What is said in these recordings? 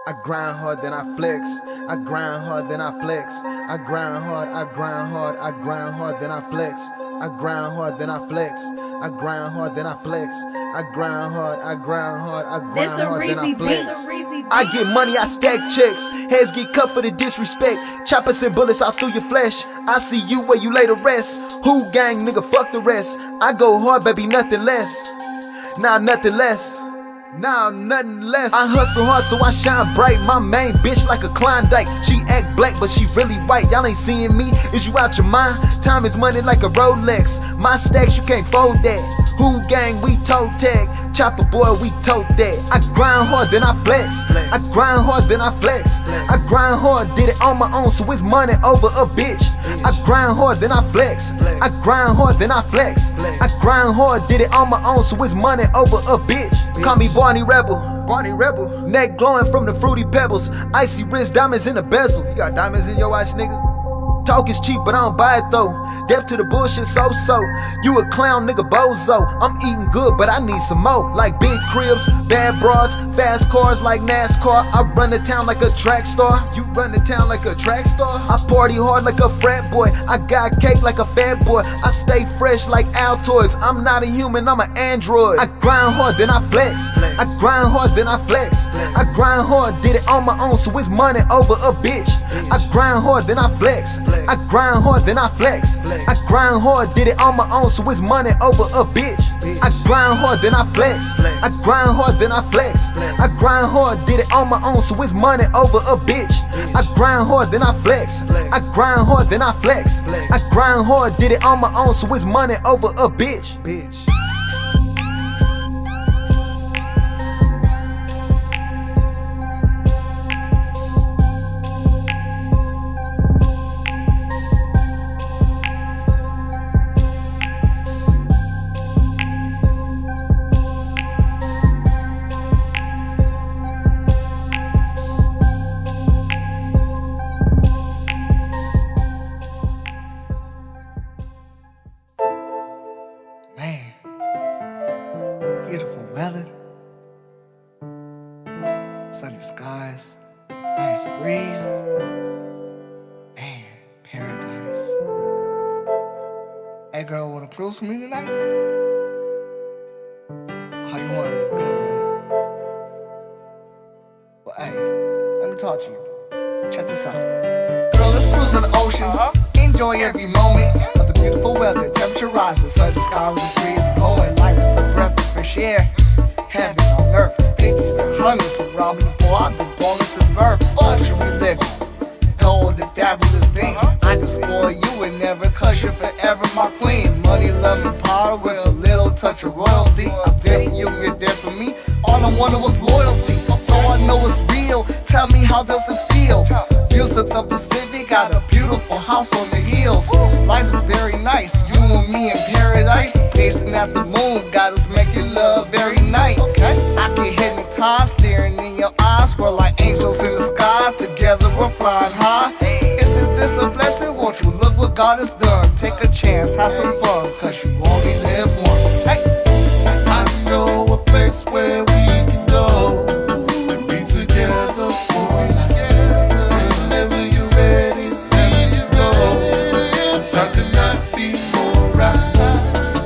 I grind hard, then I flex. I grind hard, then I flex. I grind hard, I grind hard, I grind hard, then I flex. I grind hard, then I flex. I grind hard, then I flex. I grind hard, I grind hard, I grind hard, then I flex. I get money, I stack checks. Heads get cut for the disrespect. Choppers and bullets all through your flesh. I see you where you lay to rest. Who gang, nigga, fuck the rest. I go hard, baby, nothing less. Nah, nothing less. Nah, nothing less. I hustle hard so I shine bright. My main bitch like a Klondike. She act black but she really white. Y'all ain't seeing me, is you out your mind? Time is money like a Rolex. My stacks you can't fold that. Who gang, we toe tag. Chopper boy, we tote that. I grind hard then I flex. I grind hard then I flex. I grind hard, did it on my own so it's money over a bitch. I grind hard then I flex. I grind hard then I flex. I grind hard, did it on my own so it's money over a bitch. Call me Barney Rebel. Barney Rebel. Neck glowing from the fruity pebbles. Icy wrist, diamonds in the bezel. You got diamonds in your watch, nigga? Talk is cheap, but I don't buy it though. Death to the bullshit, so. You a clown, nigga, bozo. I'm eating good, but I need some more. Like big cribs, bad broads, fast cars like NASCAR. I run the town like a track star. You run the town like a track star. I party hard like a frat boy. I got cake like a fat boy. I stay fresh like Altoids. I'm not a human, I'm an android. I grind hard, then I flex. I grind hard, then I flex. I grind hard, did it on my own, so it's money over a bitch. I grind hard, then I flex. I grind hard, then I flex. I grind hard, did it on my own, so it's money over a bitch. I grind hard, then I flex. I grind hard, then I flex. I grind hard, did it on my own, so it's money over a bitch. I grind hard, then I flex. I grind hard, then I flex. I grind hard, did it on my own, so it's money over a bitch. Man, beautiful weather, sunny skies, nice breeze, man, paradise. Hey girl, wanna cruise with me tonight? How you wanna look good? Well, hey, let me talk to you. Check this out. Girl, let's cruise on the oceans. Enjoy every moment of the beautiful weather. Temperature rises, sunny sky with the breeze blowing. Life is a breath of fresh air. Heaven on earth, fifties and hundreds around me. Boy, I've been born since birth. Luxury living, gold and fabulous things. I can spoil you and never, cause you're forever my queen. Money, love, and power with a little touch of royalty. I'm there for you, you're there for me. All I wanted was loyalty, so I know it's real. Tell me, how does it feel? Views of the Pacific, got a beautiful house on the hills. Life is very nice, you and me in paradise. Gazing at the moon, got us making love every night. I get hypnotized, staring in your eyes. We're like angels in the sky, together we're flying high. Isn't this a blessing? Won't you look what God has done? Take a chance, have some fun, cause you only live once. Hey. I know a place where we can go and be together for you. Whenever you're ready, we can go. Time could not be more right.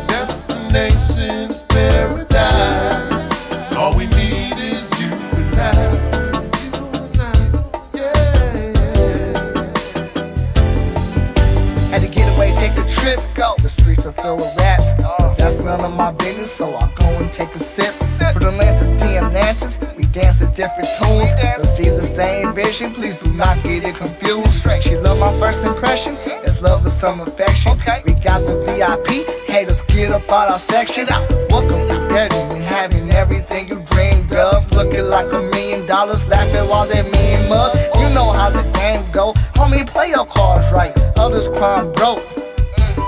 Destination is paradise. All we need is you and I. Had to get away, take a trip, go. The streets are filled with rats, but that's none of my business, so I'll go and take a sip. From Atlanta to Atlantis, we dance to different tunes. You'll see the same vision, please do not get it confused. She loved my first impression, it's love with some affection. We got the VIP, haters get up out our section. What could be better than having everything you dreamed of? Looking like $1 million, laughing while they're mean mug. You know how the game go, homie, play your cards right. Others crying broke,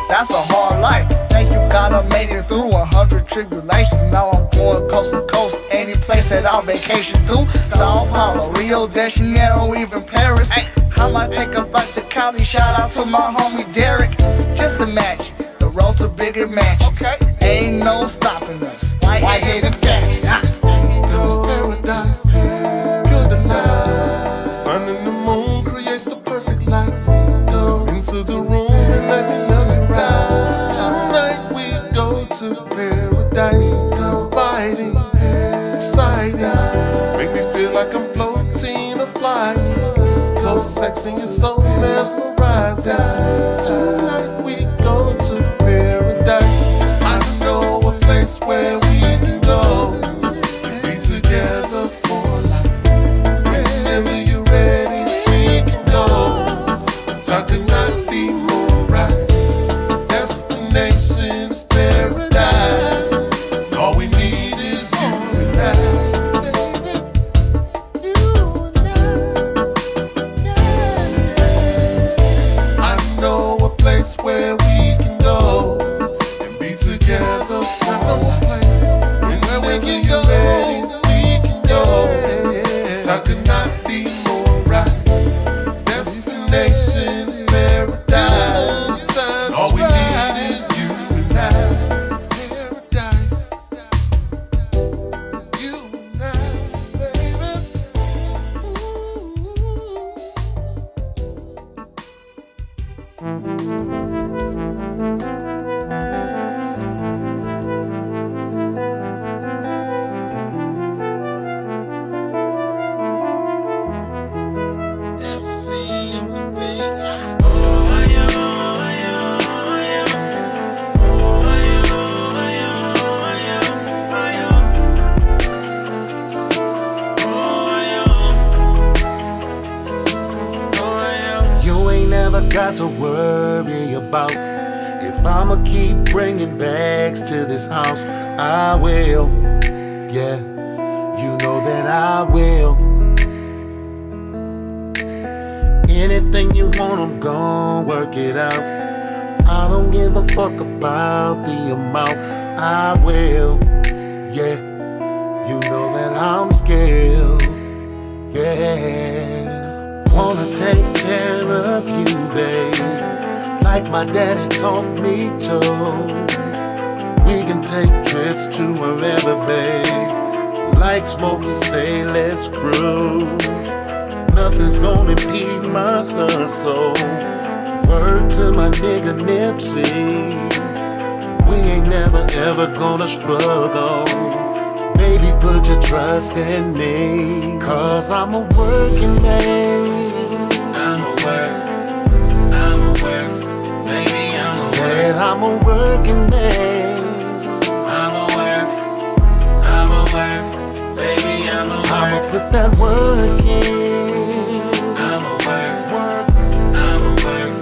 that's a hard life. Thank you God I made it through 100 tribulations. Now I'm going coast to coast, any place that I'll vacation to. Sao Paulo, Rio de Janeiro, even Paris. I might take a flight to Cali, shout out to my homie Derek. Just imagine, the road to bigger mansions. Ain't no stopping us, white-headed fat. Cause paradise, good to love. so sexy and so mesmerizing. Tonight we go to paradise. I know a place where we can go and be together for life. Whenever you're ready, we can go. Talk could not be more right. Destination is paradise. All we need is you and I. Where we can go and be together for a place. Where we can go, we can go. Talk could not be more right. Destination is paradise. All we need is you and I. Paradise. You and I, baby. Got to worry about if I'ma keep bringing bags to this house. I will, yeah, you know that I will. Anything you want, I'm gon' work it out. I don't give a fuck about the amount. I will, yeah, you know that I'm skilled, yeah. Wanna take care of you, babe, like my daddy taught me to. We can take trips to wherever, babe, like Smokey say, let's cruise. Nothing's gonna impede my hustle. Word to my nigga Nipsey, we ain't never ever gonna struggle. Baby, put your trust in me, cause I'm a working man. Said I'm a working man. Baby, I'ma put that work in.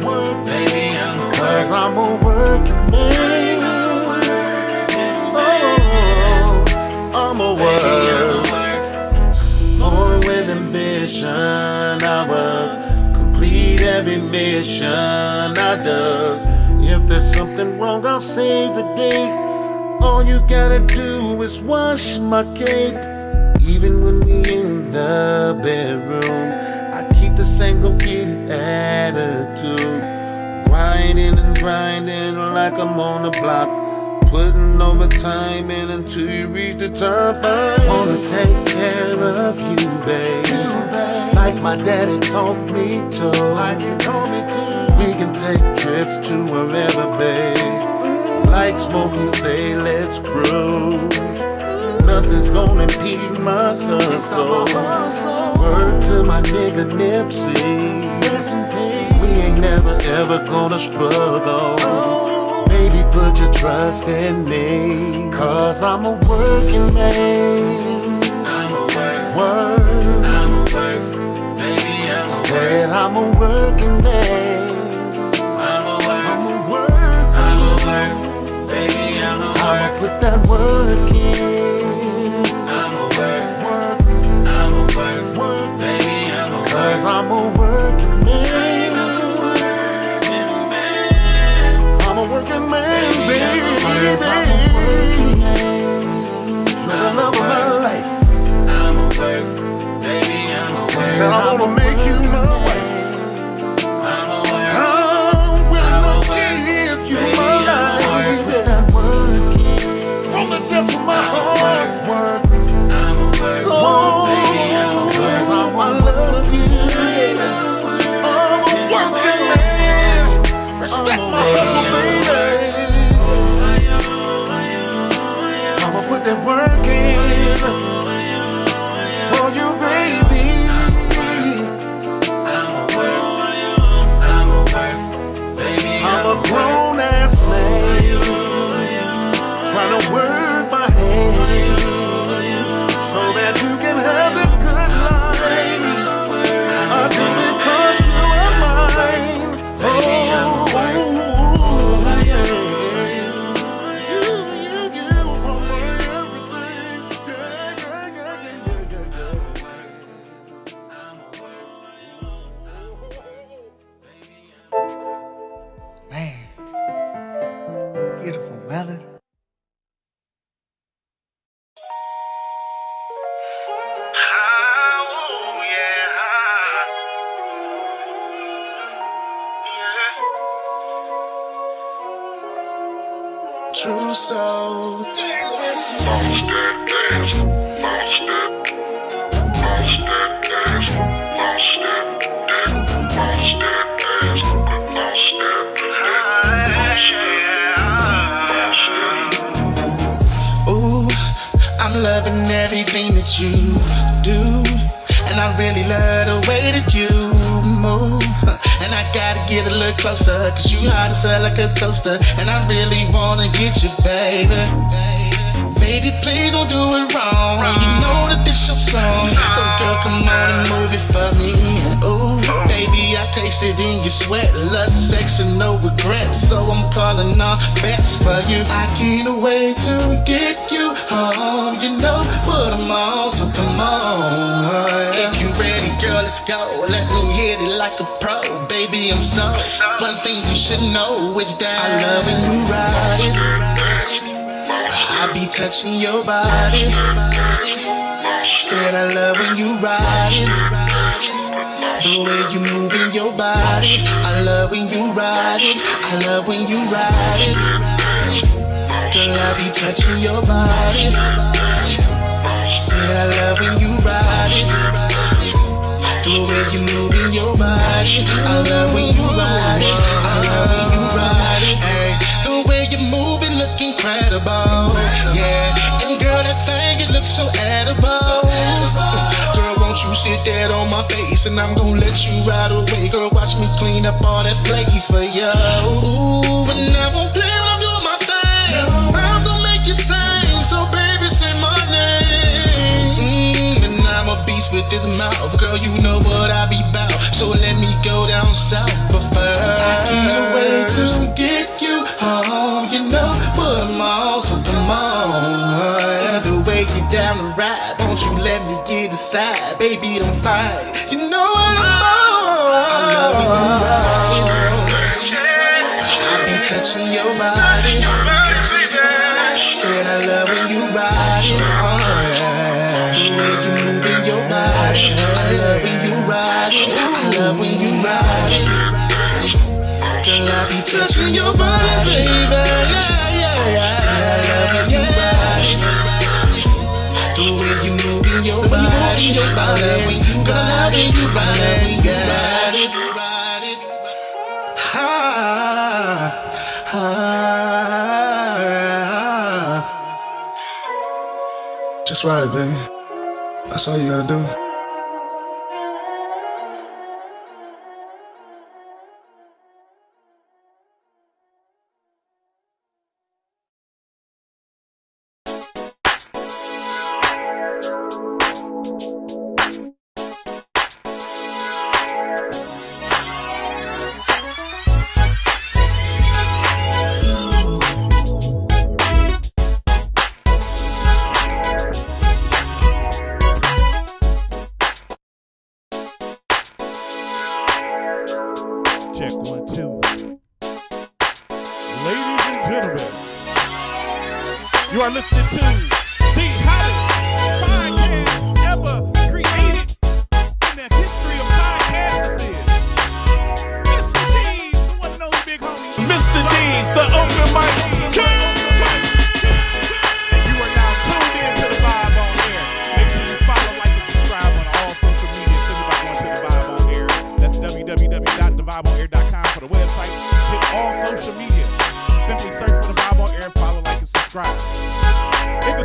Work, baby, cause I'm a working man. Oh, I'm a work. Born with ambition, I was complete every mission I does. If there's something wrong, I'll save the day. All you gotta do is wash my cape. Even when we in the bedroom, I keep the same go-get-it attitude. Grinding and grinding like I'm on the block. Putting overtime in until you reach the top. I wanna take care of you, babe, like my daddy taught me to. We can take trips to wherever, babe, like Smokey say, let's cruise. Nothing's gonna impede my hustle. Word to my nigga Nipsey, we ain't never ever gonna struggle. Baby, put your trust in me, cause I'm a working man. Work, said I'm a working man. I'ma put that work in. Work, cause I'm a working man. I'm a working man, baby. You're the love of my life. Said I wanna make you my wife. I'm willing to give you my life. From the depths of my heart. Oh, I love you. I'm a working man. Respect my hustle, baby. I'ma put that work in for you, baby. wanna work my hand so that you can have this good life. I do it 'cause you are mine. Oh, yeah. You are my everything. Man, beautiful weather. True soul. Ooh, I'm loving everything that you do, and I really love the way that you move. And I gotta get a little closer, 'cause you hot as hell like a toaster, and I really wanna get you, baby. Baby, please don't do it wrong. You know that this your song, so girl, come on and move it for me. Ooh, baby, I taste it in your sweat. Lust, sex, and no regrets, so I'm calling all bets for you. I can't wait to get you home. You know what I'm on, so come on. If you ready, girl, let's go. Let me hit it like a pro. Baby, I'm so. One thing you should know is that I love when you ride it. I be touching your body. Said I love when you ride it. The way you moving your body. I love when you ride it. I love when you ride it. Girl, I be touching your body. Said I love when you ride it. The way you moving your body. I love when you ride it. I love when you ride it. Hey, the way you move it look incredible. Yeah, and girl, that thing, it looks so edible. Girl, won't you sit there on my face, and I'm gonna let you ride away. Girl, watch me clean up all that plate for you. Ooh, and I won't play when I'm doing my thing. I'm gonna make you sing, so baby, say my name. And I'm a beast with this mouth, girl, you know what I be bout. So let me go down south, but first I can't wait to get you home. You know what I'm on, so come on. Either way you down the ride, won't you let me get aside? Baby, don't fight, you know what I'm on. I love when you ride. I be touching your body. Said I love when you ride it. The way you moving your body. I love when you ride it. I love when you ride it. Girl, I be touching your body, baby. Yeah, yeah, yeah. Said I love when you ride it. The way you moving your body. I love when you ride it. I love when you ride it. Just ride it, baby. That's all you gotta do. Check 1, 2. Ladies and gentlemen, you are listening to the hottest podcast ever created in the history of podcasts. Mr. D's, the one and only big homie. Mr. D's, the open mic king. And you are now tuned in to the Vibe on Air. Make sure you follow, like, and subscribe on all social media. As soon as I go into the Vibe on Air, that's www.thevibeonair.com for the website. Hit all social media. Simply search for the Vibe on Air, follow, like, and subscribe. Hit the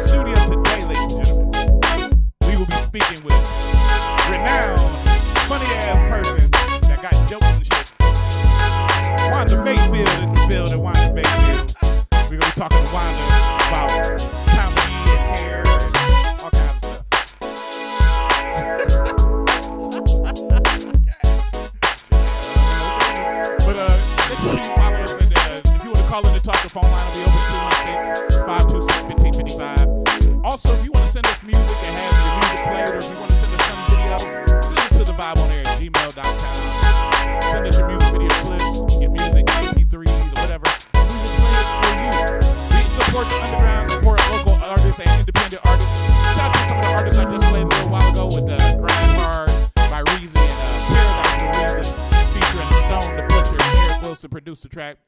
produced the track.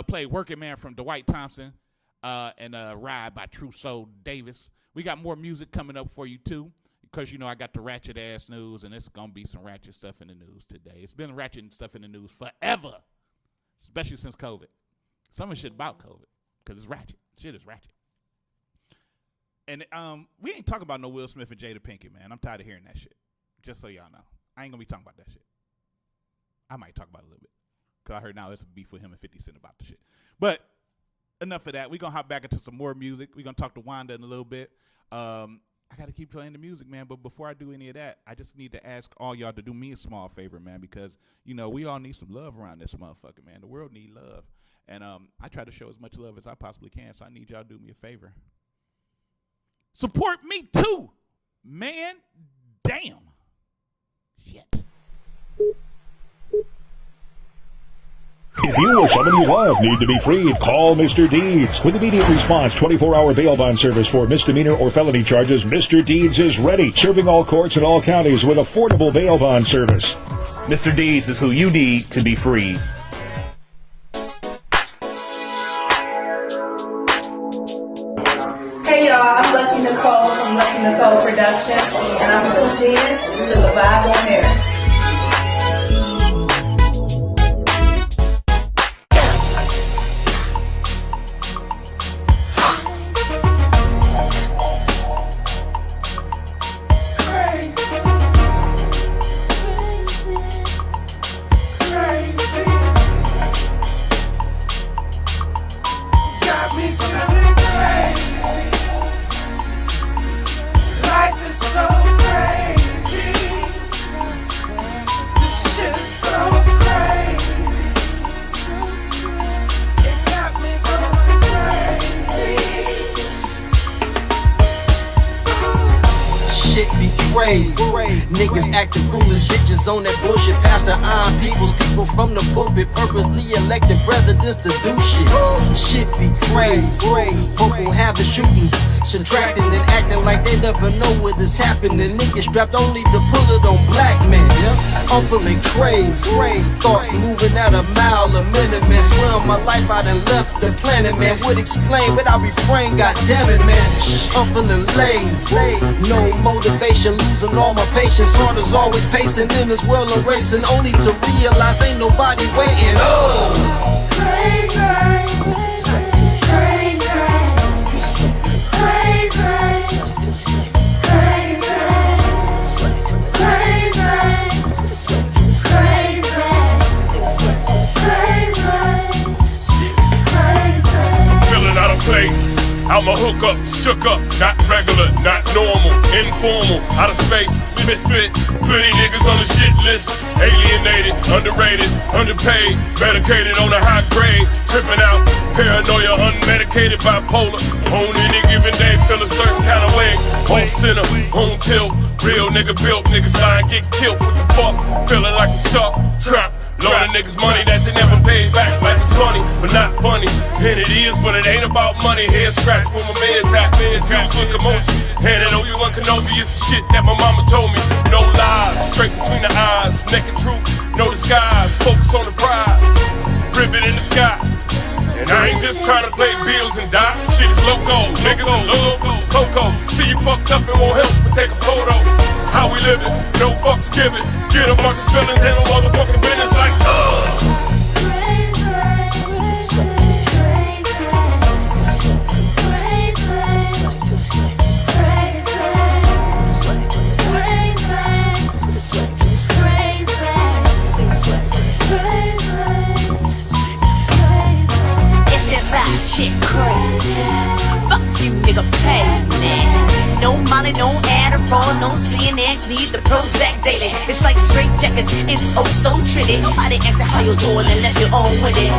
Played Working Man from Dwight Thompson and Ride by True Soul Davis. We got more music coming up for you, too, because, you know, I got the ratchet-ass news, and it's going to be some ratchet stuff in the news today. It's been ratchet stuff in the news forever, especially since COVID. Some of the shit about COVID, because it's ratchet. Shit is ratchet. And we ain't talking about no Will Smith and Jada Pinkett, man. I'm tired of hearing that shit, just so y'all know. I ain't going to be talking about that shit. I might talk about it a little bit, because I heard now there's a beef with him and 50 Cent about the shit. But enough of that. We're going to hop back into some more music. We're going to talk to Wanda in a little bit. I got to keep playing the music, man. But before I do any of that, I just need to ask all y'all to do me a small favor, man, because, you know, we all need some love around this motherfucker, man. The world need love. And I try to show as much love as I possibly can, so I need y'all to do me a favor. Support me, too, man. Damn. Shit. If you or someone you love need to be freed, call Mr. Deeds. With immediate response, 24-hour bail bond service for misdemeanor or felony charges, Mr. Deeds is ready, serving all courts in all counties with affordable bail bond service. Mr. Deeds is who you need to be freed. Hey y'all, I'm Lucky Nicole from Lucky Nicole Productions, and I'm tuned in to the Vibe on Air. Niggas acting foolish, bitches on that bullshit. Pastor Iron Peoples, people from the pulpit purposely electing presidents to do shit. Shit be crazy. People having shootings, subtracting and acting like they never know what is happening. Niggas strapped only to pull it on black men. I'm feeling crazy. Thoughts moving at a mile a minute, man. Swear on my life I done left the planet, man. Would explain, but I refrain, goddamn it, man. I'm feeling lazy. No motivation, losing all my patience. Heart is always pacing in this world of racing, only to realize ain't nobody waiting. Oh, crazy, it's crazy, it's crazy, crazy, crazy, it's crazy, crazy. Feeling out of place. I'm a hook up, shook up, not regular, not normal, informal, out of space, misfit, plenty niggas on the shit list, alienated, underrated, underpaid, medicated on a high grade, tripping out, paranoia, unmedicated, bipolar, on any given day, feel a certain kind of way, on center, on tilt, real nigga built, niggas lying, get killed, what the fuck, feeling like I'm stuck, trapped. Loaning niggas money that they never paid back. Life is funny, but not funny. And it is, but it ain't about money. Head scratch where my man's at. Confused with commotion. And an Obi-Wan Kenobi is the shit that my mama told me. No lies, straight between the eyes. Naked truth, no disguise. Focus on the prize. Ribbon in the sky. And I ain't just trying to pay bills and die. Shit is loco, niggas are loco, coco. See you fucked up, it won't help but take a photo. How we living, no fucks given. Get a bunch of feelings, handle motherfucking business like shit crazy. Fuck you, nigga, pay me. No Molly, no Adderall, no CNX, need the Prozac daily. It's like straight jackets, it's oh so trendy. Nobody asking how you doing unless you're on with it.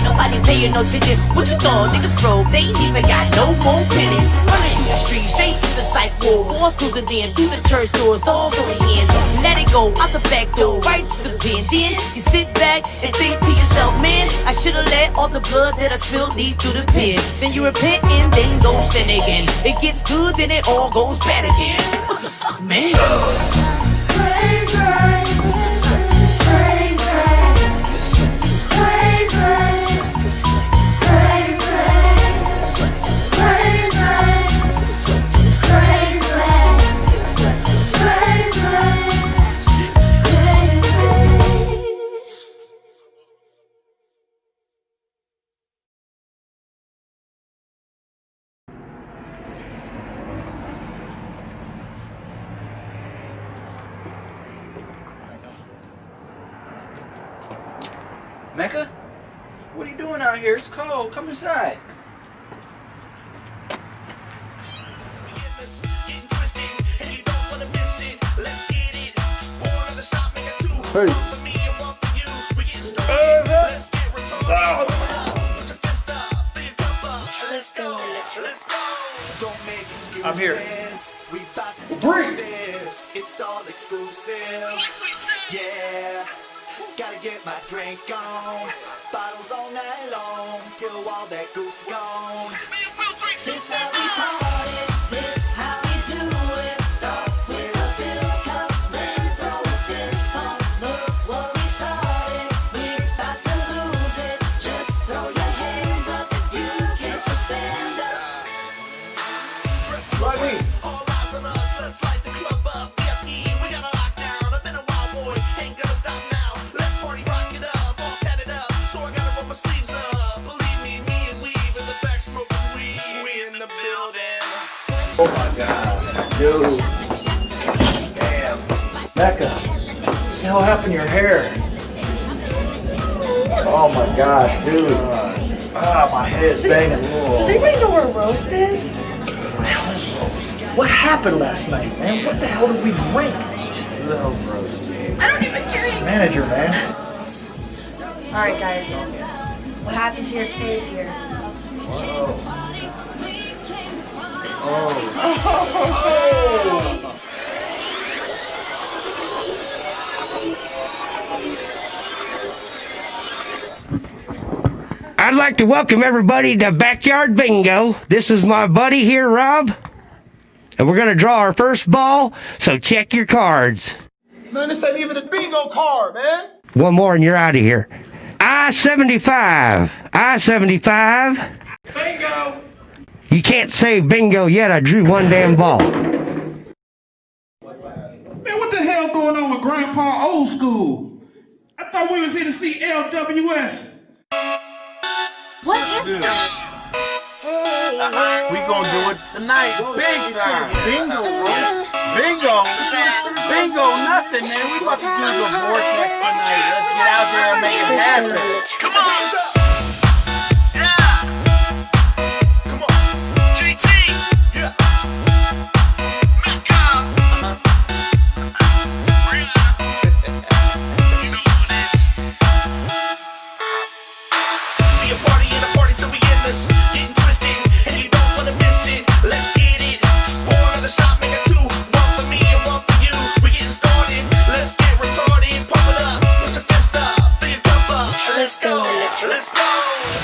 Nobody paying no attention. What you thought, niggas broke? They ain't even got no more pennies. Running through the streets, straight to the psych ward. Walls closing in through the church doors, all on the hands. Let it go out the back door, right to the pen. Then you sit back and think to yourself, man, I should've let all the blood that I spilled lead through the pen. Then you repent and then go sin again. It gets good, then it all goes bad again. What the fuck, man? Crazy, crazy, crazy. Mecca? What are you doing out here? It's cold. Come inside. Hey. I'm here. We about to do this. It's all exclusive. Yeah. Gotta get my drink on. Bottles all night long till all that goose gone. This how we party. This how we do it. Start with a fill cup, then throw a fist pump. Look what we started. We about to lose it. Just throw your hands up if you can still stand up. Like me. All eyes on us. Let's light the club up. PFE, we got a lockdown. I've been a wild boy. Ain't gonna stop now. Let's party, rock it up, all tatted up. So I gotta roll my sleeves up. Believe me, me and Weave in the back smoking weed. We in the building. Oh my God. Dude. Damn. Mecca. What the hell happened to your hair? Oh my gosh, dude. My head's banging. Does anybody know where Roast is? What happened last night, man? What the hell did we drink? I don't even drink. Manager, man. Alright, guys. What happens here stays here. I'd like to welcome everybody to Backyard Bingo. This is my buddy here, Rob. And we're going to draw our first ball, so check your cards. Man, this ain't even a bingo card, man. One more and you're out of here. I-75. I-75. Bingo! You can't say bingo yet. I drew one damn ball. Man, what the hell going on with Grandpa Old School? I thought we was here to see LWS. What is this? We gonna do it tonight, big time. Bingo, bro. Bingo. Bingo, nothing, man. We about to do the vortex tonight. Let's get out there and make it happen. Come on, yeah. Come on, JT. Yeah. Mecca. You know who it is. See a party and a party till we end this. Getting twisted, and you don't wanna miss it. Let's get it. Pour another shot, make it two. One for me and one for you. We getting started. Let's get retarded. Pump it up. Put your fist up. Fill your cup up. Let's go. Let's go.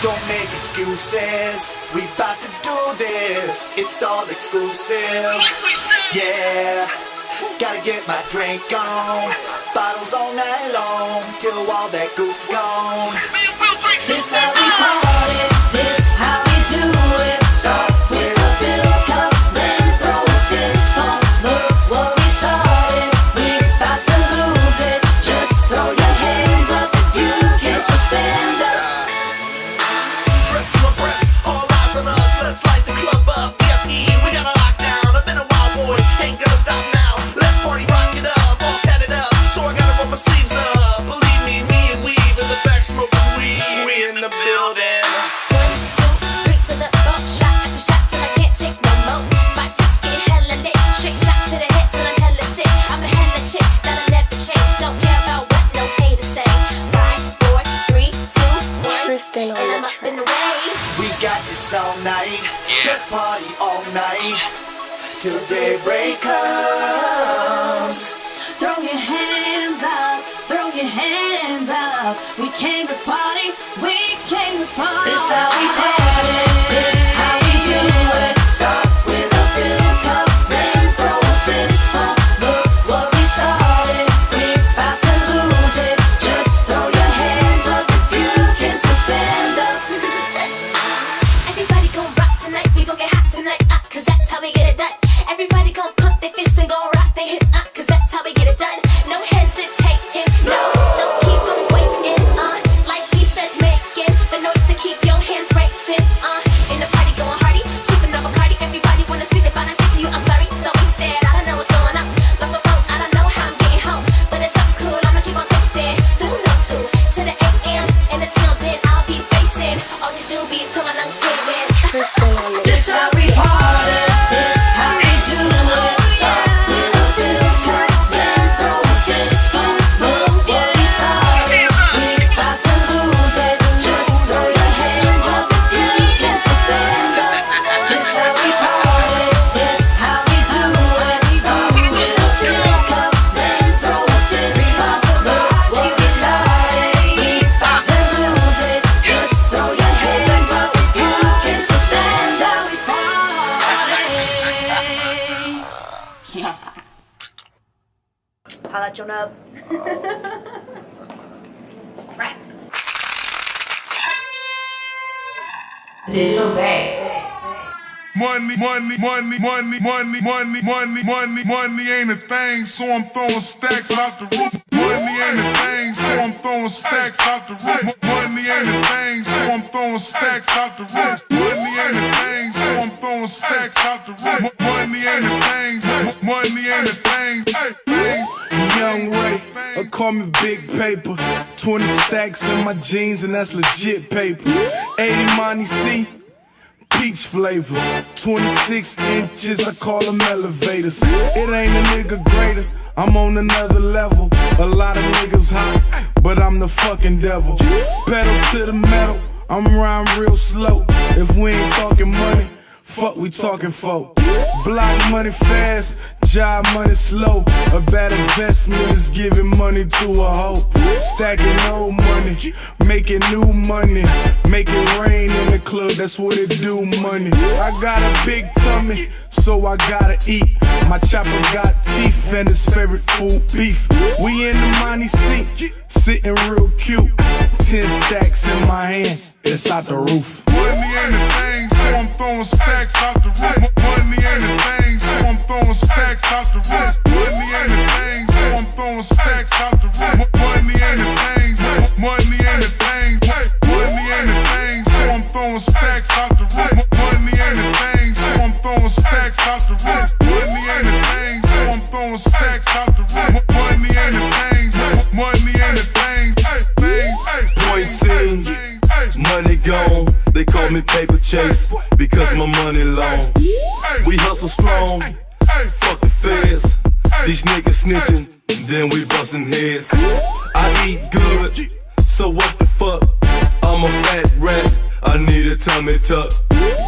Don't make excuses. We about to do this. It's all exclusive. Yeah. Gotta get my drink on. Bottles all night long till all that goose gone. This how we party. This how we do it. Start with a fill cup, then throw a fist pump. Look what we started. We about to lose it. Just throw your hands up if you can still stand up. Dressed to impress, all eyes on us. Let's light the club up. PFE, we got a lockdown. I've been a wild boy, ain't gonna stop now. Let's party, rock it up, all tatted up. So I gotta roll my sleeves up. Believe me, me and Weave in the back smoking weed. We in the building. 1, 2, 3 to the floor, shot after shot till I can't take no more. 5, 6 get hella lit, straight shots to the head till I'm hella sick. I'm a hella chick that'll never change. Don't care about what no haters say. 5, 4, 3, 2, 1, and I'm up in the way. We got this all night. Let's party all night till daybreak comes. Throw your hands up, throw your hands up. We came to party, we came to party. This how we party. This how we do it. Start with a fill cup, then throw a fist pump. Look what we started. We about to lose it. Just throw your hands up if you can still stand up. Everybody gon' rock tonight, we gon' get hot tonight, cause that's how we get it done. Everybody gon' pump their fists and gon' rock their hips, cause that's how we get it done. No hesitating, no, don't keep them waiting, like he says, making the noise to keep your hands racing, in the party going hardy, sipping on Bacardi, everybody wanna speak about it, to you, I'm sorry, so we stared, I don't know what's going on, lost my phone, I don't know how I'm getting home, but it's up cool, I'ma keep on texting, to who knows who, to the AM, and the Holla at your nub. Scrap. Digital Bay. Money ain't a thing, so I'm throwing stacks out the roof. Money ain't a thing, so I'm throwing stacks out the roof. Money ain't a thing, so I'm throwing stacks out the roof. Money ain't a thing, so I'm throwing stacks out the roof. Money ain't a thing, money ain't a thing. Young Ray, or call me Big Paper. 20 stacks in my jeans, and that's legit paper. 80 money C. Peach flavor, 26 inches, I call them elevators. It ain't a nigga greater, I'm on another level. A lot of niggas hot, but I'm the fucking devil. Pedal to the metal, I'm riding real slow. If we ain't talking money, fuck we talking folk. Block money fast, job money slow. A bad investment is giving money to a hoe. Stacking old money, making new money. Make it rain in the club, that's what it do, money. I got a big tummy, so I gotta eat. My chopper got teeth and his favorite food, beef. We in the money seat, sitting real cute. 10 stacks in my hand, it's out the roof. Money ain't a thing, so I'm throwing stacks out the roof. Money ain't a thing, so I'm throwing stacks out the roof. Money ain't a thing, so I'm throwing stacks out the roof. Money ain't a thing, money ain't a thing. Money ain't a thing, so I'm throwing stacks out the roof. Money ain't a thing, so I'm throwing stacks out the roof. Money ain't a thing, so I'm throwing stacks out the roof. Money ain't a thing, money ain't a thing. Point seen, money gone. They call me Paper Chase because my money long. We hustle strong, fuck the feds. These niggas snitching, then we bustin' heads. I eat good, so what the fuck? I'm a fat rat, I need a tummy tuck.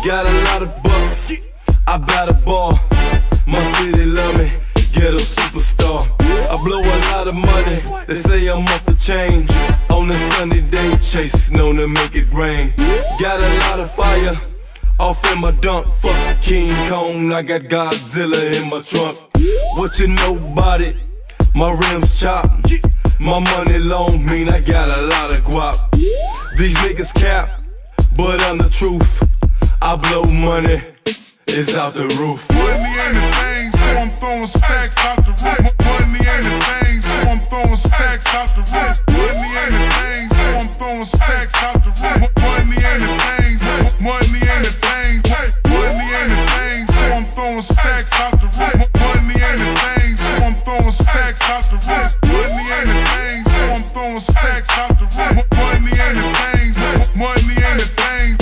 Got a lot of bucks, I bout a bar. My city love me, ghetto superstar. I blow a lot of money, they say I'm off the chain. On a sunny day, chase known to make it rain. Got a lot of fire, off in my dump. Fuck King Kong, I got Godzilla in my trunk. What you know about it? My rims chop. My money long, mean I got a lot of guap. These niggas cap, but I'm the truth. I blow money, it's out the roof. Money ain't a thing, so I'm throwing stacks out the roof. Money ain't a thing, so I'm throwing stacks out the roof. Money ain't a thing, so I'm throwing stacks out the roof. Money ain't a thing, money ain't a thing. Money ain't a thing, so I'm throwing stacks out the roof. Money ain't a thing, so I'm throwing stacks out the roof. Money ain't a thing, so I'm throwing stacks out the roof. Money ain't a thing, money ain't a thing.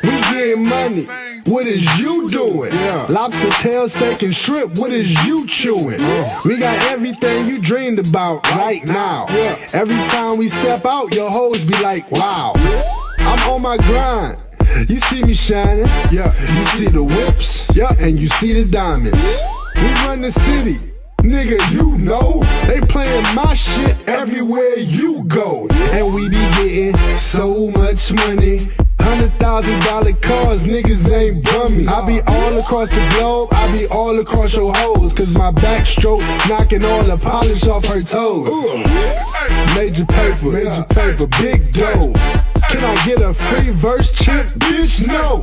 We getting money. What is you doing? Lobster tail, steak, and shrimp, what is you chewing? We got everything you dreamed about right now. Every time we step out, your hoes be like, wow. I'm on my grind. You see me shining, you see the whips, and you see the diamonds. We run the city, nigga, you know. They playing my shit everywhere you go. And we be getting so much money. $100,000 cars, niggas ain't bummy. I be all across the globe, I be all across your hoes. Cause my backstroke knocking all the polish off her toes. Major paper, big dough. Can I get a free verse chip? Bitch, no.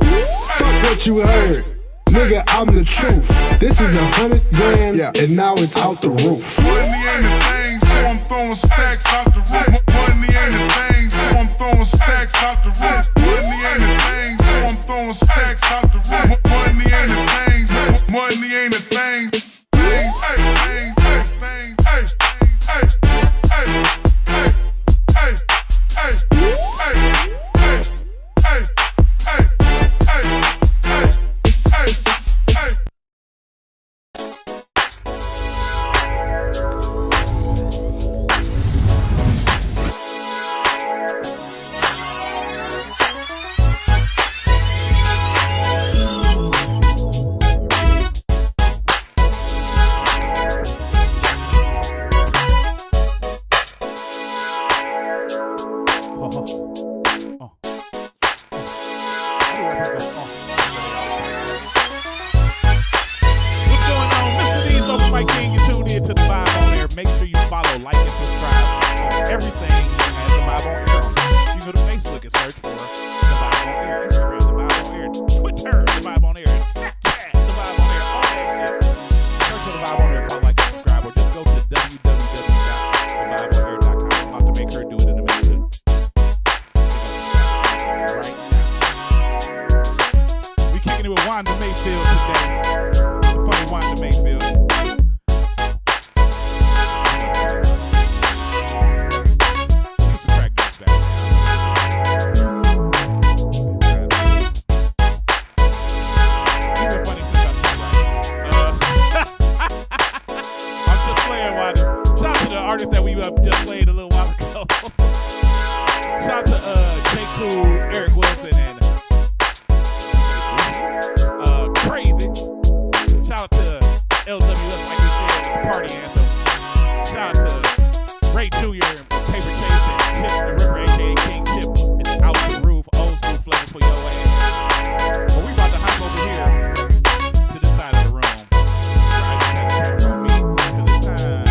Fuck what you heard. Nigga, I'm the truth. This is 100 grand, and now it's out the roof. Money ain't a thing, so I'm throwing stacks out the roof. Money ain't a thing, so I'm throwing stacks out the roof. Money ain't a thing, so I'm throwing stacks out the roof. Money ain't a thing, money ain't a thing. Mike King, you tuned in to the Vibe on Air. Make sure you follow, like, and subscribe on everything as the Vibe on Air. You go to Facebook and search for the Vibe on Air, Instagram, the Vibe on Air, Twitter, the Vibe on Air, Snapchat, the Vibe on Air, all that shit. Search for the Vibe on Air, follow, like, and subscribe, or just go to www.thevibeonair.com. I'm about to make her do it in a minute too. Right now. We kicking it with Wanda Mayfield today. The funny Wanda Mayfield. Artist that we just played a little while ago. Shout out to J. Cool, Eric Wilson, and Crazy. Shout out to LWS, like we said, with the party anthem. Shout out to Ray Jr. and Paper Chase and Chip the River, aka King Chip. It's out the roof, old school flavor for your ass. But we about to hop over here to this side of the room. I just had to turn on me because it's time.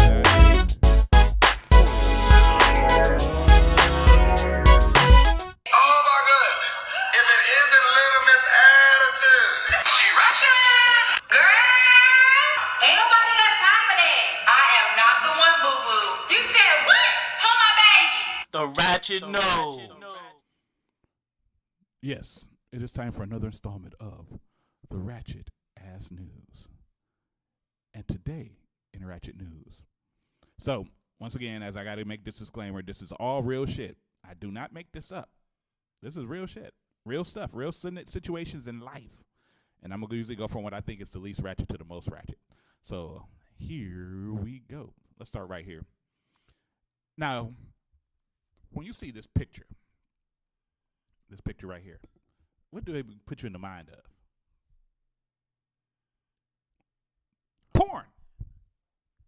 The Ratchet News. Yes, it is time for another installment of the Ratchet Ass News. And today in Ratchet News. So, once again, as I got to make this disclaimer, this is all real shit. I do not make this up. This is real shit. Real stuff. Real situations in life. And I'm going to usually go from what I think is the least ratchet to the most ratchet. So, here we go. Let's start right here. Now, when you see this picture right here, what do they put you in the mind of? Porn.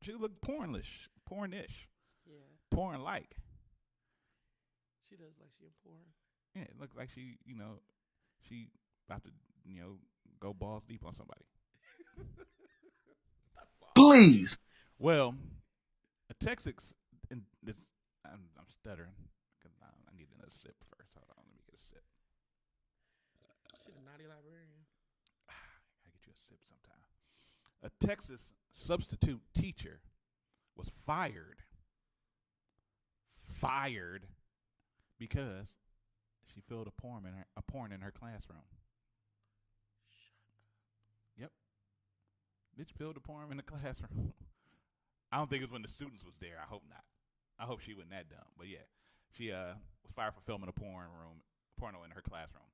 She look pornish. Yeah. Porn-like. She does like she in porn. Yeah, it looks like she about to, go balls deep on somebody. Please. Well, a Texas, and this, I'm stuttering. I need another sip first. Hold on, let me get a sip. She's a naughty librarian. I gotta get you a sip sometime. A Texas substitute teacher was fired because she filmed a porn in her classroom. Yep. Bitch filmed a porn in the classroom. I don't think it was when the students was there. I hope not. I hope she wasn't that dumb. But yeah, she was fired for filming a porno in her classroom.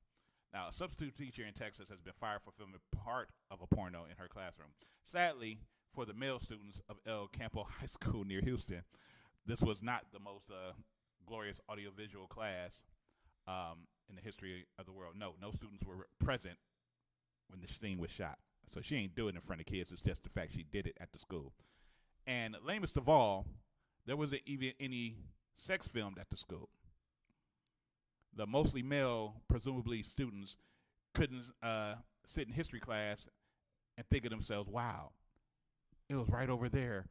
Now, a substitute teacher in Texas has been fired for filming part of a porno in her classroom. Sadly, for the male students of El Campo High School near Houston, this was not the most glorious audiovisual class in the history of the world. No students were present when the scene was shot. So she ain't doing it in front of kids. It's just the fact she did it at the school. And lamest of all, there wasn't even any sex filmed at the school. The mostly male, presumably students, couldn't sit in history class and think of themselves, wow, it was right over there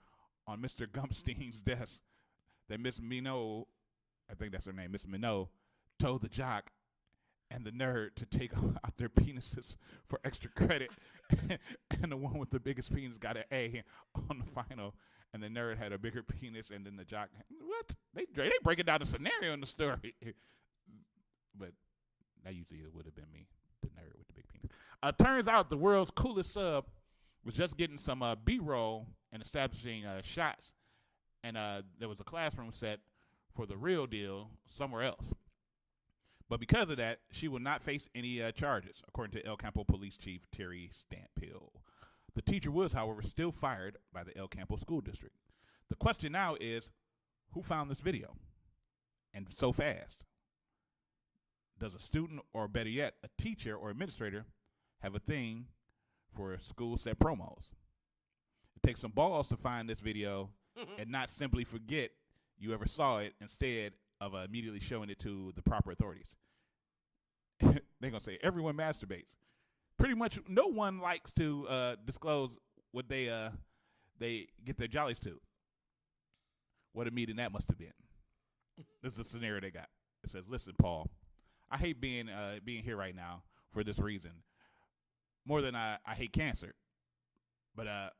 on Mr. Gumpstein's desk that Miss Minot, I think that's her name, Miss Minot, told the jock and the nerd to take out their penises for extra credit. And the one with the biggest penis got an A on the final. And the nerd had a bigger penis, and then the jock, what? They breaking down the scenario in the story. But that usually would have been me, the nerd with the big penis. Turns out the world's coolest sub was just getting some B-roll and establishing shots. And there was a classroom set for the real deal somewhere else. But because of that, she will not face any charges, according to El Campo Police Chief Terry Stamphill. The teacher was, however, still fired by the El Campo School District. The question now is, who found this video? And so fast? Does a student, or better yet, a teacher or administrator, have a thing for school set promos? It takes some balls to find this video and not simply forget you ever saw it instead of immediately showing it to the proper authorities. They're going to say, everyone masturbates. Pretty much no one likes to disclose what they they get their jollies to. What a meeting that must have been. This is the scenario they got. It says, "Listen, Paul, I hate being here right now for this reason. More than I hate cancer. But I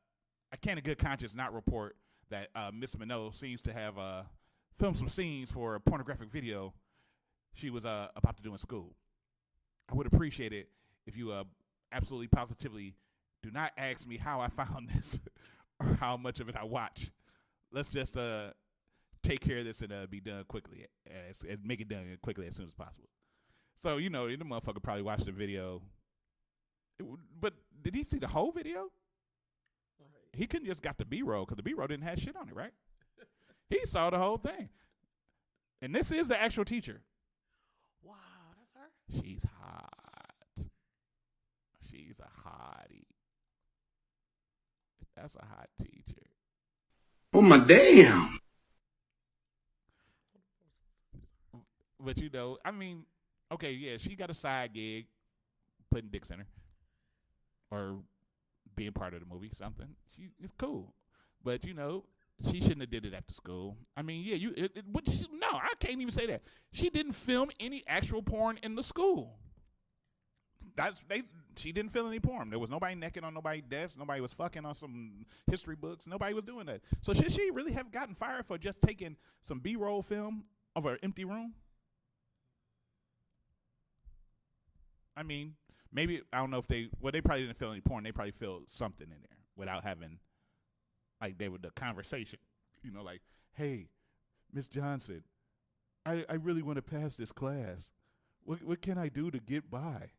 can't in good conscience not report that Miss Minot seems to have filmed some scenes for a pornographic video she was about to do in school. I would appreciate it if you absolutely positively do not ask me how I found this or how much of it I watch. Let's just take care of this and be done quickly and make it done quickly as soon as possible." So, the motherfucker probably watched the video. But did he see the whole video? He couldn't just got the B-roll because the B-roll didn't have shit on it, right? He saw the whole thing. And this is the actual teacher. Wow, that's her? She's hot. She's a hottie. That's a hot teacher. Oh, my damn. But, okay, yeah, she got a side gig putting dicks in her. Or being part of the movie, something. It's cool. But, she shouldn't have did it after school. I mean, yeah, no, I can't even say that. She didn't film any actual porn in the school. She didn't film any porn. There was nobody naked on nobody's desk. Nobody was fucking on some history books. Nobody was doing that. So should she really have gotten fired for just taking some B-roll film of an empty room? I mean, maybe, I don't know if they probably didn't film any porn. They probably filmed something in there without having, the conversation. Like, "Hey, Miss Johnson, I really want to pass this class. What can I do to get by?"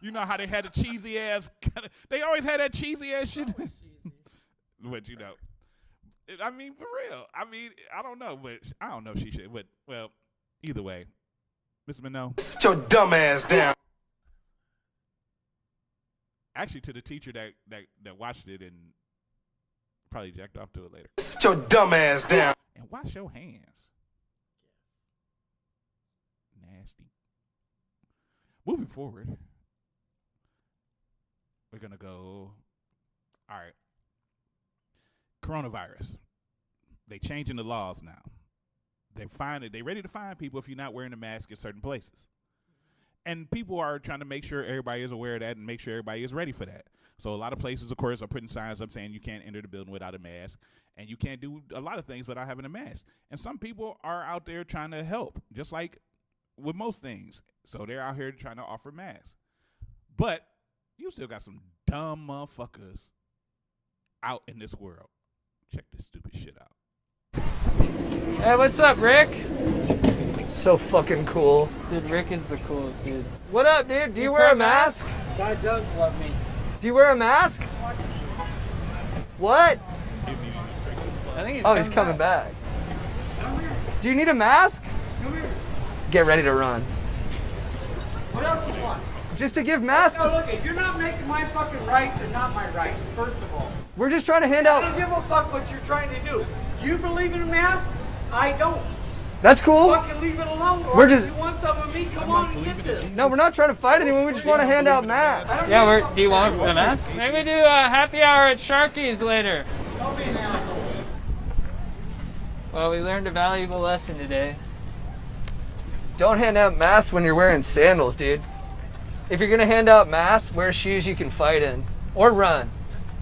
You know how they had the cheesy ass, they always had that cheesy ass shit. But, I mean, for real. I mean, I don't know, but I don't know if she should. But, well, either way, Miss Minot. Sit your dumb ass down. Actually, to the teacher that watched it and probably jacked off to it later. Sit your dumb ass down. And wash your hands. Nasty. Moving forward, we're going to go, all right, coronavirus. They changing the laws now. They ready to fine people if you're not wearing a mask in certain places. And people are trying to make sure everybody is aware of that and make sure everybody is ready for that. So a lot of places, of course, are putting signs up saying you can't enter the building without a mask, and you can't do a lot of things without having a mask. And some people are out there trying to help, just like with most things. So they're out here trying to offer masks. But you still got some dumb motherfuckers out in this world. Check this stupid shit out. Hey, what's up, Rick? So fucking cool. Dude, Rick is the coolest dude. What up, dude? Do you wear a mask? God does love me. Do you wear a mask? What? I think he's coming back. Do you need a mask? Get ready to run. What else you want? Just to give masks. No, look, you're not making my fucking rights and not my rights, first of all. We're just trying to hand out. I don't give a fuck what you're trying to do. You believe in a mask? I don't. That's cool. Fucking leave it alone. We're just. If you want some of me, come on and get this. No, we're not trying to fight anyone. We just want to hand out masks. Yeah, do you want the mask? Maybe we do a happy hour at Sharky's later. Don't be an asshole. Well, we learned a valuable lesson today. Don't hand out masks when you're wearing sandals, dude. If you're gonna hand out masks, wear shoes you can fight in. Or run.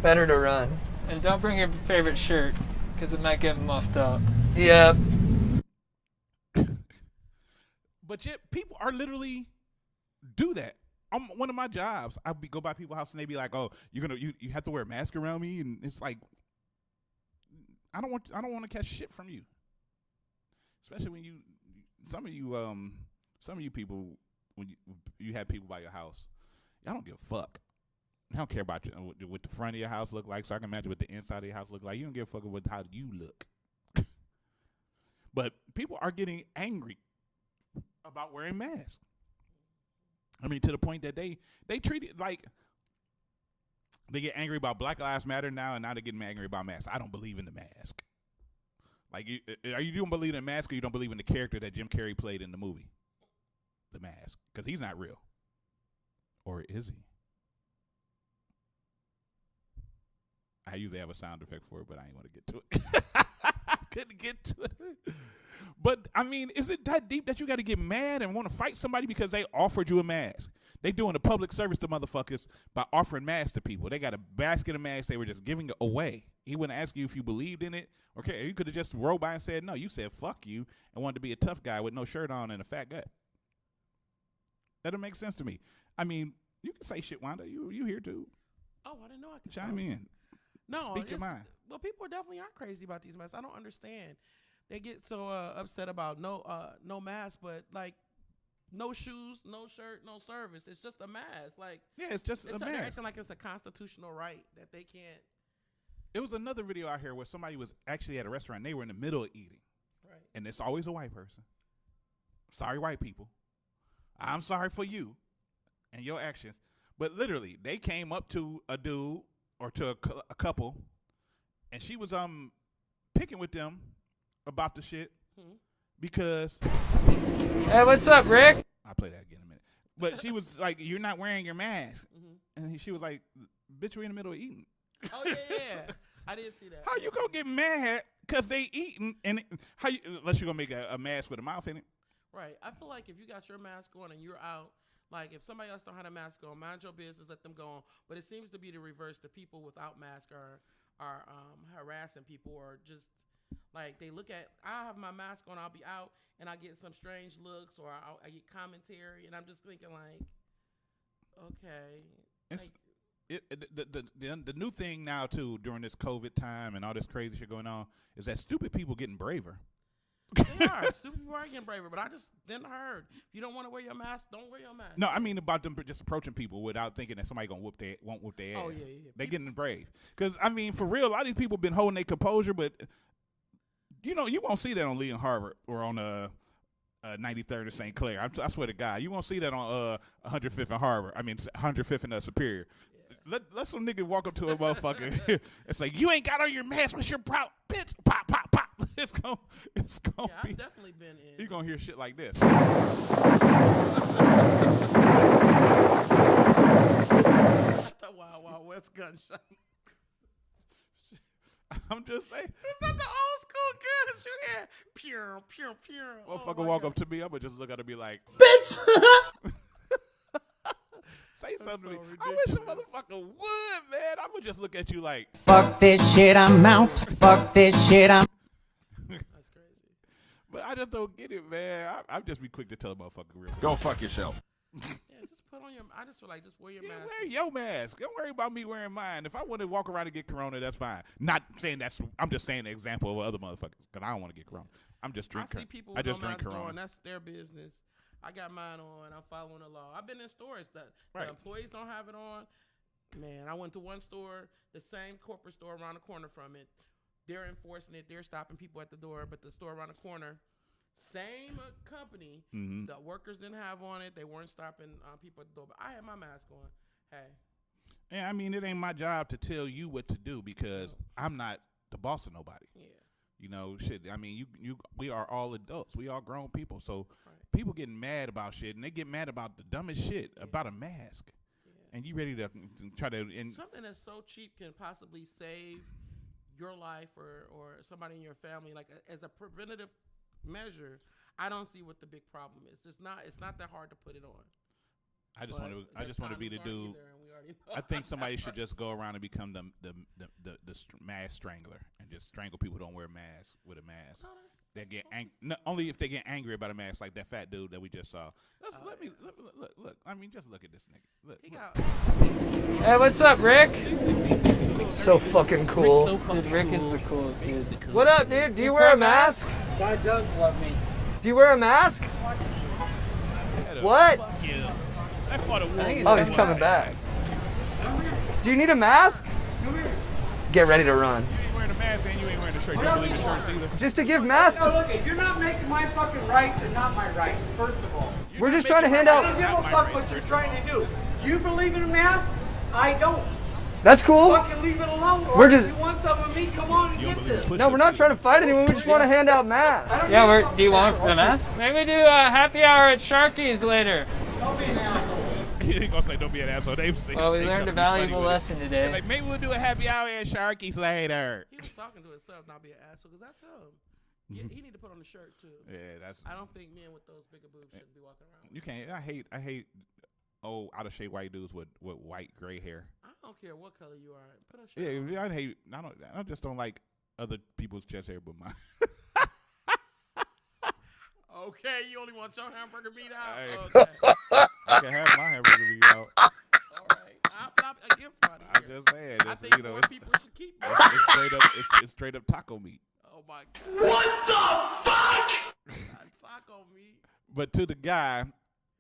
Better to run. And don't bring your favorite shirt, because it might get muffed up. Yep. But yet, people are literally do that. On one of my jobs, go by people's house and they be like, "Oh, you have to wear a mask around me," and it's like, I don't want to catch shit from you. Especially when some of you people, when you have people by your house, y'all don't give a fuck. I don't care about what the front of your house look like, so I can imagine what the inside of your house look like. You don't give a fuck about how you look. But people are getting angry about wearing masks. I mean, to the point that they treat it like they get angry about Black Lives Matter now, and now they're getting angry about masks. I don't believe in the mask. Like, you don't believe in the mask, or you don't believe in the character that Jim Carrey played in the movie, The Mask, because he's not real. Or is he? I usually have a sound effect for it, but I ain't want to get to it. I couldn't get to it. But, I mean, is it that deep that you got to get mad and want to fight somebody because they offered you a mask? They doing a public service to motherfuckers by offering masks to people. They got a basket of masks. They were just giving it away. He wouldn't ask you if you believed in it. Okay, you could have just rolled by and said no. You said fuck you and wanted to be a tough guy with no shirt on and a fat gut. That don't make sense to me. I mean, you can say shit, Wanda. You here too. Oh, I didn't know I could chime in. No, speak your mind. Well, people definitely are crazy about these masks. I don't understand. They get so upset about no mask, but like no shoes, no shirt, no service. It's just a mask. Like yeah, it's just a mask. They're acting like it's a constitutional right that they can't. It was another video out here where somebody was actually at a restaurant. They were in the middle of eating, right? And it's always a white person. Sorry, white people. I'm sorry for you and your actions. But literally, they came up to a dude or to a couple, and she was picking with them about the shit because. Hey, what's up, Rick? I'll play that again in a minute. But she was like, "You're not wearing your mask," and she was like, "Bitch, we're in the middle of eating." Oh yeah. I didn't see that. How you gonna get mad because they eating and how you, unless you're gonna make a mask with a mouth in it? Right. I feel like if you got your mask on and you're out, like if somebody else don't have a mask on, mind your business, let them go on. But it seems to be the reverse. The people without mask are harassing people or just like they look at. I have my mask on. I'll be out and I get some strange looks or I get commentary and I'm just thinking like, okay. It's, the new thing now too during this COVID time and all this crazy shit going on is that stupid people getting braver. They are. Stupid people are getting braver, but I just didn't heard. If you don't want to wear your mask, don't wear your mask. No, I mean about them just approaching people without thinking that somebody won't whoop their ass. Oh yeah. They getting brave because I mean for real, a lot of these people been holding their composure, but you know you won't see that on Lee and Harvard or on 93rd and St. Clair. I swear to God, you won't see that on 105th and Harvard. I mean 105th and Superior. Let some nigga walk up to a motherfucker. It's like you ain't got on your mask. What's your problem, bitch? Pop, pop, pop. It's gonna yeah, be. I've definitely been in. You're gonna hear shit like this. The Wild Wild West gunshot. I'm just saying. Is that the old school gun that you had? Pure, pure, pure. Motherfucker walk up to me, I'm gonna just look at her and be like, bitch. Say something to me. I wish a motherfucker would, man. I would just look at you like, fuck this shit, I'm out. Fuck this shit, I'm. That's crazy. But I just don't get it, man. I'd just be quick to tell a motherfucker real quick. Go fuck yourself. Yeah, just put on your. I just feel like just wear your mask. Wear your mask. Don't worry about me wearing mine. If I want to walk around and get corona, that's fine. Not saying that's. I'm just saying the example of other motherfuckers because I don't want to get corona. I'm just drinking. I see people with just no drink mask corona. on. That's their business. I got mine on. I'm following the law. I've been in stores that Right. the employees don't have it on. Man, I went to one store, the same corporate store around the corner from it. They're enforcing it. They're stopping people at the door, but the store around the corner, same company, the workers didn't have on it. They weren't stopping people at the door, but I had my mask on. Hey. Yeah, I mean, it ain't my job to tell you what to do because I'm not the boss of nobody. Yeah. You know, shit. I mean, we are all adults. We all grown people. So people getting mad about shit, and they get mad about the dumbest shit about a mask. Yeah. And you ready to try to something that's so cheap can possibly save your life or somebody in your family, like as a preventative measure. I don't see what the big problem is. It's not that hard to put it on. I just want to be the dude. I think somebody should just go around and become the mask strangler and just strangle people who don't wear masks with a mask. No, they get only if they get angry about a mask, like that fat dude that we just saw. Look. I mean, just look at this nigga. Look. Hey, what's up, Rick? So fucking cool. Dude, Rick is the coolest dude. What up, dude? Do you wear a mask? God does love me. Do you wear a mask? What? Oh, he's coming back. Do you need a mask? Get ready to run. You ain't wearing a mask and you ain't wearing a shirt. You don't believe in shirts either. Just to give masks. No, look, you're not making my fucking rights and not my rights, first of all. We're just trying to hand out. I don't give a fuck what you're trying to do. You believe in a mask? I don't. That's cool. Fucking leave it alone. Or We're just. if you want some of me, come on and get this. No, we're not trying to fight anyone. We just want to hand out masks. Yeah, do you want a mask? Maybe do a happy hour at Sharky's later. Don't be an asshole. He ain't gonna say don't be an asshole. They say, Well, we learned a valuable lesson today. Like, maybe we'll do a happy hour at Sharky's later. He was talking to himself, not be an asshole, because that's him. Yeah, he need to put on the shirt too. Yeah, that's. I don't think men with those bigger boobs shouldn't be walking around. You can't. I hate old out of shape white dudes with white gray hair. I don't care what color you are. Put a shirt on. Yeah, I hate. I just don't like other people's chest hair but mine. Okay, you only want your hamburger meat out. Hey. Okay. I can have my hamburger meat out. All right, I'm not against money. I'm just saying. I think more people should keep it. It's straight up. It's straight up taco meat. Oh my God! What the fuck? Taco meat. But to the guy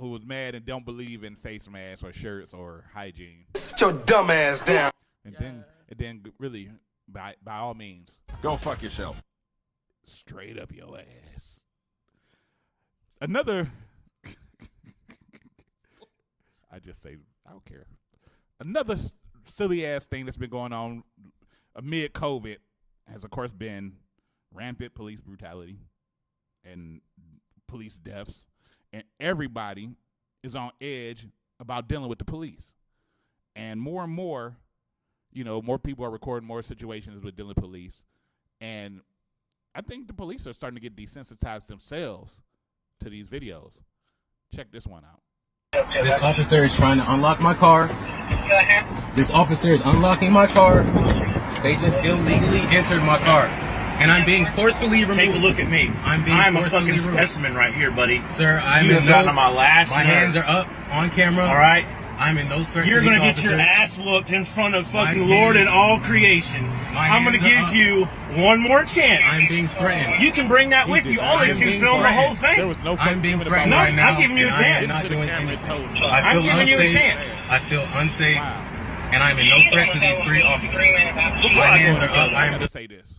who was mad and don't believe in face masks or shirts or hygiene, sit your dumb ass down. And then really, by all means, go fuck yourself. Straight up your ass. Another, I just say I don't care. Another silly ass thing that's been going on amid COVID has of course been rampant police brutality and police deaths, and everybody is on edge about dealing with the police. And more, you know, more people are recording more situations with dealing with police, and I think the police are starting to get desensitized themselves to these videos. Check this one out. This officer is trying to unlock my car. This officer is unlocking my car. They just illegally entered my car. And I'm being forcefully removed. Take a look at me. I'm a fucking removed. specimen right here, buddy. Sir, you have gotten on my last My nerve. hands are up on camera. All right? I'm in no threat. You're to going to these get your officers. ass whooped in front of My fucking Lord hands- and all creation. I'm going to give hands are you one more chance. I'm being threatened. You can bring that with you. All I'm this being is film the whole threatened. thing. There was no I'm being threatened No, right now. I'm giving you a and I am chance. not doing anything. I I'm feel giving you a unsafe. chance. I feel unsafe. And I'm in no threat to these three officers. My hands are up. I gotta say this.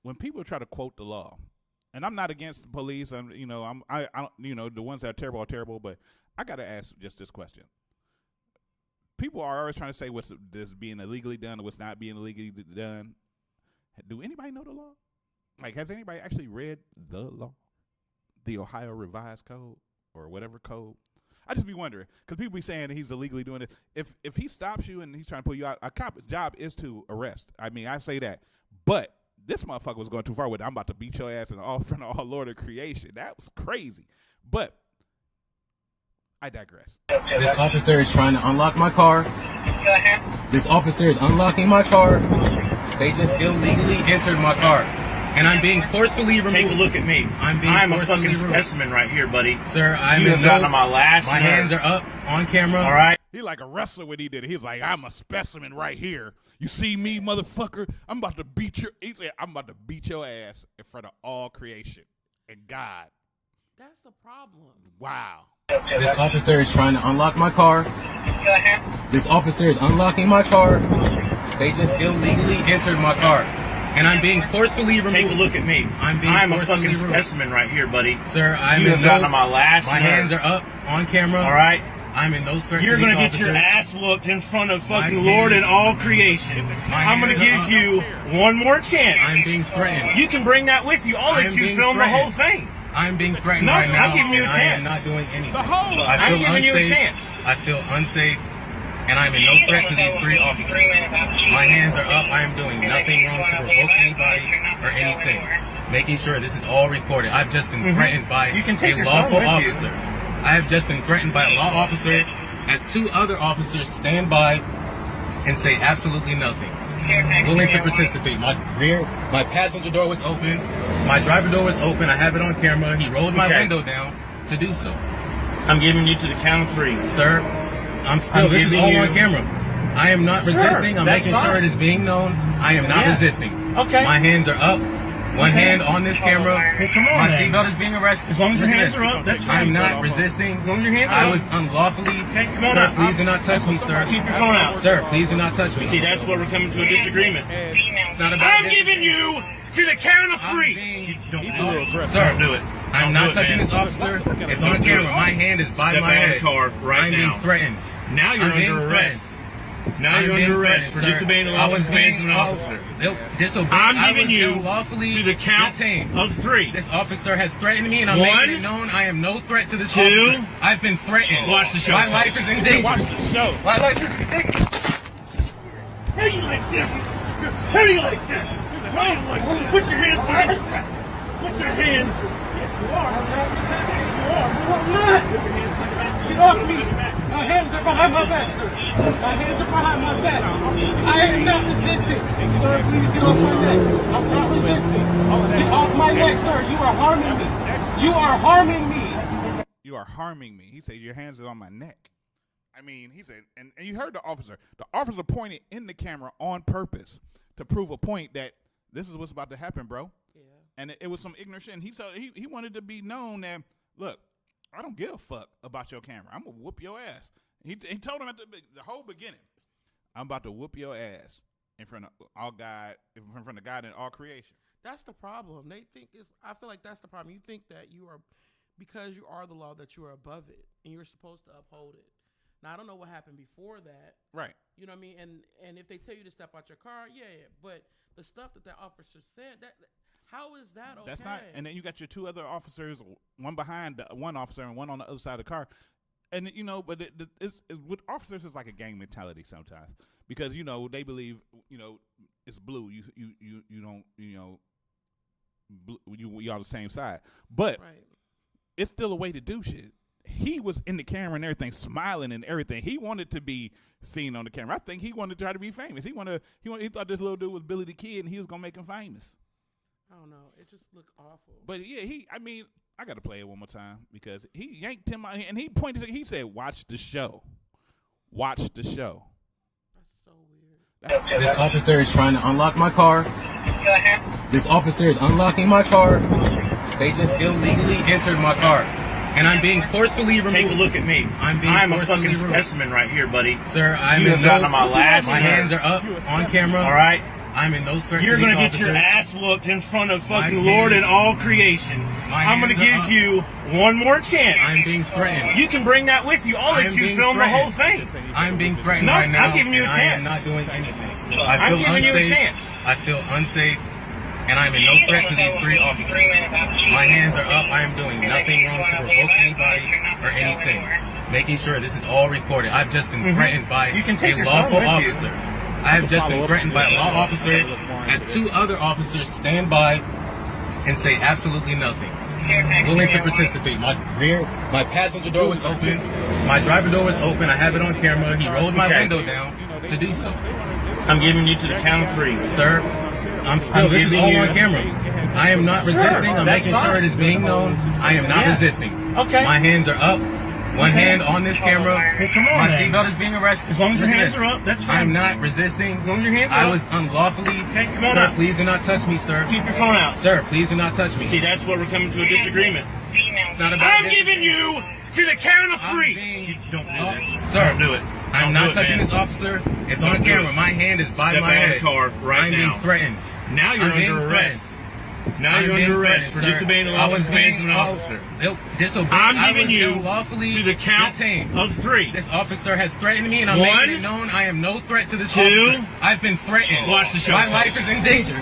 When people try to quote the law, and I'm not against the police, I you know, the ones that are terrible, but I gotta ask just this question. People are always trying to say what's this being illegally done or what's not being illegally done. Do anybody know the law? Like, has anybody actually read the law? The Ohio Revised Code or whatever code? I just be wondering, because people be saying that he's illegally doing it. If he stops you and he's trying to pull you out, a cop's job is to arrest. I mean, I say that. But this motherfucker was going too far with it. I'm about to beat your ass in front of all Lord of creation. That was crazy. But I digress. This officer is trying to unlock my car. This officer is unlocking my car. They just illegally entered my car. And I'm being forcefully removed. Take a look at me. I'm a fucking removed. specimen right here, buddy. Sir, you have gotten on my last My nerve. hands are up on camera. All right? He like a wrestler when he did it. He's like, I'm a specimen right here. You see me, motherfucker? I'm about to beat your. He said, I'm about to beat your ass in front of all creation and God. That's the problem. Wow. This officer is trying to unlock my car. This officer is unlocking my car. They just illegally entered my car. And I'm being forcefully removed. Take a look at me. I'm a fucking removed. specimen right here, buddy. Sir, you have gotten on my last My nerve. hands are up on camera. All right? I'm in no threat You're to going these to get your officers. ass whooped in front of My fucking Lord hands- and all creation. I'm going to give hands are you one more chance. I'm being threatened. You can bring that with you. All I'm that you being film the whole threatened. thing. I'm being threatened No, right now. I'm giving you a and I am chance. not doing anything. The whole- I feel I'm giving you a unsafe. chance. I feel unsafe. And I'm in no threat to these three officers. My hands are up. I am doing nothing wrong to provoke anybody or anything. Making sure this is all recorded. I've just been threatened by You can take a your lawful phone with you. officer. I have just been threatened by a law officer as two other officers stand by and say absolutely nothing. Willing to participate. My passenger door was open. My driver door was open. I have it on camera. He rolled my Okay. window down to do so. I'm giving you to the count of 3. Sir, this is giving all you- on camera. I am not Sir, resisting. I'm that's making sure fine. it is being known. I am not Yeah. resisting. Okay. My hands are up. One Okay. hand on this camera. Well, come on, My then. seatbelt is being arrested. As long as your Look at hands this. are up, that's I'm fine. not resisting. As long as your hands are I up. was unlawfully. Okay, come on Sir, up. please do not touch me, sir. Keep your phone out. Sir, please do not touch me. See, that's where we're coming to a disagreement. It's not about I'm this. giving you to the count of 3. He's a little aggressive. Sir, Don't do it. I'm Don't not do it, touching man. this officer. It's Don't on do camera. it. My hand is by Step my out of head. the car right I'm now. being threatened. Now you're I'm being under arrest. threatened. Now you're under arrest for disobeying the law and commands of an officer. I'm giving you to the count of 3. This officer has threatened me, and I'm 1, making it known I am no threat to this 2. officer. I've been threatened. Watch the show. My life is in danger. Watch the show. My life is in danger. How do you like that? How do you like that? How do you like that? Put your hands behind. Put your hands. Yes, you are. Yes, you are. You are not. Put your hands behind. Get off me. My hands are behind my back, sir. My hands are behind my back. I am not resisting. Sir, please get off my neck. I'm not resisting. Get off my neck, sir. You are harming me. You are harming me. You are harming me. He said, your hands are on my neck. I mean, he said, and you heard the officer. The officer pointed in the camera on purpose to prove a point that this is what's about to happen, bro. Yeah. And it was some ignorant shit. And he wanted to be known that, look, I don't give a fuck about your camera. I'm going to whoop your ass. He told him at the whole beginning, I'm about to whoop your ass in front of all God, in front of God and all creation. That's the problem. They think I feel like that's the problem. You think that you are, because you are the law, that you are above it and you're supposed to uphold it. Now, I don't know what happened before that. Right. You know what I mean? And if they tell you to step out your car, yeah. But the stuff that officer said, how is that okay? That's not. And then you got your 2 other officers, one behind one officer and one on the other side of the car. And, you know, but it's with officers, it's like a gang mentality sometimes. Because, you know, they believe, you know, it's blue. You don't, you know, you all the same side. But it's still a way to do shit. He was in the camera and everything, smiling and everything. He wanted to be seen on the camera. I think he wanted to try to be famous. He thought this little dude was Billy the Kid and he was gonna make him famous. I don't know. It just looked awful. But yeah, I mean, I gotta play it one more time because he yanked him out and he pointed. He said, "Watch the show. Watch the show." That's so weird. This officer is trying to unlock my car. This officer is unlocking my car. They just illegally entered my car. And I'm being forcefully removed. Take a look at me. I'm a fucking specimen right here, buddy. Sir, you have gotten on my last My hands are up on camera. All right? I'm in no threat. You're going to get your ass whooped in front of fucking Lord and all creation. I'm going to give you one more chance. I'm being threatened. You can bring that with you. I'll let you film the whole thing. I'm being threatened right now. I'm giving you a chance. I am not doing anything. I'm giving you a chance. I feel unsafe. And I'm in no threat to these 3 officers. My hands are up. I am doing nothing wrong to provoke anybody or anything. Making sure this is all recorded. I've just been threatened by a lawful officer. I have just been threatened by a law officer as 2 other officers stand by and say absolutely nothing. Willing to participate. My passenger door was open. My driver door was open. I have it on camera. He rolled my window down to do so. I'm giving you to the count of 3. Sir, this is all on camera. I am not resisting. I'm making sure it is being known. I am not resisting. Okay. My hands are up. One hand on this camera. Hey, come on, my man. seatbelt is being arrested. As long as your hands are up, that's fine. I'm not resisting. As long as your hands are I up. was unlawfully. Okay, come on sir, out. please do not touch me, sir. Keep your phone out. Sir, please do not touch me. See, that's where we're coming to a disagreement. It's not about I'm giving you to the count of 3. You don't do this. Sir, Don't do it. I'm Don't not do it, touching man. this officer. It's Don't on do camera. it. My hand is by Step my out of head. the car right I'm now. being threatened. Now you're I'm being under arrest. threatened. Now I'm you're being under arrest threatened, for sir. disobeying the I law was and commands of an being officer. I'm giving you lawfully to the count detained. of 3. This officer has threatened me, and I'm 1, making it known I am no threat to this 2. officer. I've been threatened. Watch the show. My folks. life is in danger.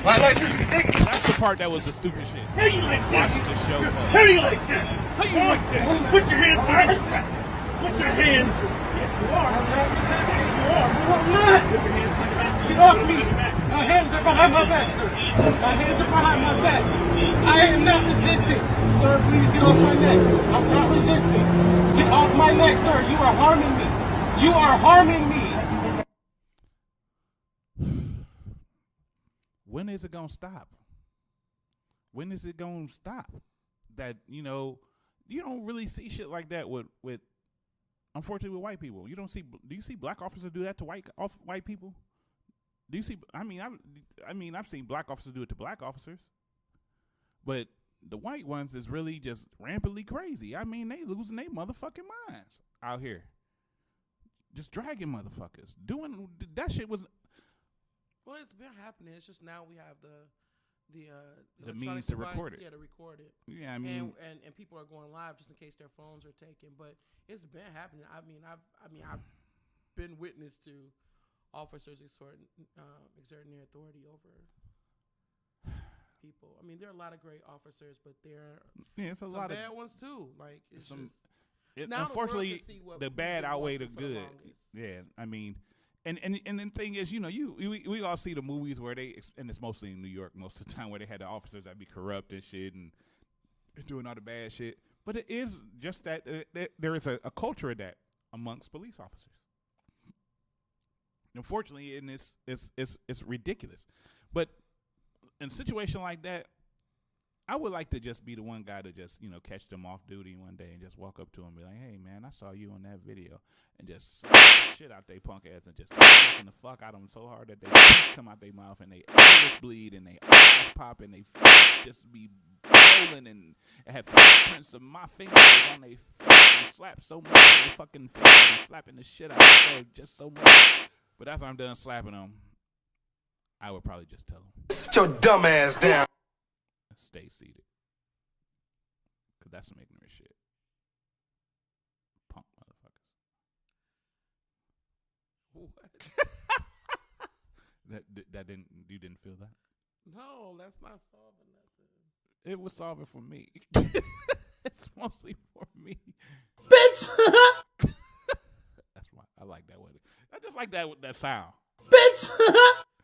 My life is in danger. That's the part that was the stupid shit. How do you like that? Watch the show, folks. How do you like that? How you like that? Put your hands behind that. Put your hands. Yes, you are. Yes, you are. You are not. Put your hands behind that. Get off me. My hands are behind my back, sir. My hands are behind my back. I am not resisting. Sir, please get off my neck. I'm not resisting. Get off my neck, sir. You are harming me. You are harming me. When is it gonna stop? When is it gonna stop? That, you know, you don't really see shit like that with unfortunately with white people. You don't see. Do you see black officers do that to white people? Do you see? I mean, I've seen black officers do it to black officers, but the white ones is really just rampantly crazy. I mean, they losing their motherfucking minds out here, just dragging motherfuckers. Doing that shit was. Well, it's been happening. It's just now we have the means to record it. Yeah, to record it. Yeah, I mean, and people are going live just in case their phones are taken. But it's been happening. been witness to officers exerting their authority over people. I mean, there are a lot of great officers, but there are some bad ones too. Like it's now unfortunately, the bad outweigh the good. Yeah, I mean, and the thing is, we all see the movies where and it's mostly in New York most of the time, where they had the officers that be corrupt and shit and doing all the bad shit. But it is just that there is a culture of that amongst police officers. Unfortunately, and it's ridiculous. But in a situation like that, I would like to just be the one guy to just, catch them off duty one day and just walk up to them and be like, hey, man, I saw you on that video, and just slap the shit out they punk ass and just fucking the fuck out of them so hard that they come out their mouth and they ears bleed and they eyes pop and they face just be rolling and have fingerprints of my fingers on their face and slap so much they fucking face and slapping the shit out of them just so much. But after I'm done slapping them, I would probably just tell them, sit your dumb ass down. Stay seated. Because that's some ignorant shit. Punk motherfuckers. You didn't feel that? No, that's not solving nothing. It was solving for me. It's mostly for me. Bitch! That's why I like that one. I just like that sound. Bitch!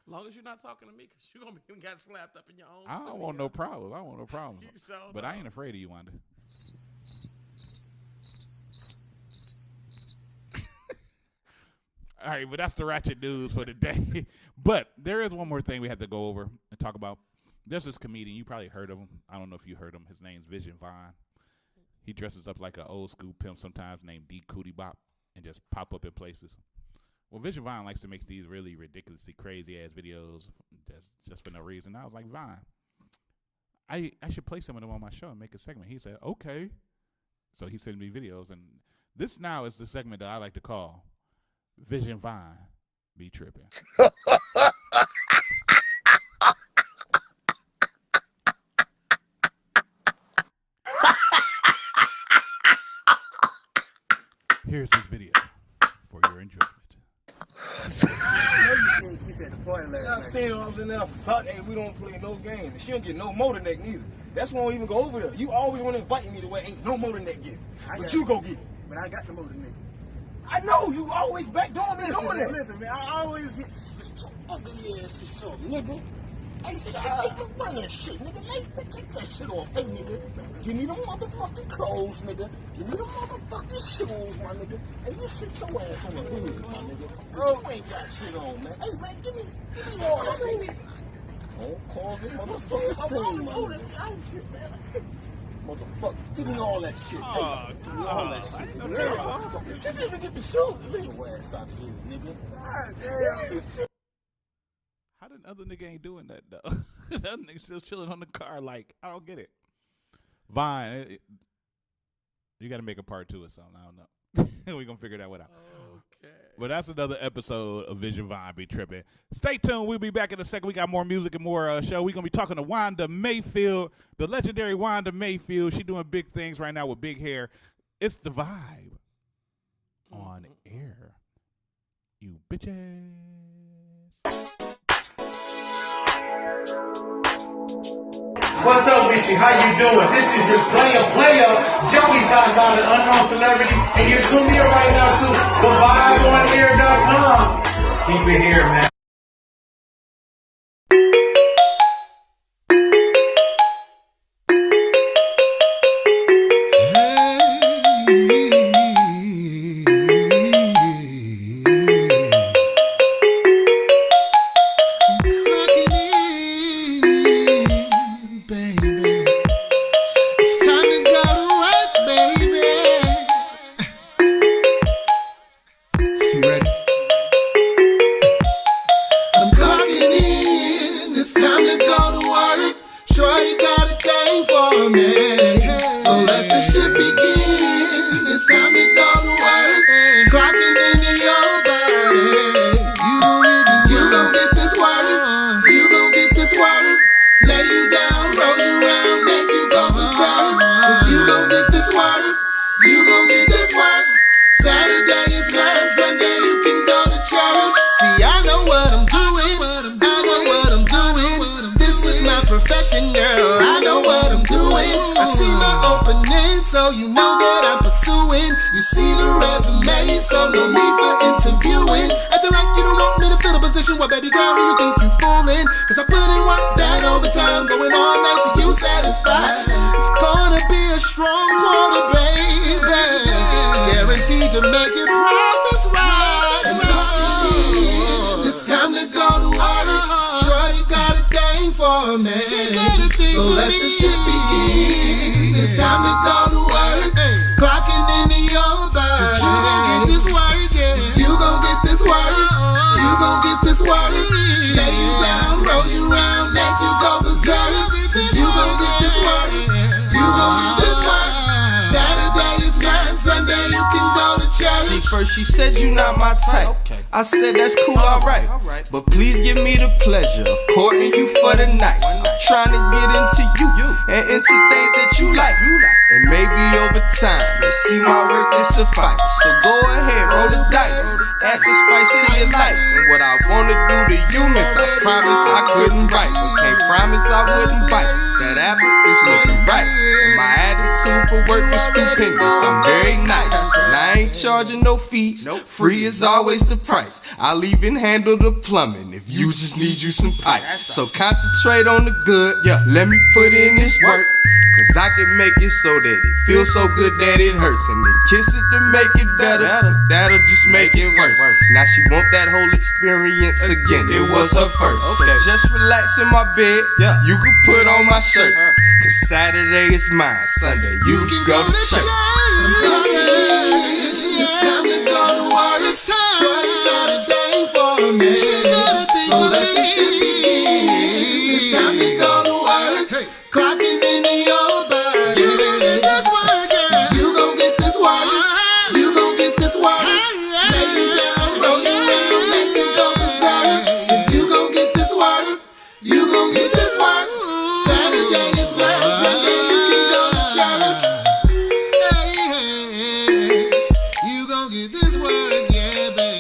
As long as you're not talking to me, because you're going to be got slapped up in your own I don't studio. want no problem. But I ain't afraid of you, Wanda. All right, but that's the ratchet news for the day. But there is one more thing we have to go over and talk about. There's this comedian. You probably heard of him. I don't know if you heard him. His name's Vision Vine. He dresses up like an old school pimp sometimes named D. Cootie Bop and just pop up in places. Well, Vision Vine likes to make these really ridiculously crazy-ass videos just for no reason. I was like, Vine, I should play some of them on my show and make a segment. He said, okay. So he sent me videos, and this now is the segment that I like to call Vision Vine Be Tripping. Here's this video for your enjoyment. I seen I was in there fuck, hey, we don't play no games. She don't get no motor neck neither. That's why I don't even go over there. You always want to invite me to where ain't no motor neck get. But you go get it. But I got the motor neck. I know, you always back door me doing that. Listen, man, I always get this ugly ass shit, nigga. Hey, nigga, run that shit, nigga. Hey, take that shit off. Hey, nigga, give me the motherfucking clothes, nigga. Give me the motherfucking shoes, my nigga. Hey, you sit your ass on the hood, my nigga. Bro, you ain't got shit on, man. Hey, man, give me all that, nigga. Don't cause it, motherfucker, scene, my nigga. Motherfucker, give me all that shit. Hey, give me all that shit, nigga. Just even get the shoes. Leave your ass out of here, nigga. Damn. How did other nigga ain't doing that, though? The other nigga still chilling on the car like, I don't get it. Vine, you got to make a part 2 or something. I don't know. We're going to figure that one out. Okay. But that's another episode of Vision Vine Be Tripping. Stay tuned. We'll be back in a second. We got more music and more show. We're going to be talking to Wanda Mayfield, the legendary Wanda Mayfield. She's doing big things right now with big hair. It's the vibe on air. You bitches. What's up with you? How you doing? This is your player, Joey Zaza, the unknown celebrity, and you're tuned in right now to thevibeonair.com. Keep it here, man. Saturday is mine, Sunday you can go. profession, girl. I know what I'm doing. I see my opening, so you know that I'm pursuing. You see the resume, so no need for interviewing. Acting like you don't want me to fill the position. Well, baby girl, who you think you fooling? Cause I put in work that overtime, going all night till you satisfied. It's gonna be a strong quarter, baby. Guaranteed to make it profits right. And it's time to go to work. Shorty got a thing for me. So let the shit begin. It's time to go to work. Clocking into your body. So you gon' get this work, yeah. So you gon' get this work. You gon' get this work. Lay you down, roll you round, make you go berserk. So you gon' get this work. You gon' get this work. Saturday is mine, Sunday you can go to church. See, first she said you not my type. I said that's cool, alright. But please give me the pleasure of courting you for the night. I'm trying to get into you and into things that you like. And maybe over time, you see my work is suffice. So go ahead, roll the dice, add some spice to your life. And what I wanna do to you, miss, I promise I couldn't write. But can't promise I wouldn't bite. That apple is looking right. And my attitude for work is stupendous. I'm very nice. And I ain't charging no fees. Free is always the price. I'll even handle the plumbing if you just need you some pipe. So concentrate on the good. Let me put in this work. Cause I can make it so that it feels so good that it hurts. And then kiss it to make it better. That'll just make it worse. Now she want that whole experience again. It was her first. So just relax in my bed. You can put on my shirt. Cause Saturday is mine. Sunday you can go to church. It's time to go to work. Shorty got a thing for me. So let the shit begin. It's time to go to work. Clocking into your body. You gon' get this work, yeah. So you gon' get this work. You gon' get this work. Make you down, roll you around, make you go berserk. So you gon' get this work. You gon' get this work. Saturday is mine, Sunday you can go to church. Hey, you gon' get this work, yeah, baby.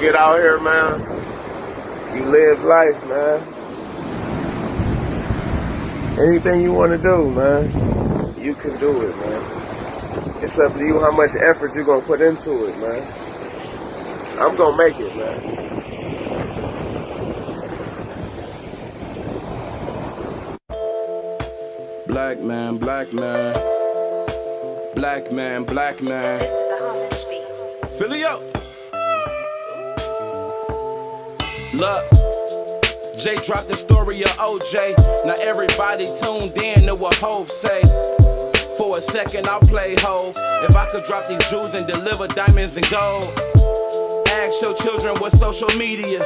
get out here, man, you live life, man. Anything you want to do, man, you can do it, man. It's up to you how much effort you're going to put into it, man. I'm going to make it, man. Black man, black man. Black man, black man. Philly up. Look, Jay dropped the story of OJ. Now everybody tuned in to what Hov say. For a second I'll play Hov. If I could drop these jewels and deliver diamonds and gold. Ask your children what's social media.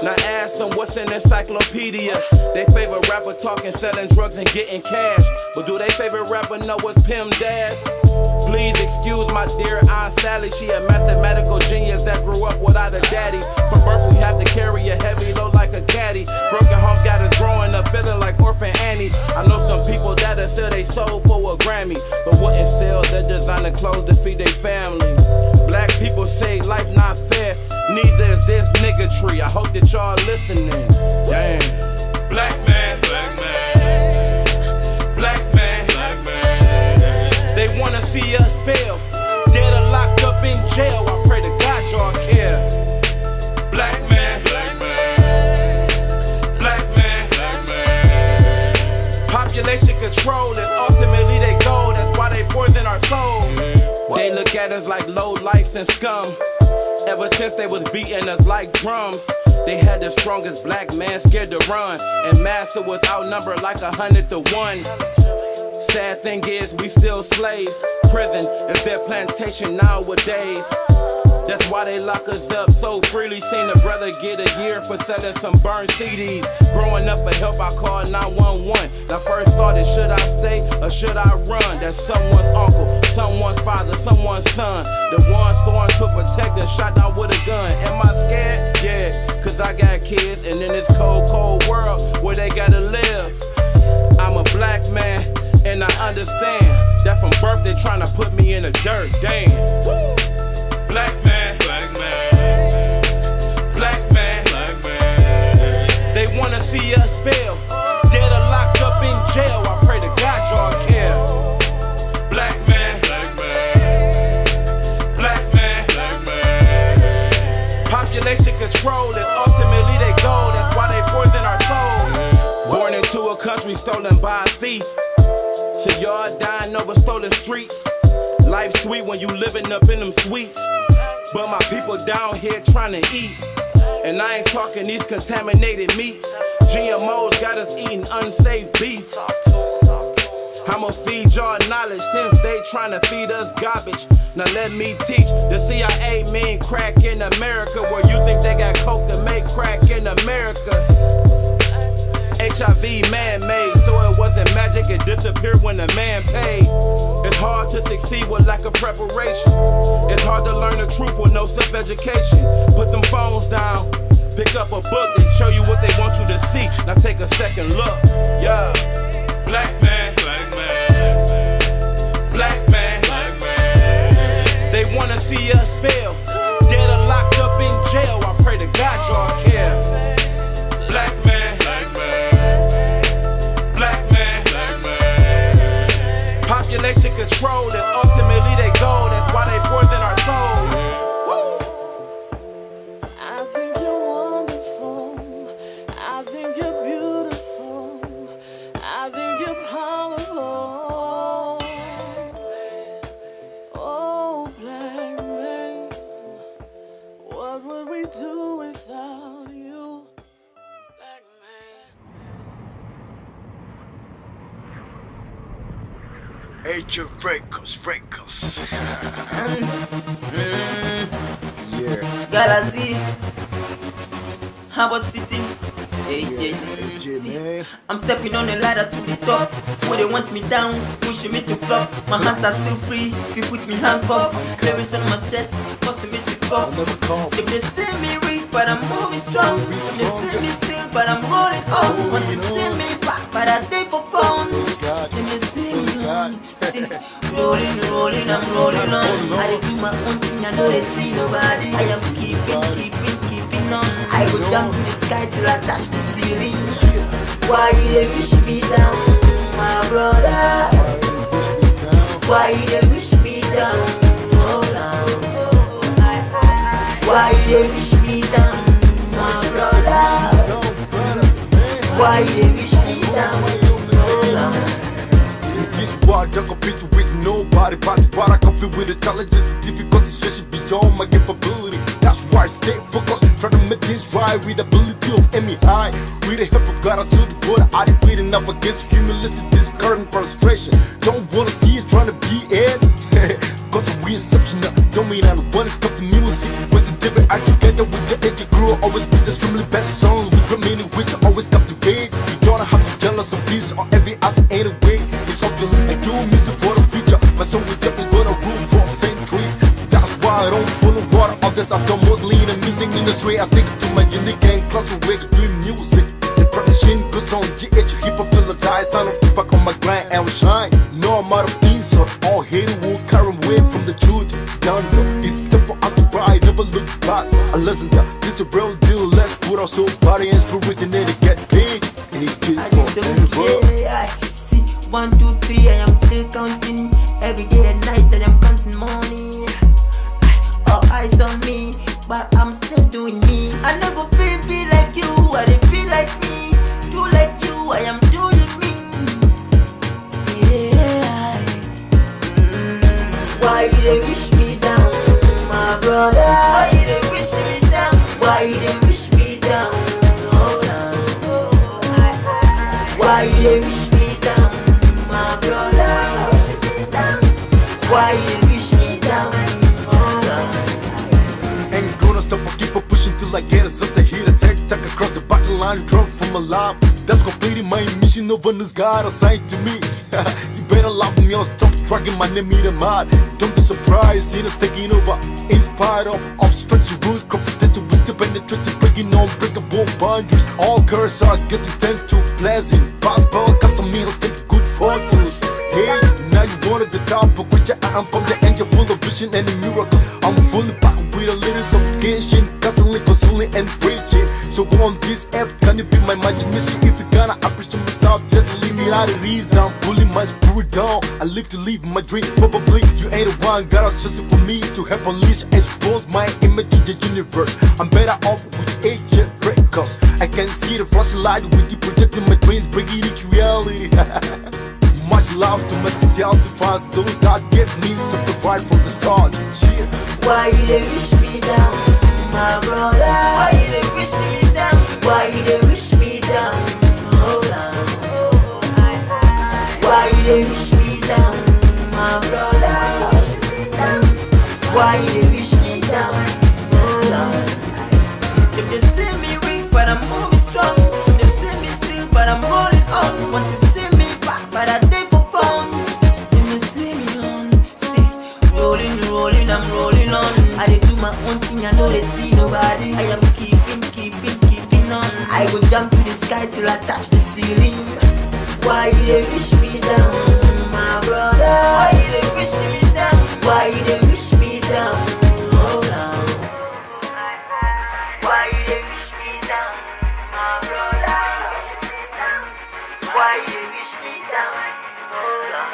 Now ask them what's an encyclopedia. They favorite rapper talking, selling drugs and getting cash. But do they favorite rapper know what's Pim Dash? Please excuse my dear Aunt Sally. She a mathematical genius that grew up without a daddy. From birth we have to carry a heavy load like a caddy. Broken homes got us growing up feeling like Orphan Annie. I know some people that'll sell they soul for a Grammy, but wouldn't sell their designer clothes to feed their family. Black people say life not fair, neither is this niggatry. I hope that y'all listening. Damn. Black man, black man. Black man, black man. They wanna see us fail, dead or locked up in jail. I pray to God y'all care. Black man, black man. Black man, black man. Population control is ultimately their goal. That's why they poison our soul. They look at us like low lifes and scum. Ever since they was beating us like drums, they had the strongest black man scared to run, and Massa was outnumbered like 100 to 1. Sad thing is we still slaves. Prison is their plantation nowadays. That's why they lock us up so freely. Seen a brother get a year for selling some burned CDs. Growing up for help, I called 911. Now first thought is, should I stay or should I run? That's someone's uncle, someone's father, someone's son. The one sworn to protect and shot down with a gun. Am I scared? Yeah, cause I got kids, and in this cold, cold world where they gotta live. I'm a black man, and I understand that from birth they tryna put me in the dirt. Damn. Woo. Black man, black man. Black man, black man. They wanna see us fail, dead or locked up in jail. I pray to God y'all care. Black man, black man. Black man, black man. Population control is ultimately their goal. That's why they poison our soul. Born into a country stolen by a thief, so y'all dying over stolen streets. Life sweet when you living up in them suites, but my people down here trying to eat. And I ain't talking these contaminated meats. GMOs got us eating unsafe beef. I'ma feed y'all knowledge since they tryna feed us garbage. Now let me teach. The CIA mean crack in America, where you think they got coke to make crack in America. HIV man-made, so it wasn't magic, it disappeared when the man paid. It's hard to succeed with lack of preparation. It's hard to learn the truth with no self-education. Put them phones down, pick up a book, they show you what they want you to see. Now take a second look, yeah. Black man, black man. Black man, black man. They wanna see us fail, dead or locked up in jail. I pray to God y'all care. Black man, black man. Black man, black man. Population control is ultimately their goal. That's why they poison our soul. I think you're wonderful. I think you're beautiful. I think you're powerful. Oh, black man, what would we do without you? Black man. Age of Records. Yeah. Galaxy, Harbor City, AJ, man. I'm stepping on the ladder to the top. When they want me down, pushing me to flop. My hands are still free, you put me handcuffed. Clearance on my chest, forcing me to cough. If they see me weak, but I'm moving strong. If they see me still, but I'm rolling on. Want to see me back, but I take for phones. If they see me long, rolling, I'm rolling on. I do my own thing, I know they see nobody. I am keeping rolling on. I go jump to the sky till I touch the ceiling. Why you dey wish me down, my brother? Why you dey wish me down? Hold on. Why you dey wish me down, my brother? Why you dey wish me down? Hold on. This world I compete with nobody, but what I compete with the challenges, difficult situation beyond my capability. That's why I stay focused, try to make this right with the ability of aiming high. With the help of God, I stood the border, I did beating up against humility, discouragement, and frustration. Don't wanna see it trying to BS, cause we exceptional. Don't mean I'm the one that's got the music. Wasn't different, I together with the edge crew, always be extremely best songs. We remain which always captivate. You don't have to jealous of this or every ass anyway. It's obvious, I do music for the future. My song will definitely gonna rule for centuries. That's why I don't follow water. Others I've done mostly in the music industry. I stick to my unique and classic way to do music. The production goes on GH hip hop till I die. Sign of back on my grind and shine. No amount of insult, all hate will carry away from the truth. Down though, it's time for us to ride, never look back. I listen to this a real deal. Let's put our soul, body, and spirit in it to get big. I just don't care. See, 1, 2, 3, I am still counting. Every day and night I am counting money. All eyes on me, but I'm still doing me. I never be like you, I didn't be like me. Do like you, I am doing me. Yeah. Why you dey wish me down, my brother? Why you dey wish me down? Why you dey wish me down? Hold on. Why you dey wish me down, my brother? Why you dey wish me down? Hold on. Ain't gonna stop, I keep on pushing till I get it. Something hit a set, tuck across the battle line, drunk from my life. That's completing my mission. No one has God assigned to me. You better love me or stop dragging my name in the mud. Don't be surprised, seeing us taking over. In spite of obstruction rules, confrontation, we still penetrating, breaking unbreakable boundaries. All curses are against me, tend to blessings. Possible, custom meals, take good fortunes. Hey, now you wanted the top, but with your eye, I'm from the angel full of vision and miracles. I'm fully back with a little supplication, constantly pursuing and preaching. So go on this F, can it be my imagination? If you're gonna appreciate myself, just leave it out of ease. I'm pulling my spirit down. I live to live my dream. Probably you ain't the one, God was just for me to help unleash, expose my image to the universe. I'm better off with agent records. I can see the flashlight with you projecting my dreams, bringing it to reality. Much love to my TLC fans, those that gave me something right from the start. Yeah. Why you dey wish me down, my brother? Why you dey wish me down? Why you dey wish me down? Hold on. Why you dey wish me down, my brother? Why you dey wish me down? Hold on. If they see me weak, but I'm moving strong. They see me still, but I'm holding on. Want to see me back, but I take for phones. If they see me on, see, rolling, I'm rolling on. I dey do my own thing, I know they see nobody. I am keeping on. I go jump to the sky till I touch the ceiling. Why you dey wish me down, my brother? Why you dey wish me down? Why you dey wish me down? Hold on. Why you dey wish me down, my brother? Why you dey wish me down? Hold on.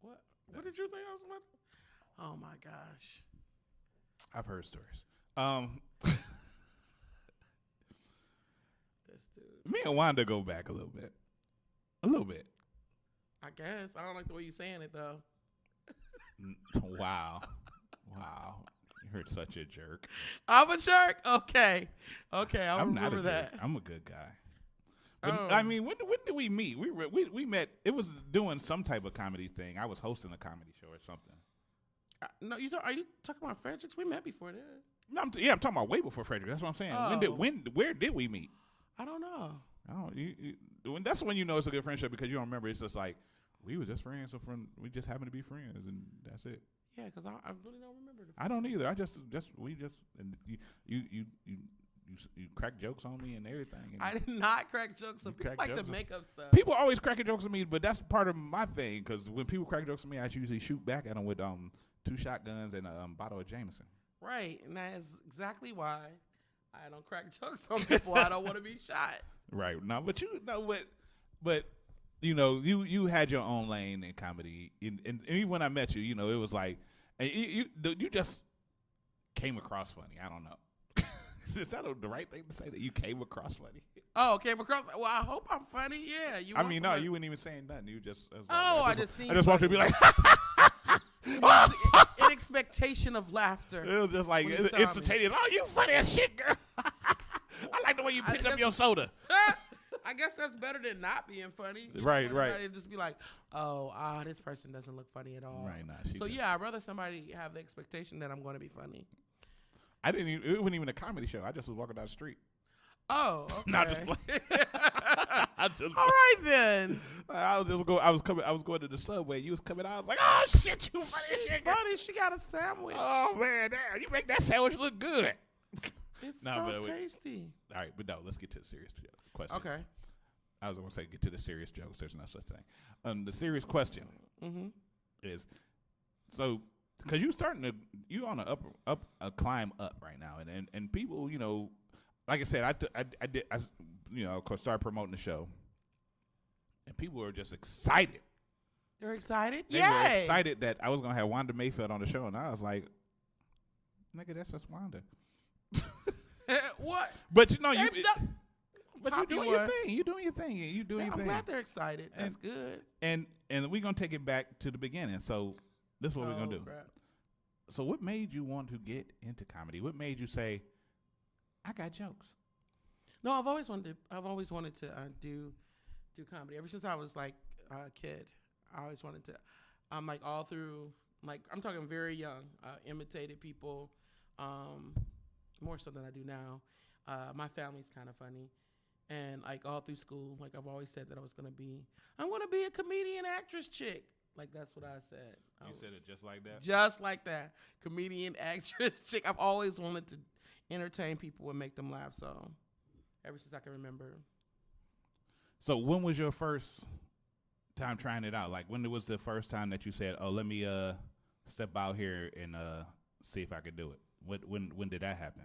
What? What did you think I was about? Oh my gosh. I've heard stories. This dude. Me and Wanda go back a little bit. A little bit. I guess. I don't like the way you're saying it though. Wow. Wow. You're such a jerk. I'm a jerk? Okay. Okay, I'll I'm remember not a that. jerk. I'm a good guy. But, Oh. I mean, when did we meet? We met. It was doing some type of comedy thing. I was hosting a comedy show or something. No, are you talking about Fredericks? We met before that. No, I'm talking about way before Frederick. That's what I'm saying. Oh. Where did we meet? I don't know. That's when you know it's a good friendship because you don't remember. It's just like we was just friends, we just happen to be friends, and that's it. Yeah, because I really don't remember. I don't either. I just and you crack jokes on me and everything. And I did not crack jokes on people. Like to make up stuff. People always cracking jokes on me, but that's part of my thing because when people crack jokes on me, I usually shoot back at them with 2 shotguns and a bottle of Jameson. Right, and that is exactly why I don't crack jokes on people. I don't want to be shot. Right. No, but but you know, you had your own lane in comedy, and even when I met you, you know, it was like, and you just came across funny. I don't know. Is that the right thing to say that you came across funny? Oh, came across. Well, I hope I'm funny. Yeah, you. I mean, no, you weren't even saying nothing. You just. I just walked in and be like. In expectation of laughter. It was just like instantaneous. Oh, you funny as shit, girl. I like the way you picked up your soda. I guess that's better than not being funny. Right. Just be like, this person doesn't look funny at all. Right, nah. So yeah, I'd rather somebody have the expectation that I'm going to be funny. I didn't even. It wasn't even a comedy show. I just was walking down the street. Oh, okay. Not just all right then. I was going to the subway. You was coming out. I was like, oh shit, you funny shit. Funny. She got a sandwich. Oh man, damn, you make that sandwich look good. It's so tasty. All right, but no, let's get to the serious questions. Okay. I was going to say get to the serious jokes. There's no such thing. The serious question is so. Because you on a climb up right now, and people, you know, like I said, I did, you know, of course, started promoting the show, and people were just excited. They're excited. They were excited that I was gonna have Wanda Mayfield on the show, and I was like, nigga, that's just Wanda. What? But you know, you Pop doing your thing. You doing your thing. You doing your thing. I'm glad they're excited. That's good. And we're gonna take it back to the beginning. So this is what we're gonna do. Crap. So what made you want to get into comedy? What made you say, I got jokes? No, I've always wanted to do comedy. Ever since I was like a kid, I always wanted to. Like all through, like I'm talking very young. Imitated people, more so than I do now. My family's kind of funny, and like all through school, like I've always said that I'm gonna be a comedian actress chick. Like, that's what I said. You said it just like that? Just like that. Comedian, actress, chick. I've always wanted to entertain people and make them laugh, so ever since I can remember. So when was your first time trying it out? Like, when was the first time that you said, oh, let me step out here and see if I could do it? When did that happen?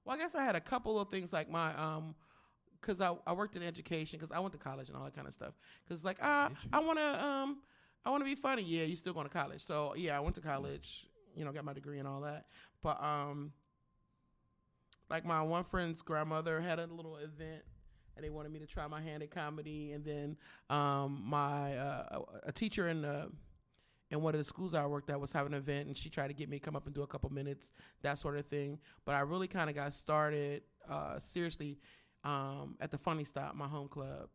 Well, I guess I had a couple of things like my because I worked in education because I went to college and all that kind of stuff. Because like I want to be funny. Yeah, you still going to college. So yeah, I went to college. You know, got my degree and all that. But like my one friend's grandmother had a little event, and they wanted me to try my hand at comedy. And then a teacher in one of the schools I worked at was having an event, and she tried to get me to come up and do a couple minutes, that sort of thing. But I really kind of got started seriously at the Funny Stop, my home club.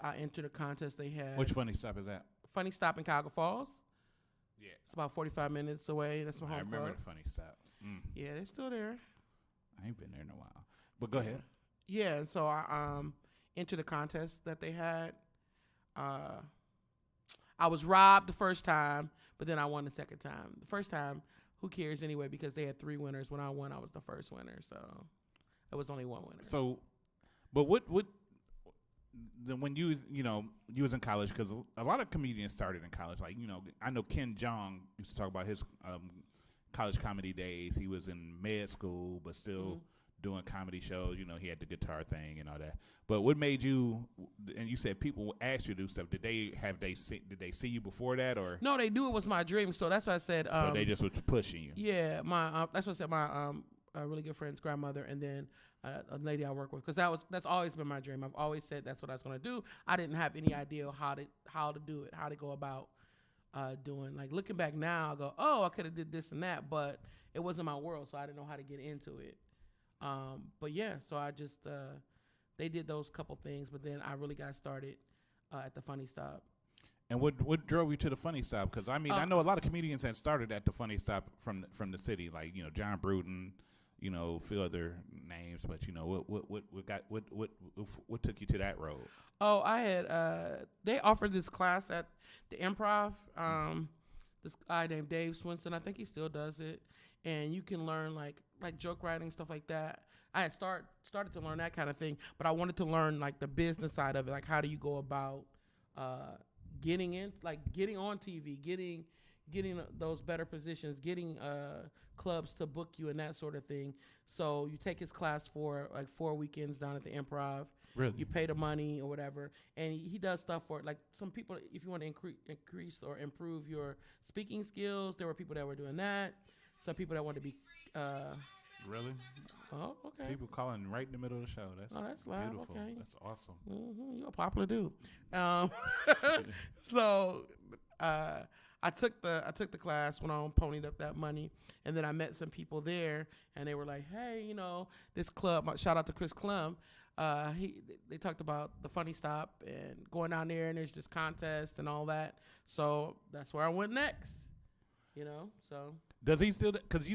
I entered a contest they had. Which Funny Stop is that? Funny Stop in Cuyahoga Falls. Yeah. It's about 45 minutes away. That's my home club. I remember the Funny Stop. Yeah, they're still there. I ain't been there in a while. But go ahead. Yeah, and so I entered the contest that they had. I was robbed the first time, but then I won the second time. The first time, who cares anyway, because they had 3 winners. When I won, I was the first winner, so it was only 1 winner. So, but what then when you was in college, because a lot of comedians started in college. Like, you know, I know Ken Jeong used to talk about his college comedy days. He was in med school, but still doing comedy shows. You know, he had the guitar thing and all that. But what made you? And you said people asked you to do stuff. Did they see you before that or? No, they knew it was my dream. So that's why I said. So they just was pushing you. Yeah, that's what I said. My a really good friend's grandmother, and then a lady I work with, because that's always been my dream. I've always said that's what I was going to do. I didn't have any idea how to do it, how to go about doing. Like looking back now, I go, oh, I could have did this and that, but it wasn't my world, so I didn't know how to get into it. But yeah, so I just they did those couple things, but then I really got started at the Funny Stop. And what drove you to the Funny Stop? Because I mean, I know a lot of comedians had started at the Funny Stop from the city, like John Bruton, a few other names. But what took you to that road? Oh, I had they offered this class at the Improv. This guy named Dave Swinson, I think he still does it, and you can learn like joke writing, stuff like that. I had started to learn that kind of thing, but I wanted to learn like the business side of it, like how do you go about getting on TV, getting those better positions, getting clubs to book you and that sort of thing. So you take his class for like 4 weekends down at the Improv. Really? You pay the money or whatever, and he does stuff for like some people. If you want to increase or improve your speaking skills, there were people that were doing that. Some people that want to be. Really? Oh, okay. People calling right in the middle of the show. That's loud. beautiful. Okay. That's awesome. Mm-hmm. You're a popular dude. So I took the class, went on, ponied up that money, and then I met some people there, and they were like, hey, this club. Shout out to Chris Klum. They talked about the Funny Stop and going down there, and there's this contest and all that. So that's where I went next. So does he still? Because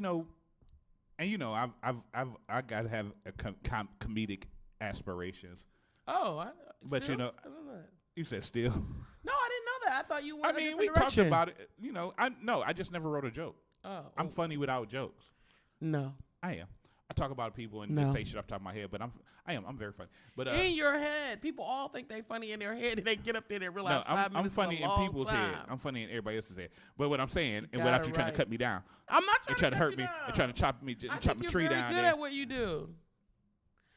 and I gotta have a comedic aspirations. Oh, but still? You said still. No, I didn't know that. I thought you. Went we talked about it. I just never wrote a joke. Oh, I'm funny without jokes. No, I am. I talk about people and just say shit off the top of my head, but I'm very funny. But in your head, people all think they funny in their head, and they get up there and realize I'm funny in people's head. I'm funny in everybody else's head. But what I'm saying, and without you trying to cut me down, I'm not trying to hurt me, and trying to chop my tree down. You're very good at what you do.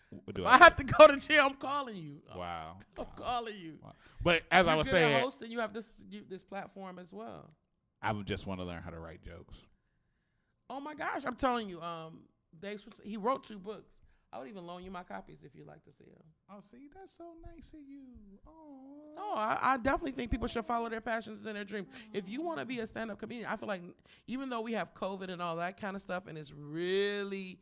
What I have to go to jail, I'm calling you. Wow. I'm calling you. Wow. But as I was saying, you're host, and you have this platform as well. I would just want to learn how to write jokes. Oh my gosh, I'm telling you, Dave, he wrote 2 books. I would even loan you my copies if you'd like to see them. Oh, see, that's so nice of you. Oh. No, I definitely think people should follow their passions and their dreams. If you want to be a stand-up comedian, I feel like even though we have COVID and all that kind of stuff, and it's really,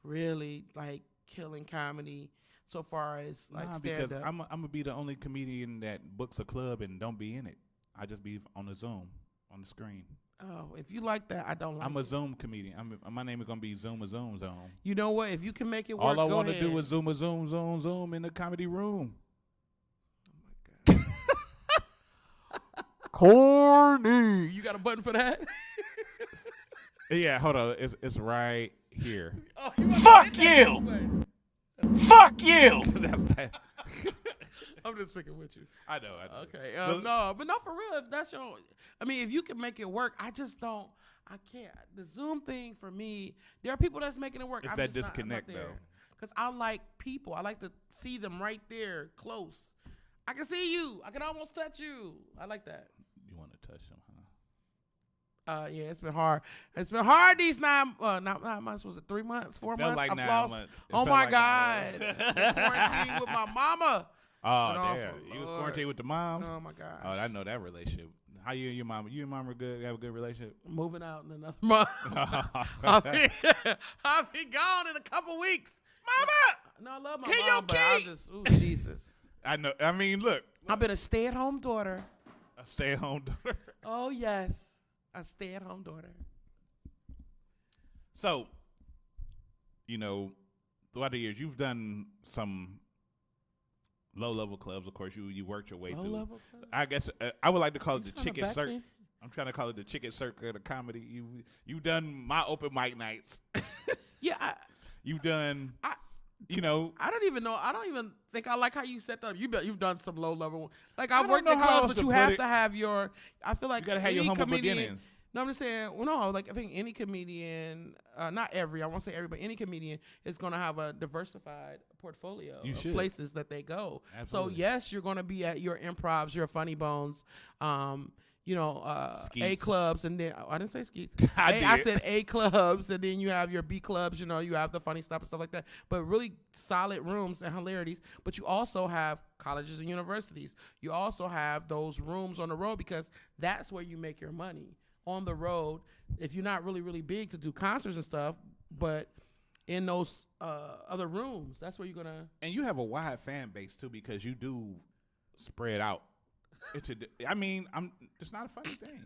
really like killing comedy so far as like stand-up. Because I'm gonna be the only comedian that books a club and don't be in it. I just be on the Zoom, on the screen. Oh, if you like that, I don't like I'm a Zoom comedian. My name is going to be Zoom Zone. You know what? If you can make it work, all I want to do is Zoom in the comedy room. Oh, my God. Corny. You got a button for that? Yeah, hold on. It's right here. Oh, fuck you! Fuck you! That's that. I'm just picking with you. I know. Okay. But no, for real. If that's if you can make it work, I just don't. I can't. The Zoom thing for me, there are people that's making it work. It's that disconnect though. Because I like people. I like to see them right there, close. I can see you. I can almost touch you. I like that. You want to touch them, huh? Yeah, it's been hard. It's been hard these 9 months. Was it 3 months? 4 months? Like I've 9 lost. months. Oh my God! Quarantine with my mama. Oh, damn. You was quarantined with the moms? Oh, my gosh. Oh, I know that relationship. How you and your mama? You and mama good? Have a good relationship? Moving out in another month. I'll be gone in a couple weeks. Mama! No, I love my mom, but I just, Jesus. I know. I mean, look. I've been a stay-at-home daughter. A stay-at-home daughter? Oh, yes. A stay-at-home daughter. So, throughout the years, you've done some low-level clubs. Of course, you worked your way through. Low-level clubs? I guess I would like to call it the chicken circuit. I'm trying to call it the chicken circuit of comedy. You've done my open mic nights. Yeah. You've done. I don't even know. I don't even think I like how you set that up. You've done some low-level. Like I've worked in clubs, but you have to have your. I feel like you gotta have your humble comedian, beginnings. No, I'm just saying. Well, no, like I think any comedian, not every, I won't say every, but any comedian is going to have a diversified portfolio of places that they go. Absolutely. So yes, you're going to be at your improvs, your funny bones, A clubs, and then I didn't say skeets. I said A clubs, and then you have your B clubs. You have the funny stuff and stuff like that. But really solid rooms and hilarities. But you also have colleges and universities. You also have those rooms on the road because that's where you make your money. On the road, if you're not really, really big to do concerts and stuff, but in those other rooms, that's where you're gonna. And you have a wide fan base too because you do spread out. It's not a funny thing.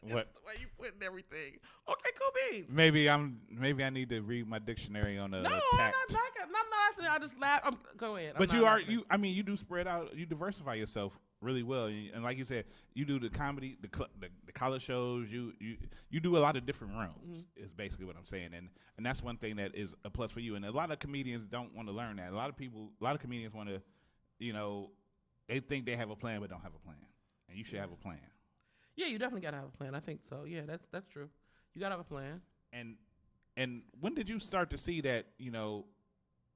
What? That's the way you putting everything. Okay, cool beans. Maybe I need to read my dictionary on the No, tact. I'm not laughing. I just laugh. Go ahead. But you do spread out. You diversify yourself really well, and like you said, you do the comedy, the college shows. You do a lot of different realms. Is basically what I'm saying, and that's one thing that is a plus for you. And a lot of comedians don't want to learn that. A lot of comedians want to, they think they have a plan but don't have a plan, and you should have a plan. Yeah, you definitely gotta have a plan. I think so. Yeah, that's true. You gotta have a plan. And when did you start to see that?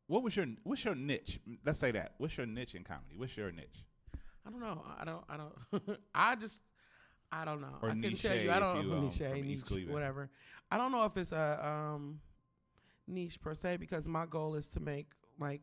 What's your niche? Let's say that. What's your niche in comedy? What's your niche? I don't know. I don't. I don't know. Or I couldn't niche, tell you. I don't from niche, East Cleveland. whatever. I don't know if it's a niche per se because my goal is to make like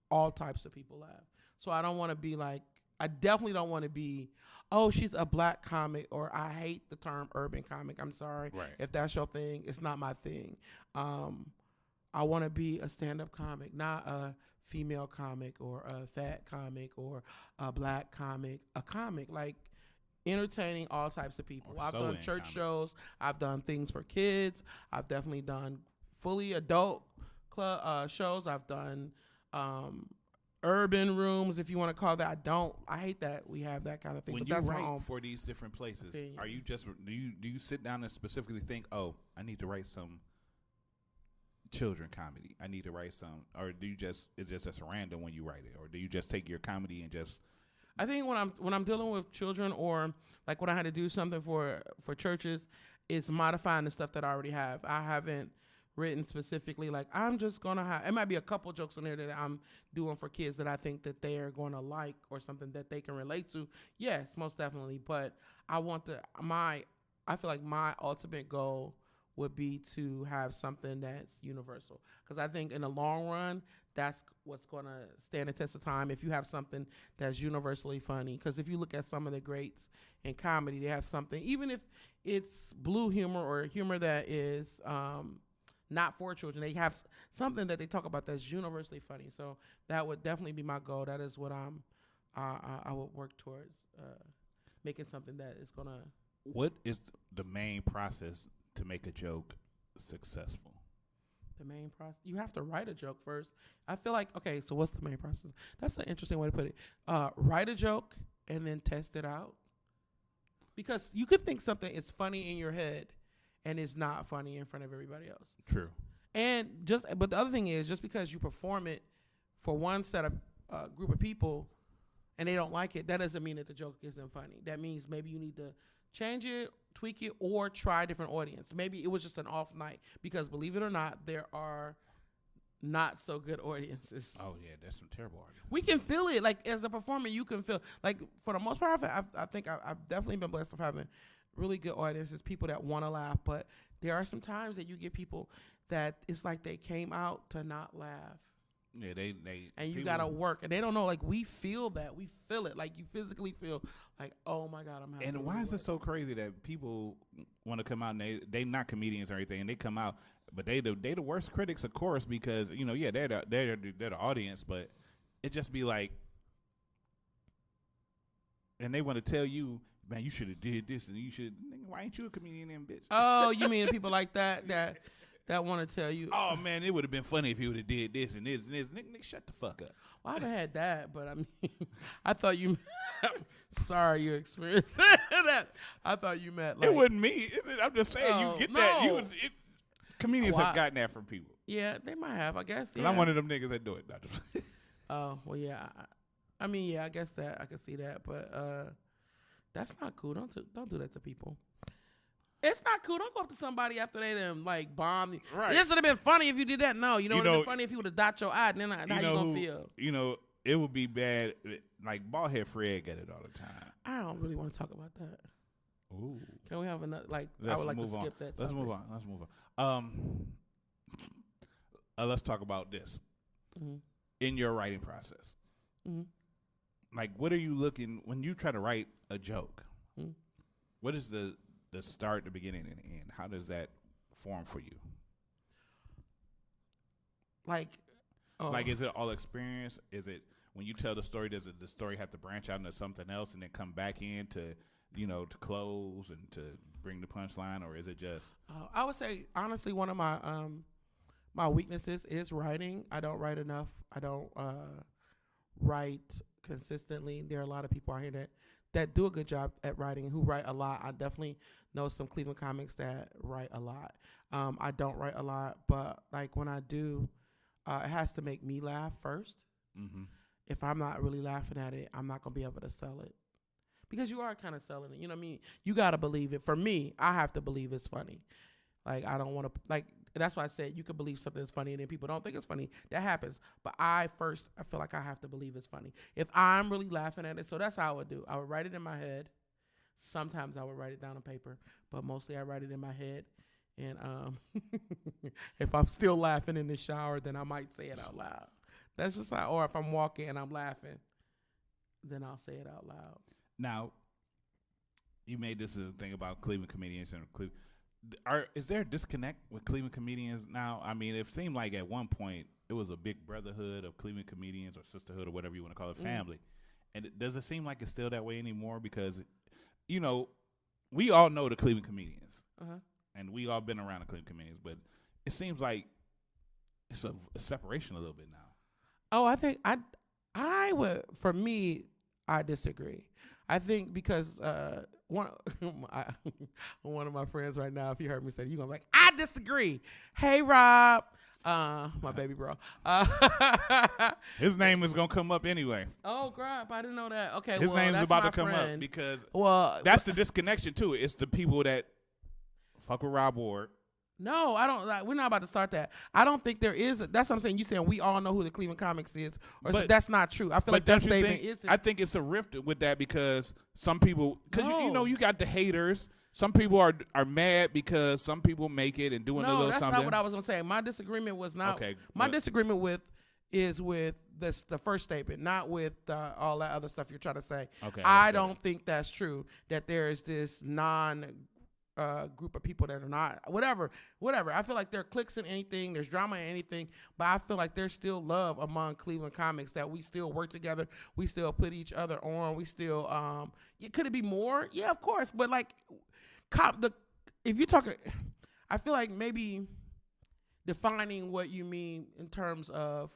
all types of people laugh. So I don't want to be like. I definitely don't want to be, oh, she's a black comic, or I hate the term urban comic. I'm sorry. Right. If that's your thing, it's not my thing. I want to be a stand-up comic, not a female comic or a fat comic or a black comic, a comic like entertaining all types of people. I've done church shows. I've done things for kids. I've definitely done fully adult club shows. I've done urban rooms, if you want to call that. I hate that we have that kind of thing. When but you that's write for these different places, are you just do you sit down and specifically think, oh, I need to write some children comedy, I need to write some, or do you just it's just random when you write it, or do you just take your comedy and just? I think when I'm dealing with children, or like when I had to do something for churches, it's modifying the stuff that I already have. I haven't written specifically like I'm just gonna have. It might be a couple jokes in there that I'm doing for kids that I think that they are going to like, or something that they can relate to. Yes, most definitely. But I want I feel like my ultimate goal would be to have something that's universal, because I think in the long run, that's what's going to stand the test of time. If you have something that's universally funny, because if you look at some of the greats in comedy, they have something, even if it's blue humor or humor that is not for children, they have something that they talk about that's universally funny. So that would definitely be my goal. That is what I would work towards, making something that is going to. What is the main process to make a joke successful? The main process, you have to write a joke first. I feel like, okay, so what's the main process? That's an interesting way to put it. Write a joke and then test it out, because you could think something is funny in your head and it's not funny in front of everybody else. True. But the other thing is, just because you perform it for one set of group of people and they don't like it, that doesn't mean that the joke isn't funny. That means maybe you need to change it, tweak it, or try a different audience. Maybe it was just an off night, because believe it or not, there are not so good audiences. Oh yeah, there's some terrible audiences. We can feel it. Like as a performer, you can feel, like for the most part, I think I've definitely been blessed of having really good audiences, people that want to laugh. But there are some times that you get people that it's like they came out to not laugh. Yeah, they and you gotta work, and they don't know. Like we feel that, we feel it. Like you physically feel like, oh my God, I'm happy. And why is it so crazy that people want to come out and they not comedians or anything, and they come out, but they the worst critics, of course, because they're the audience, but it just be like, and they want to tell you, man, you should have did this, and you should. Why ain't you a comedian, then, bitch? Oh, you mean people like that want to tell you, oh man, it would have been funny if you would have did this and this and this. Nick, shut the fuck up. Well, I haven't had that, but I mean, I thought you. Sorry, you experienced that. I thought you meant like, it wasn't me. I'm just saying, you get that. Comedians have gotten that from people. Yeah, they might have. I guess. Yeah. I'm one of them niggas that do it. Oh well, yeah. I mean, yeah. I guess that I can see that, but that's not cool. Don't do that to people. It's not cool. Don't go up to somebody after they done like bombed. Right. This would have been funny if you did that. No, you know what would have been funny if you would have dot your eye. And then how you gonna feel? You know, it would be bad. Like Baldhead Fred get it all the time. I don't really want to talk about that. Ooh. Can we have another? Like, Let's I would like to move on. skip that. Let's move on. Let's move on. Let's talk about this. Mm-hmm. In your writing process. Mm-hmm. Like, what are you looking when you try to write a joke? Mm-hmm. What is the start, the beginning, and the end? How does that form for you? Like, is it all experience? Is it when you tell the story? Does the story have to branch out into something else and then come back in to close and to bring the punchline, or is it just? I would say honestly, one of my my weaknesses is writing. I don't write enough. I don't write consistently. There are a lot of people out here that do a good job at writing, who write a lot. I definitely know some Cleveland comics that write a lot. I don't write a lot, but like when I do, it has to make me laugh first. Mm-hmm. If I'm not really laughing at it, I'm not gonna be able to sell it. Because you are kind of selling it, you know what I mean? You gotta believe it. For me, I have to believe it's funny. Like I don't want to that's why I said you could believe something is funny and then people don't think it's funny. That happens. But I feel like I have to believe it's funny. If I'm really laughing at it, so that's how I would do. I would write it in my head. Sometimes I would write it down on paper, but mostly I write it in my head. And if I'm still laughing in the shower, then I might say it out loud. That's just how. Or if I'm walking and I'm laughing, then I'll say it out loud. Now, you made this a thing about Cleveland comedians and Cleveland. Is there a disconnect with Cleveland comedians now? I mean, it seemed like at one point it was a big brotherhood of Cleveland comedians or sisterhood or whatever you want to call it, family. And does it seem like it's still that way anymore? Because, we all know the Cleveland comedians. Uh-huh. And we all been around the Cleveland comedians. But it seems like it's a separation a little bit now. Oh, I think I would, for me, I disagree. I think because one of my friends right now, if you heard me say it, you're going to be like, I disagree. Hey, Rob. My baby bro. His name is going to come up anyway. Oh, crap. I didn't know that. Okay, His name's that's about my to come friend. up because that's the disconnection, too. It's the people that fuck with Rob Ward. No, I don't. We're not about to start that. I don't think there is. That's what I'm saying. You saying we all know who the Cleveland Comics is, or that's not true. I feel like that statement isn't. I think it's a rift with that because some people, because you got the haters. Some people are mad because some people make it and doing a little something. No, that's not what I was gonna say. My disagreement was not. Okay, my disagreement is with the first statement, not with all that other stuff you're trying to say. Okay, I don't think that's true. That there is this group of people that are not whatever. I feel like there are cliques in anything, there's drama in anything, but I feel like there's still love among Cleveland comics, that we still work together, we still put each other on, we still could it be more? Yeah, of course, but like if you talk, I feel like maybe defining what you mean in terms of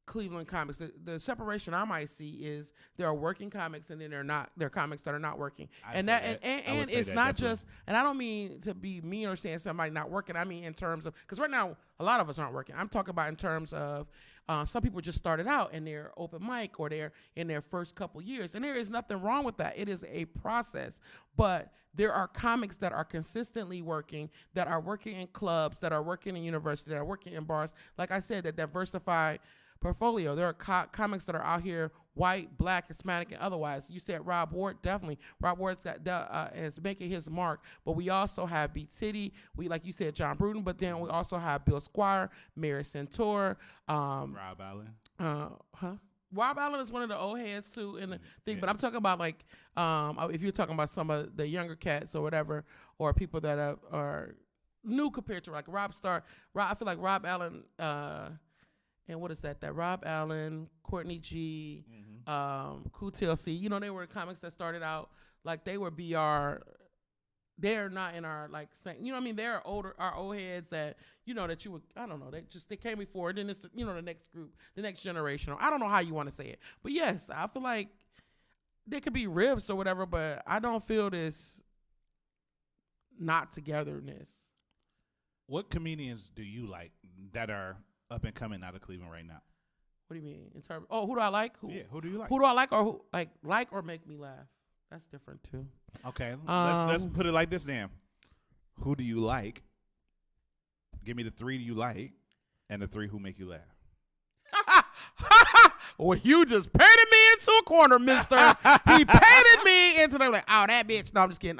Cleveland comics, the separation I might see is there are working comics and then there are comics that are not working, and it's not just, and I don't mean to be mean or saying somebody not working. I mean in terms of, because right now a lot of us aren't working. I'm talking about in terms of some people just started out and they're open mic or they're in their first couple years, and there is nothing wrong with that. It is a process, but there are comics that are consistently working, that are working in clubs, that are working in university, that are working in bars. Like I said, that diversified portfolio. There are comics that are out here, white, black, Hispanic, and otherwise. You said Rob Ward, definitely. Rob Ward's is making his mark, but we also have B. Titty. We, like you said, John Bruton, but then we also have Bill Squire, Mary Santor, Rob Allen. Rob Allen is one of the old heads too in the thing, but I'm talking about like if you're talking about some of the younger cats or whatever, or people that are new compared to like Rob Star. I feel like Rob Allen. And what is that? That Rob Allen, Courtney G, Cool TLC, they were comics that started out like they were BR. They're not in our like same, what I mean? They're our old heads that that you would, I don't know, they came before. Then it's the next group, the next generation. I don't know how you want to say it, but yes, I feel like there could be rifts or whatever, but I don't feel this not togetherness. What comedians do you like that are up and coming out of Cleveland right now? What do you mean? In terms, who do I like? Who do you like? Who do I like, or who like or make me laugh? That's different too. Okay, let's put it like this then. who do you like? Give me the 3 you like and the 3 who make you laugh. Well, you just painted me into a corner, mister. He painted me into the like, oh, that bitch. No, I'm just kidding.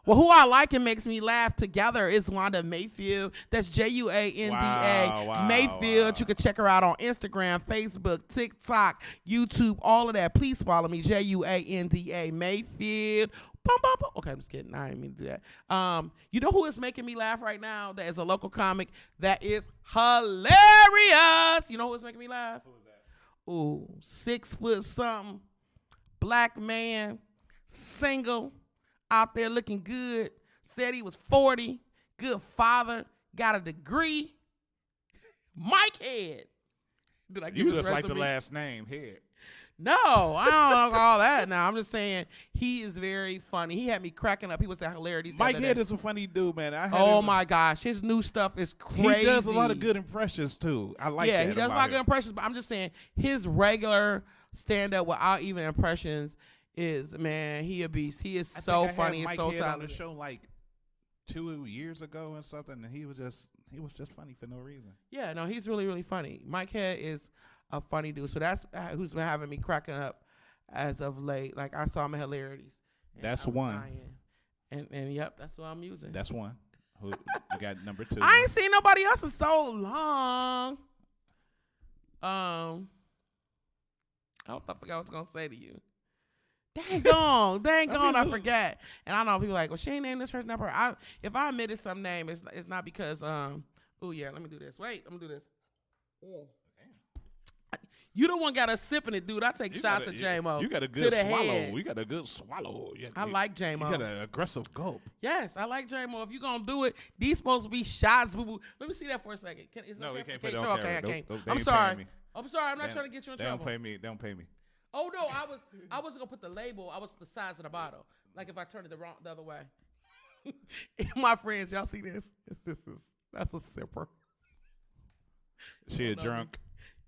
Well, who I like and makes me laugh together is JUANDA Mayfield. That's JUANDA Mayfield. You can check her out on Instagram, Facebook, TikTok, YouTube, all of that. Please follow me, JUANDA Mayfield. Bum, bum, bum. Okay, I'm just kidding. I didn't mean to do that. You know who is making me laugh right now? That is a local comic that is hilarious. You know who is making me laugh? Who is that? Ooh, 6 foot something, black man, single, out there looking good. Said he was 40, good father, got a degree. Mike Head. Did I give you just like the last name, Head. No, I don't know all that now. I'm just saying he is very funny. He had me cracking up. He was that hilarious. Mike Head is a funny dude, man. My gosh. His new stuff is crazy. He does a lot of good impressions, too. I like that. Yeah, he does a lot of good impressions, but I'm just saying his regular stand-up without even impressions is, man, he a beast. He is so funny and so talented. On the show like 2 years ago and something, and he was just funny for no reason. Yeah, no, he's really, really funny. Mike Head is a funny dude. So that's who's been having me cracking up as of late. Like, I saw him in Hilarities. That's one. And yep, that's what I'm using. That's one. Who you got number 2? I ain't seen nobody else in so long. I forgot what I was gonna say to you. Dang gone, I forgot. And I know people like, well, she ain't named this person number. If I omitted some name, it's not because oh yeah, let me do this. Wait, I'm gonna do this. Oh. You the one got a sip in it, dude. I take shots at J-Mo. You got a good swallow. We got a good swallow. I like J-Mo. You got an aggressive gulp. Yes, I like J-Mo. If you gonna do it, these supposed to be shots, boo boo. Let me see that for a second. No, we can't put it on camera. Okay, I can't. Nope, I'm sorry. I'm sorry. I'm not trying to get you in trouble. Don't pay me. Oh no, I wasn't gonna put the label. I was the size of the bottle. Like if I turned it the other way. My friends, y'all see this? That's a sipper. She a drunk.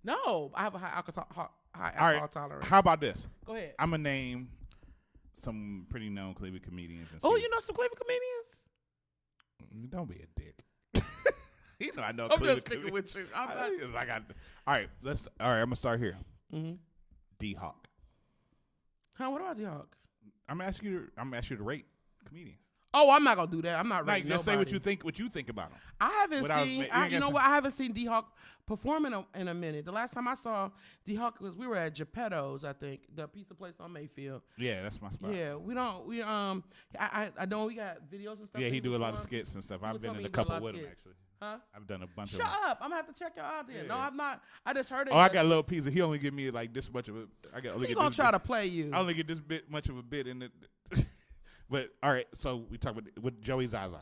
No, I have a high alcohol tolerance. How about this? Go ahead. I'm gonna name some pretty known Cleveland comedians. And you know some Cleveland comedians? Don't be a dick. You know I know. I'm just picking with you. All right. I'm gonna start here. Mm-hmm. D-Hawk. Huh? What about D-Hawk? I'm gonna ask you to rate comedians. Oh, I'm not gonna do that. I'm not rating just nobody. say what you think about them. I haven't seen. You know what? I haven't seen D-Hawk perform in a minute. The last time I saw D-Hawk we were at Geppetto's, I think, the pizza place on Mayfield. Yeah, that's my spot. Yeah, I know we got videos and stuff. Yeah, he do a lot of skits and stuff. I've been in a couple with him actually. Huh? I've done a bunch of them. Shut up! I'm gonna have to check y'all out there. Yeah. No, I'm not. I just heard it. Oh, I got a little piece of. He only give me like this much of it. He gonna try to play you. I only get this much of a bit in it. But all right, so we talk with Joey Zaza.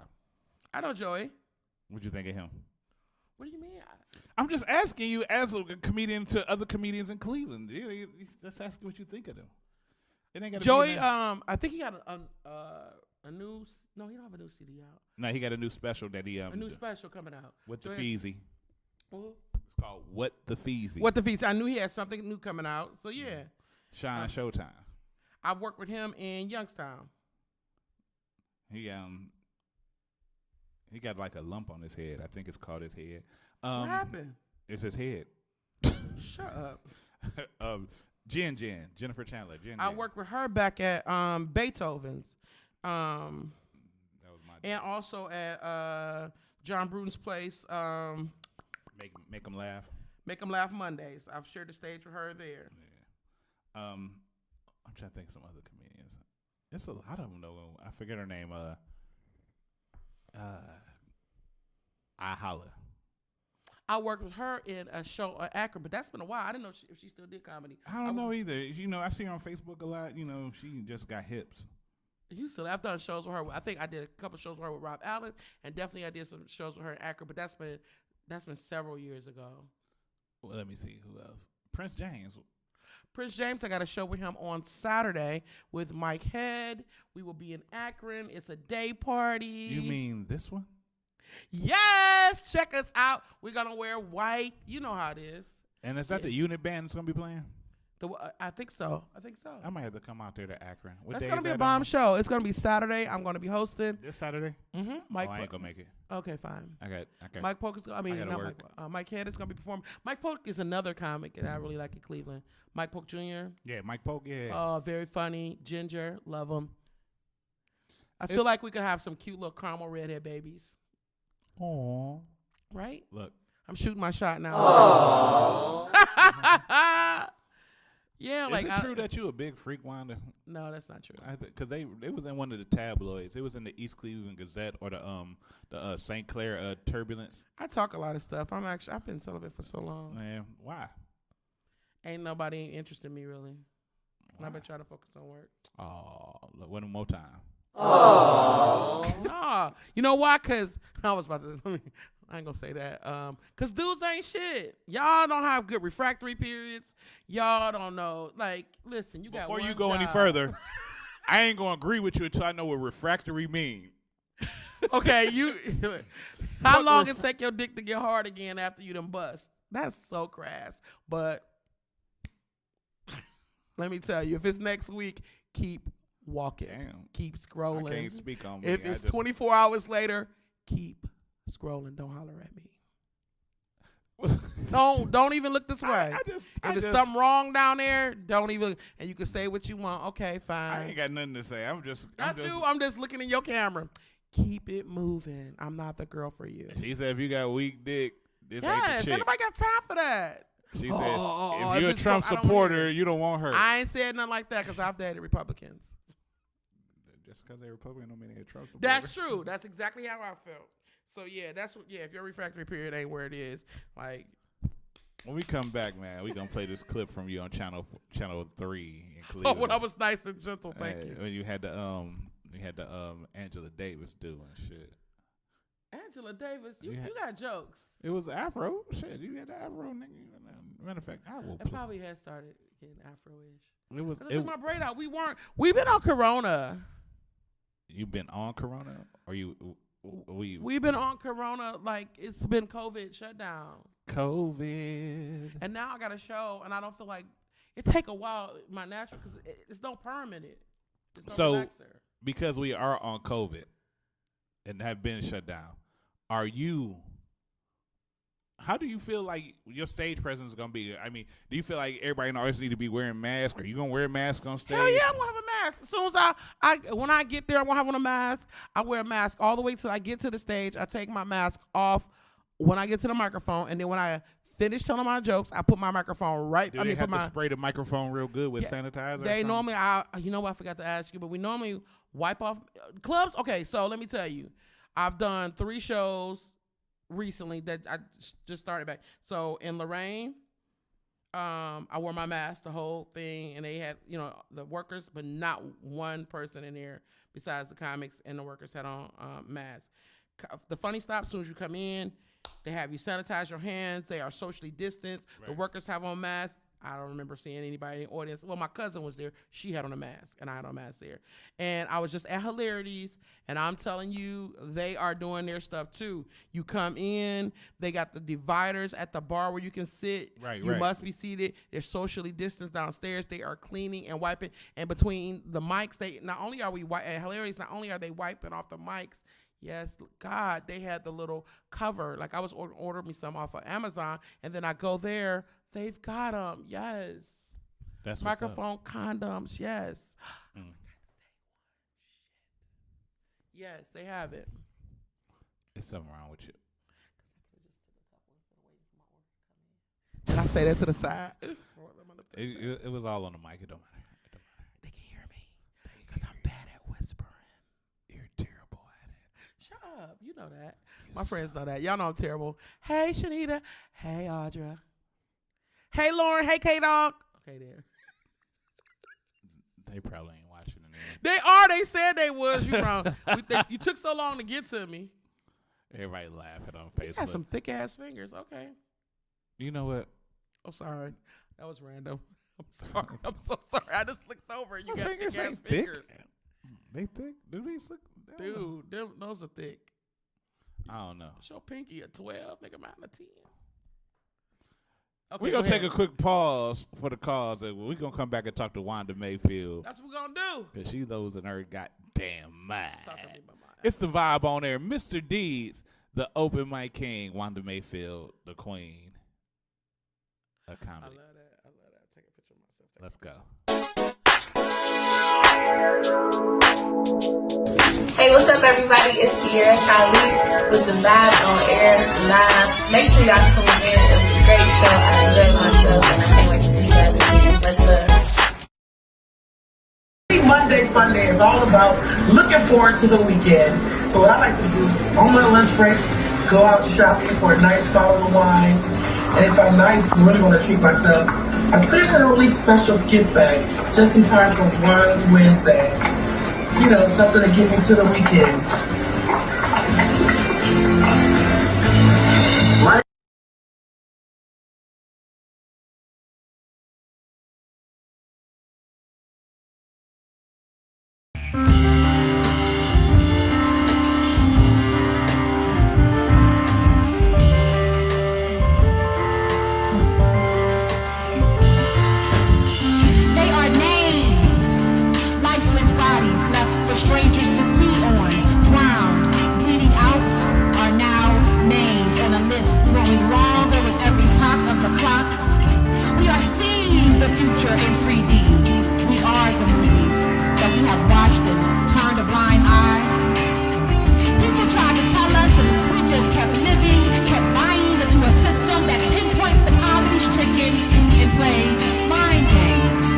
I know Joey. What'd you think of him? What do you mean? I'm just asking you as a comedian to other comedians in Cleveland. Just asking what you think of them. It ain't Joey. I think he got a new. No, he don't have a new CD out. No, he got a new special that he a new special coming out. With the Feezy. It's called What the Feezy. What the Feezy. I knew he had something new coming out. So yeah. Shine Showtime. I've worked with him in Youngstown. He got like a lump on his head. I think it's called his head. What happened? It's his head. Shut up. Jennifer Chandler. I worked with her back at Beethoven's. That was my and also at John Bruton's place. Make 'em laugh. Make 'em laugh Mondays. I've shared the stage with her there. Yeah. I'm trying to think of some other comedians. It's a lot of them though. I forget her name. I Holla. I worked with her in a show at Akron, but that's been a while. I didn't know if she still did comedy. I don't know either. I see her on Facebook a lot. She just got hips. I've done shows with her. I think I did a couple shows with her with Rob Allen, and definitely I did some shows with her in Akron. But that's been several years ago. Well, let me see who else. Prince James, I got a show with him on Saturday with Mike Head. We will be in Akron. It's a day party. You mean this one? Yes, check us out. We're gonna wear white. You know how it is. And is that the unit band that's gonna be playing? I think so. I think so. I might have to come out there to Akron. What That's day gonna is be a that bomb on? show. It's gonna be Saturday. I'm gonna be hosting. This Saturday? Mm-hmm. Mike, I ain't gonna make it. Okay, fine. Okay. Mike Polk is. I mean, gotta not work. Mike Head is gonna be performing. Mike Polk is another comic that I really like in Cleveland. Mike Polk Jr. Yeah, Mike Polk. Yeah. Oh, very funny. Ginger, love him. I feel like we could have some cute little caramel redhead babies. Aww. Right? Look. I'm shooting my shot now. Yeah, Is like it true that you a big freak, Wanda? No, that's not true. Because it was in one of the tabloids. It was in the East Cleveland Gazette or the St. Clair Turbulence. I talk a lot of stuff. I've been celibate for so long. Man, why? Ain't nobody interested in me really. And I've been trying to focus on work. Oh, look, one more time. Oh, nah. You know why? Cause I was about to. I ain't gonna say that. Cause dudes ain't shit. Y'all don't have good refractory periods. Y'all don't know. Like, listen, you got. Before you one go any job. further, I ain't gonna agree with you until I know what refractory mean. Okay, you. How long it take your dick to get hard again after you done bust? That's so crass. But let me tell you, if it's next week, keep walking. Damn. Keep scrolling. I can't speak on me. If it's 24 hours later, keep scrolling. Don't holler at me. Don't even look this way. If there's something wrong down there, don't even. And you can say what you want. Okay, fine. I ain't got nothing to say. I'm just. I'm just looking in your camera. Keep it moving. I'm not the girl for you. She said, if you got weak dick, this ain't Yes, the chick. ain't nobody got time for that. She said, if you're a Trump supporter, you don't want her. I ain't said nothing like that because I've dated Republicans. Just because they're Republican don't mean they're Trump supporter. That's true. That's exactly how I felt. So yeah, that's what. Yeah, if your refractory period ain't where it is, like. When we come back, man, we gonna play this clip from you on channel 3 in Oh, Cleveland. when I was nice and gentle, thank you. When you had the Angela Davis do and shit. Angela Davis, you got jokes. It was Afro. Shit, you had the Afro, nigga. Matter of fact, I will. It probably had started getting Afro-ish. It was. I took my braid out. We've been on Corona. You been on Corona, or you? We've been on Corona. Like it's been COVID shutdown. COVID. And now I got a show, and I don't feel like it take a while. My natural, because it's no perm in it. It's no relaxer. Because we are on COVID and have been shut down, how do you feel like your stage presence is gonna be? I mean, do you feel like everybody in the artists need to be wearing masks? Are you gonna wear a mask on stage? Hell yeah, I'm gonna have a mask. As soon as when I get there, I'm gonna have on a mask. I wear a mask all the way till I get to the stage. I take my mask off when I get to the microphone, and then when I finish telling my jokes, I put my microphone right. Do they have to spray the microphone real good with sanitizer? They normally, you know what, I forgot to ask you, but we normally wipe off clubs. Okay, so let me tell you, I've done 3 shows recently that I just started back. So in Lorraine, I wore my mask the whole thing, and they had the workers, but not one person in there besides the comics and the workers had on masks. The funny stop, as soon as you come in, they have you sanitize your hands. They are socially distanced. Right. The workers have on masks. I don't remember seeing anybody in the audience. Well, my cousin was there. She had on a mask, and I had on a mask there. And I was just at Hilarities, and I'm telling you, they are doing their stuff too. You come in, they got the dividers at the bar where you can sit. Right, you must be seated. They're socially distanced downstairs. They are cleaning and wiping. And between the mics, they not only are we at Hilarities, not only are they wiping off the mics. Yes, God, they had the little cover. Like I was ordering me some off of Amazon, and then I go there. They've got them. Yes. That's microphone condoms. Yes. Yes, they have it. There's something wrong with you. Did I say that to the side? It was all on the mic. It don't matter. They can hear me because I'm bad at whispering. You're terrible at it. Shut up. You know that. My friends know that. Y'all know I'm terrible. Hey, Shanita. Hey, Audra. Hey, Lauren. Hey, K-Dog. Okay, there. They probably ain't watching it. They are. They said they was. You wrong. You took so long to get to me. Everybody laughing on Facebook. You got some thick-ass fingers. Okay. You know what? Oh, sorry. That was random. I'm sorry. I'm so sorry. I just looked over and you got thick-ass fingers. They thick? Do these look? Dude, those are thick. I don't know. Show pinky a 12, nigga, mine a 10. Okay, We're going go to take a ahead. quick pause for the cause, and we're going to come back and talk to Wanda Mayfield. That's what we're going to do. Because she knows in her goddamn mind. Talk to me about mine. It's the vibe on there. Mr. Deeds, the open mic king. Wanda Mayfield, the queen of comedy. I love that. Take a picture of myself. Let's go. Hey, what's up, everybody? It's Sierra Khalid with the Vibe on Air Live. Make sure y'all tune in. It was a great show. I enjoyed myself, and I can't wait to see you guys again. Much love. Monday is all about looking forward to the weekend. So what I like to do on my lunch break, go out shopping for a nice bottle of wine. And if I'm nice and really want to treat myself, I put in a really special gift bag just in time for one Wednesday. You know, something to get me to the weekend. They are names, lifeless bodies left for strangers to see on. Drowned, bleeding out, are now named on a list growing longer with every top of the clocks. We are seeing the future in 3D. We are the movies that we have watched and turned a blind eye. People tried to tell us and we just kept living, kept buying into a system that pinpoints the poverty-stricken and plays mind games.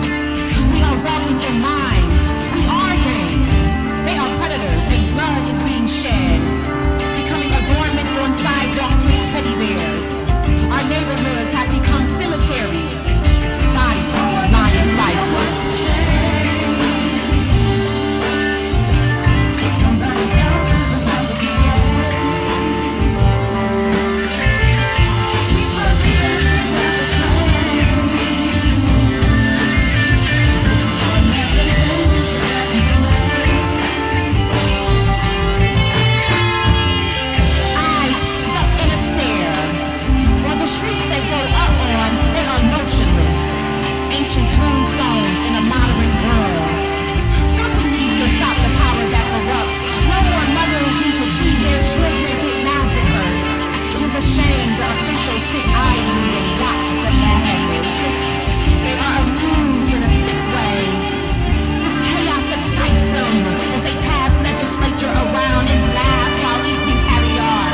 We are walking in minds. We are game. They are predators and blood is being shed. Becoming adornments on sidewalks with teddy bears. Our neighborhoods have become cemeteries. Bodies lying lifeless. Somebody else is about to be eyes stuck in a stare. While the streets they grow up on, they are motionless. Ancient tombstones in a modern world. Something needs to stop the power that corrupts. No more mothers need to see their children get massacred. It is a shame the officials sit idly and watch the madness. They are amused in a sick way. This chaos excites them as they pass legislature around and laugh while eating caviar.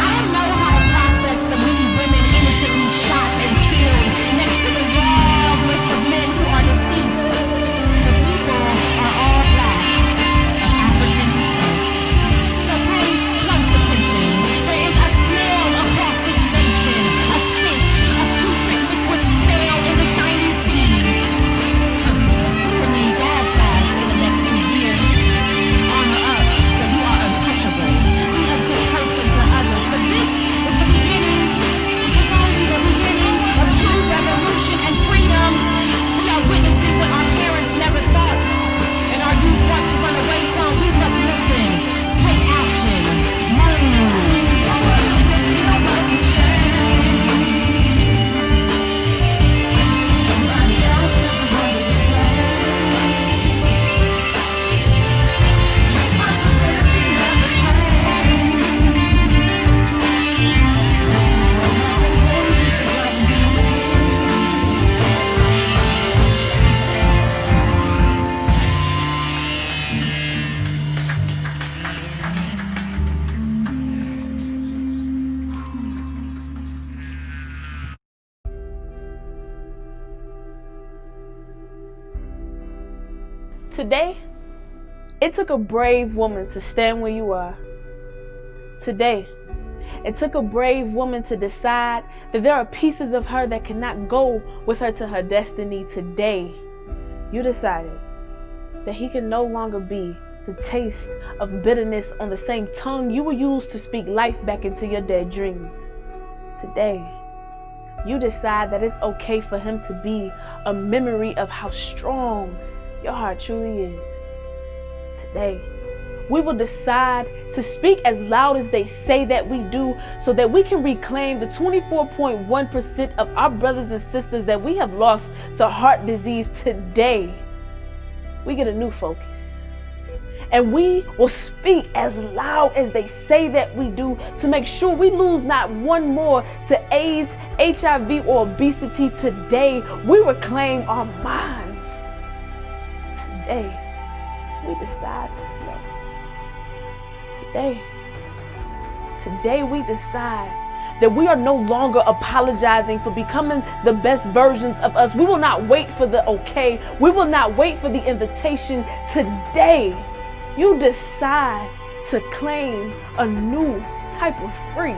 I don't know how to process the many women innocently shot and killed next to the long list of men who are deceased. The people are all black, of African descent. So pay close attention. There is a smell across this nation, a stench of putrid liquid stale in the shining seas. We will need gas masks in the next 2 years. Armor up, so you are untouchable. Be a good person to others. But this is the beginning. This is only the beginning of true revolution and freedom. We are witnessing what our parents never thought. And our youth want to run away from. We must listen. Take action. Move. Somebody else is the one to responsibility never Today, It took a brave woman to stand where you are today. It took a brave woman to decide that there are pieces of her that cannot go with her to her destiny today. You decided that he can no longer be the taste of bitterness on the same tongue you will use to speak life back into your dead dreams. Today, you decide that it's okay for him to be a memory of how strong your heart truly is. Today, we will decide to speak as loud as they say that we do so that we can reclaim the 24.1% of our brothers and sisters that we have lost to heart disease today. We get a new focus. And we will speak as loud as they say that we do to make sure we lose not one more to AIDS, HIV, or obesity today. We reclaim our minds. Today, we decide to slow. Today we decide that we are no longer apologizing for becoming the best versions of us. We will not wait for the okay. We will not wait for the invitation. Today, you decide to claim a new type of free.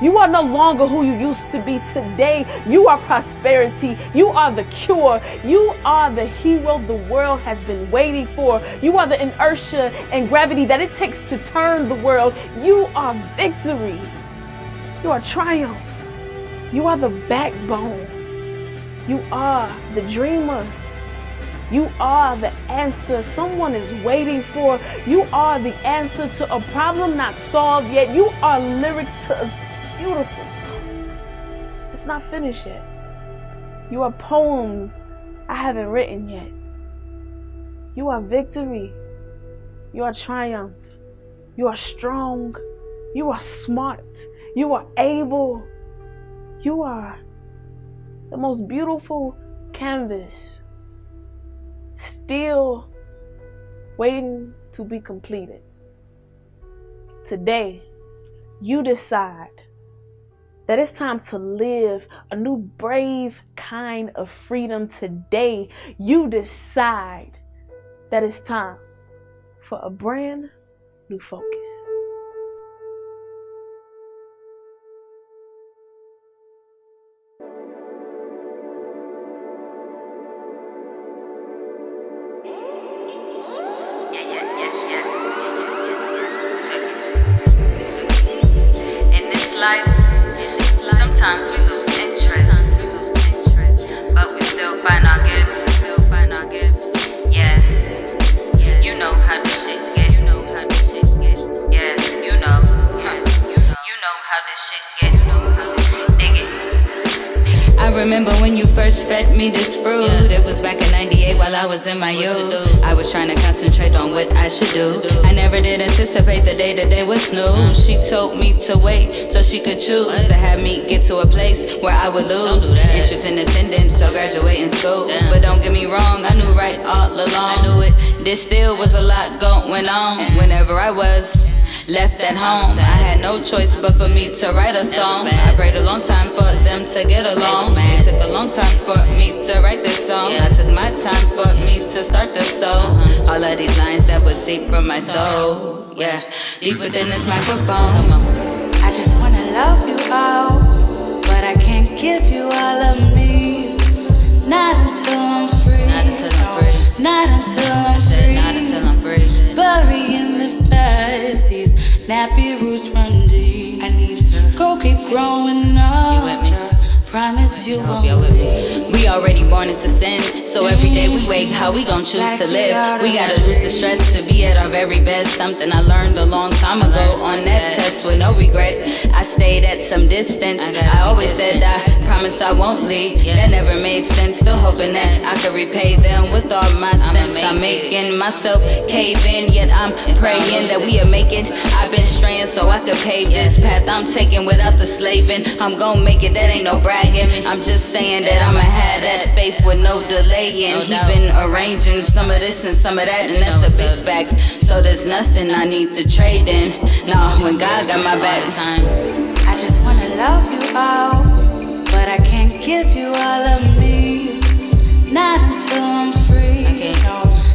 You are no longer who you used to be today. You are prosperity. You are the cure. You are the hero the world has been waiting for. You are the inertia and gravity that it takes to turn the world. You are victory. You are triumph. You are the backbone. You are the dreamer. You are the answer someone is waiting for. You are the answer to a problem not solved yet. You are lyrics to a beautiful song. It's not finished yet. You are poems I haven't written yet. You are victory. You are triumph. You are strong. You are smart. You are able. You are the most beautiful canvas, still waiting to be completed. Today, you decide that it's time to live a new brave kind of freedom. Today, you decide that it's time for a brand new focus. Sometimes we lose interest, but we still find our gifts. Yeah, you know how this shit get. Yeah, you know how this shit get. Dig it. I remember when you first fed me this fruit. It was back in '98 while I was in my youth. I was trying to concentrate on what I should do. I never did anticipate the day that they would snooze. She told me to wait so she could choose to have me get to a place where I would lose interest in attendance or graduating school. But don't get me wrong, I knew right all along. I knew it. There still was a lot going on whenever I was left at home. I had no choice but for me to write a song. I prayed a long time for them to get along. It took a long time for me to write this song. I took my time for me to start the soul. All of these lines that would seep from my soul. Yeah, deep within this microphone. I just wanna love you all, but I can't give you all of me. Not until I'm free. Not until I'm free. Not until I'm free. Not until I'm free. Burying the past, these nappy roots run deep. I need to go keep growing up. You with me? Promise you won't leave. We already born into sin, so every day we wake, how we gon' choose to live? We gotta lose the stress to be at our very best. Something I learned a long time ago on that test with no regret. I stayed at some distance. I always said I promise I won't leave. That never made sense. Still hoping that I could repay them with all my sense. I'm making myself cave in, yet I'm praying that we'll make it. I've been straying so I could pave this path I'm taking without the slaving. I'm gon' make it, that ain't no bragging. I'm just saying that I'ma have that faith with no delaying. He been arranging some of this and some of that, and that's a big fact. So there's nothing I need to trade in. No, when God got my back. I just wanna love you all, but I can't give you all of me. Not until I'm free.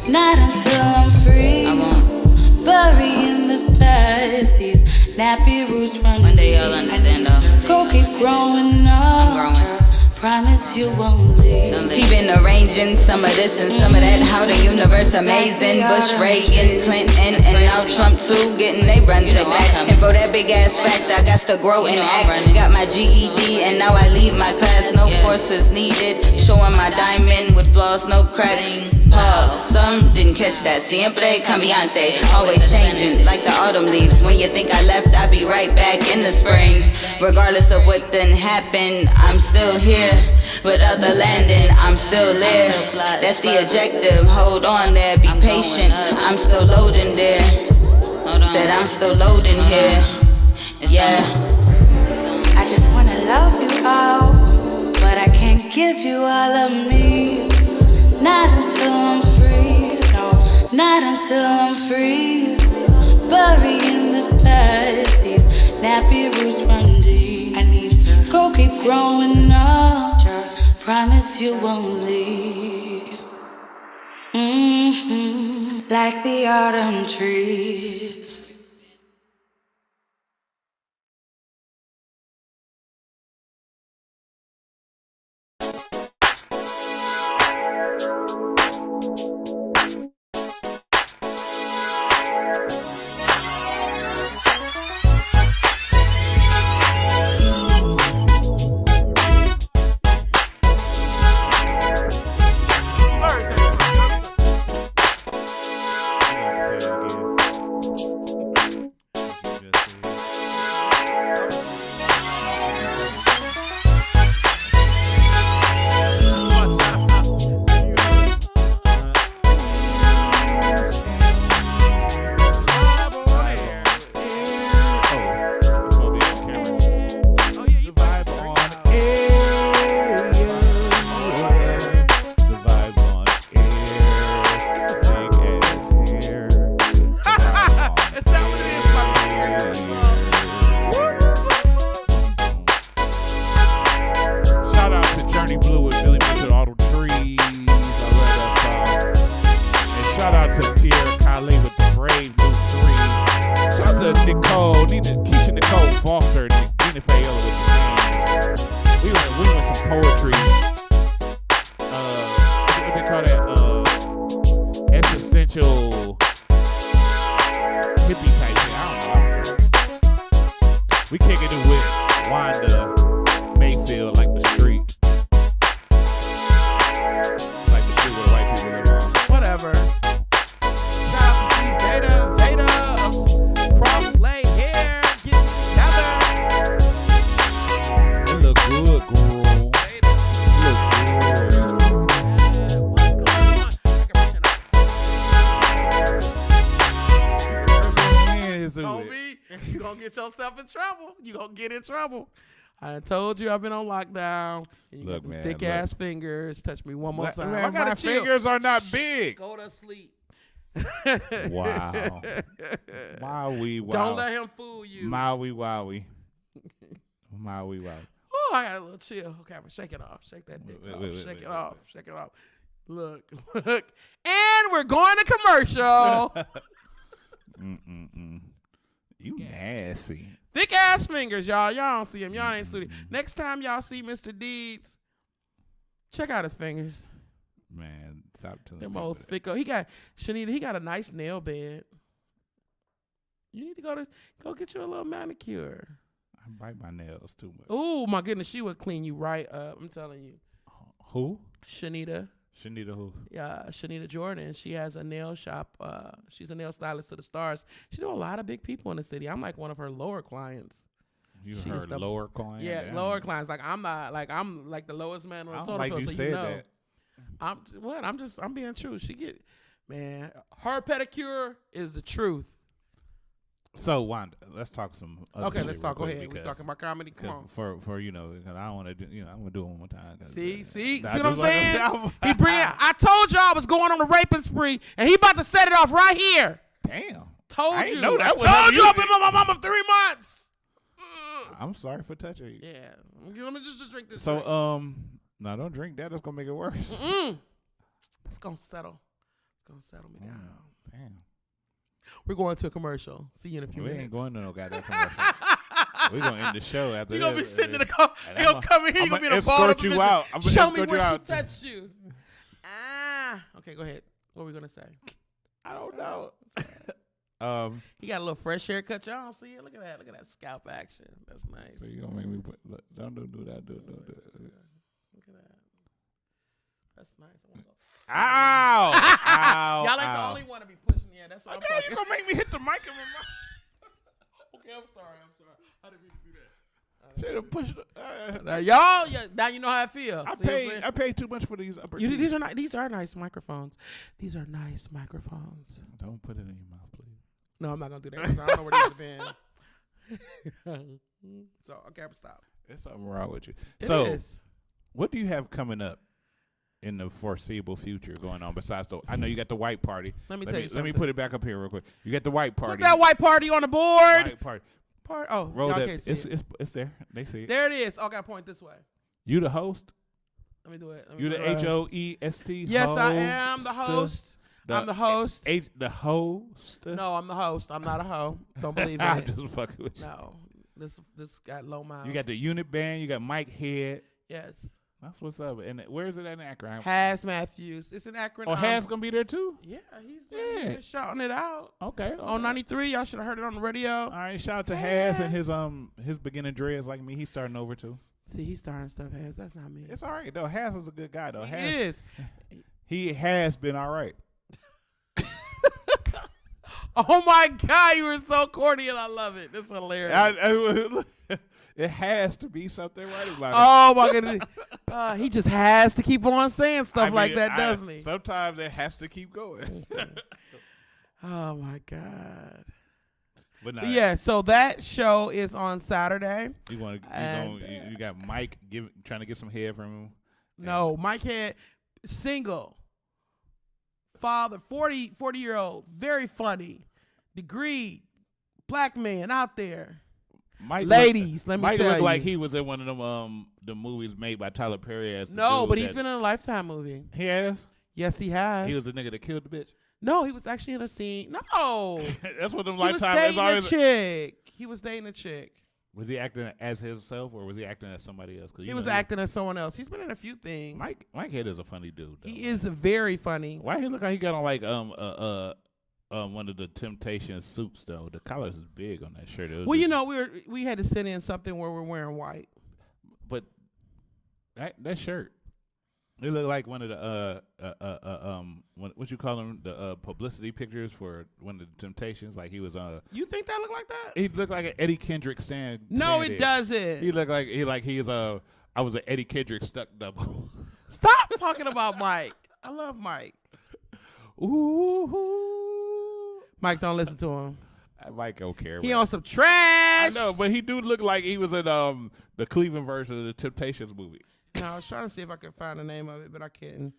Not until I'm free. I won't bury in the past these nappy roots running. One day you'll understand though. Go keep growing up. I'm growing. Promise you won't leave. He been arranging some of this and some of that. How the universe amazing. Bush, Reagan, Clinton, and now Trump too. Getting they runs it back. And for that big ass fact, I got to grow and act. Got my GED and now I leave my class. No forces needed. Showing my diamond with flaws, no cracks. Pause. Some didn't catch that. Siempre cambiante. Always changing like the autumn leaves. When you think I left, I'll be right back in the spring. Regardless of what done happened, I'm still here. Without the landing, I'm still there. That's the objective. Hold on there, be patient. I'm still loading there. Said I'm still loading here. Yeah. I just wanna love you all, but I can't give you all of me. Not until I'm free. No, not until I'm free. Bury in the past these nappy roots run deep. I need to go keep growing up. Just promise you won't leave. Like the autumn trees. We kicking it with JUANDA MAYFIELD, like the street. Like the street where the white people live on. Whatever. Shout out to see Veda, cross-lay hair, get together. It look good, girl. It look good. Kobe, you gonna get yourself in trouble. You gonna get in trouble. I told you I've been on lockdown. And you Look, got man, thick look. ass fingers. Touch me one more time. Man, I gotta my chill. fingers are not big. Go to sleep. Wow. Wowie, wow. Don't let him fool you. Maui, wowie. Maui, wowie. Oh, I got a little chill. Okay, shake it off. Shake that dick off. Shake it off. Shake it off. Look. And we're going to commercial. You nasty. Thick ass fingers, y'all. Y'all don't see him. Y'all ain't studio. Next time y'all see Mr. Deeds, check out his fingers. Man, stop telling Them me old that. thick. He got Shanita. He got a nice nail bed. You need to go get you a little manicure. I bite my nails too much. Oh my goodness, she would clean you right up. I'm telling you. Who? Shanita. Shanita who? Yeah, Shanita Jordan. She has a nail shop. She's a nail stylist to the stars. She know a lot of big people in the city. I'm like one of her lower clients. She's heard lower client? Yeah, lower clients. Like I'm like the lowest man on the totem like pole. you So said you know. that. I'm being true. She get, man, her pedicure is the truth. So JUANDA, let's talk some. Okay, let's talk. Go ahead. We're talking about comedy. Come on. For you know, because I don't want to do. You know, I'm gonna do it one more time. See what I'm saying? He I told y'all I was going on a raping spree, and he about to set it off right here. Damn. Told I ain't you. know that I was told you you. I've been with my mama 3 months. I'm sorry for touching you. Yeah. Let me just drink this. So no, don't drink that. That's gonna make it worse. It's gonna settle. gonna settle me down. Damn. We're going to a commercial. See you in a few We minutes. ain't going to no goddamn commercial. We're gonna end the show after You this. gonna be sitting in the car. You gonna come in here. You gonna be in a escort ball you out. I'm gonna Show me escort where you she out. touched you. Okay, go ahead. What were we gonna say? I don't know. He got a little fresh haircut. Y'all don't see it. Look at that. Look at that scalp action. That's nice. So you gonna make me put? Look, don't do that. Do it. Look at that. That's nice. I wanna go. Ow! Ow! Y'all ain't the only one to be pushing. Yeah, that's what I'm talking. You gonna make me hit the mic in my mouth? Okay, I'm sorry. I didn't mean to do that. Should have pushed. Now now you know how I feel. I paid too much for these upper. These are nice microphones. These are nice microphones. Don't put it in your mouth, please. No, I'm not gonna do that. 'Cause I don't know where these have been. So okay, I'm stop. There's something wrong with you. It is. What do you have coming up in the foreseeable future going on besides the? I know you got the white party. Let me tell you Let me something. put it back up here real quick. You got the white party. Put that white party on the board. White party. Oh, Roll y'all that. can't see it. It's there. They see it. There it is. Oh, I got to point this way. You the host? Let me do it. You the HOEST? Yes, I am the host. I'm the host. The host? No, I'm the host. I'm not a hoe. Don't believe in I'm it. just fucking with you. No, this got low miles. You got the unit band. You got Mike Head. Yes. That's what's up. And where is it in Akron? Has Matthews. It's in Akron. Oh, Has gonna be there too? Yeah, he's just shouting it out. Okay. On 93, y'all should have heard it on the radio. All right, shout out to Has and his beginning dreads like me. He's starting over too. See, he's starting stuff. Has that's not me. It's all right though. Has is a good guy though. He is. He has been all right. Oh my God, you were so corny and I love it. This is hilarious. It has to be something right about it. Oh my goodness. He just has to keep on saying stuff like that, doesn't he? Sometimes it has to keep going. Oh my God. But But yeah, so that show is on Saturday. You got Mike trying to get some head from him. No, Mike had single. Father, 40-year-old, very funny, degree, black man out there. Ladies, let me tell you. Mike looked like he was in one of them the movies made by Tyler Perry as No, but he's been in a Lifetime movie. He has? Yes, he has. He was the nigga that killed the bitch. No, he was actually in a scene. No. That's what them He was Lifetime is dating always. a chick. He was dating a chick. Was he acting as himself or was he acting as somebody else? He was acting as someone else. He's been in a few things. Mike Head is a funny dude. Though. He is very funny. Why he look like he got on like one of the Temptation suits though? The collar is big on that shirt. Well, you know, we had to send in something where we're wearing white. But that shirt, it looked like one of the what you call them, the publicity pictures for one of the Temptations. Like he was You think that looked like that? He looked like an Eddie Kendrick stand. No, it doesn't. He looked like I was an Eddie Kendrick stuck double. Stop talking about Mike. I love Mike. Ooh. Mike, don't listen to him. Mike don't care. He on some trash. I know, but he do look like he was in the Cleveland version of the Temptations movie. No, I was trying to see if I could find the name of it, but I couldn't.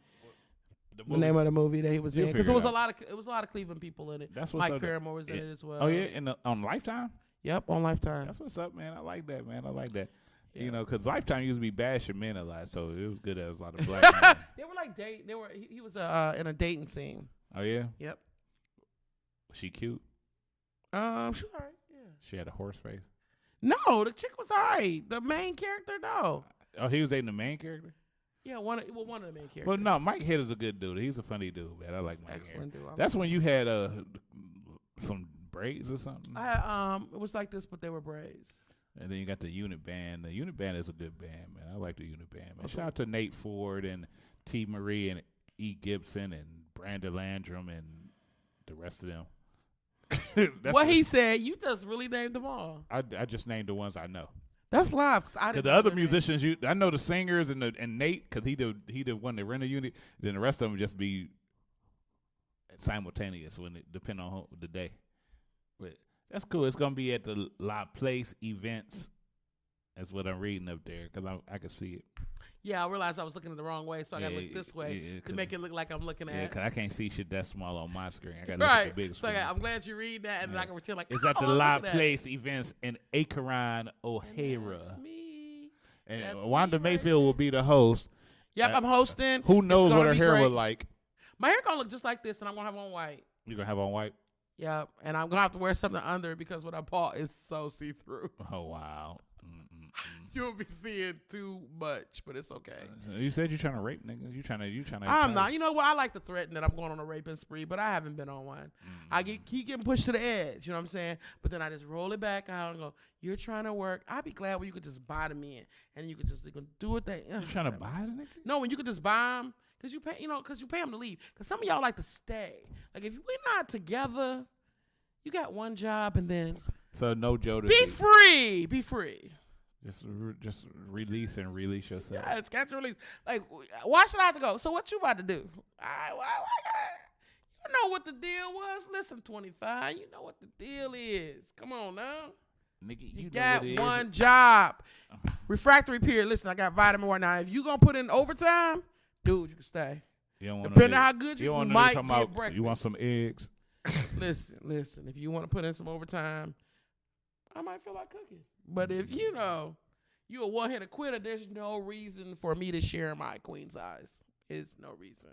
The name of the movie that he was in, because it was a lot of Cleveland people in it. That's what's Mike up. Paramore was in it as well. Oh yeah, on Lifetime. Yep, on Lifetime. That's what's up, man. I like that, man. I like that. Yeah. You know, because Lifetime used to be bashing men a lot, so it was good that there was a lot of black men. They were like he was in a dating scene. Oh yeah. Yep. Was she cute? She was all right. Yeah. She had a horse face. No, the chick was all right. The main character, no. Oh, he was dating the main character? Yeah, one of the main characters. Well, no, Mike Head is a good dude. He's a funny dude, man. I like Mike Excellent Head. dude. That's when you had some braids or something. I had, it was like this, but they were braids. And then you got the unit band. The unit band is a good band, man. I like the unit band, man. Shout out to Nate Ford and T. Marie and E. Gibson and Brandon Landrum and the rest of them. What he said, you just really named them all. I just named the ones I know. That's live. Because the other musicians, I know the singers and Nate, because he the one that ran the unit. Then the rest of them just be simultaneous when it depend on the day. But that's cool. It's gonna be at the La Place events. That's what I'm reading up there because I can see it. Yeah, I realized I was looking the wrong way, so I gotta look this way to make it look like I'm looking at. Yeah, because I can't see shit that small on my screen. I gotta right. look at the big screen. So I'm glad you read that, and then I can pretend like it's at the La Place events in Akron, O'Hara. That's me. And Wanda Mayfield will be the host. Yep, I'm hosting. Who knows what her hair will like? My hair gonna look just like this, and I'm gonna have on white. You gonna have on white? Yeah, and I'm gonna have to wear something under it because what I bought is so see through. Oh wow. You'll be seeing too much, but it's okay. You said you're trying to rape niggas. You trying to. I'm not. You know what? I like to threaten that I'm going on a raping spree, but I haven't been on one. I keep getting pushed to the edge. You know what I'm saying? But then I just roll it back out and go, "You're trying to work." I'd be glad when you could just buy them in, and you could just do it. You trying to buy the nigga? No, when you could just buy them because you pay. You know, because you pay them to leave. Because some of y'all like to stay. Like if we're not together, you got one job and then. So no Joe. Be free. Be free. Just release yourself. Yeah, it's catch and release. Like, why should I have to go? So what you about to do? You know what the deal was? Listen, 25, you know what the deal is. Come on now. Nigga, you got one job. Refractory period. Listen, I got vitamin right now. If you gonna put in overtime, dude, you can stay. Depending on how good you might get breakfast. You want some eggs? Listen. If you want to put in some overtime, I might feel like cooking. But if you know you a one-hitter quitter, there's no reason for me to share my queen size. It's no reason.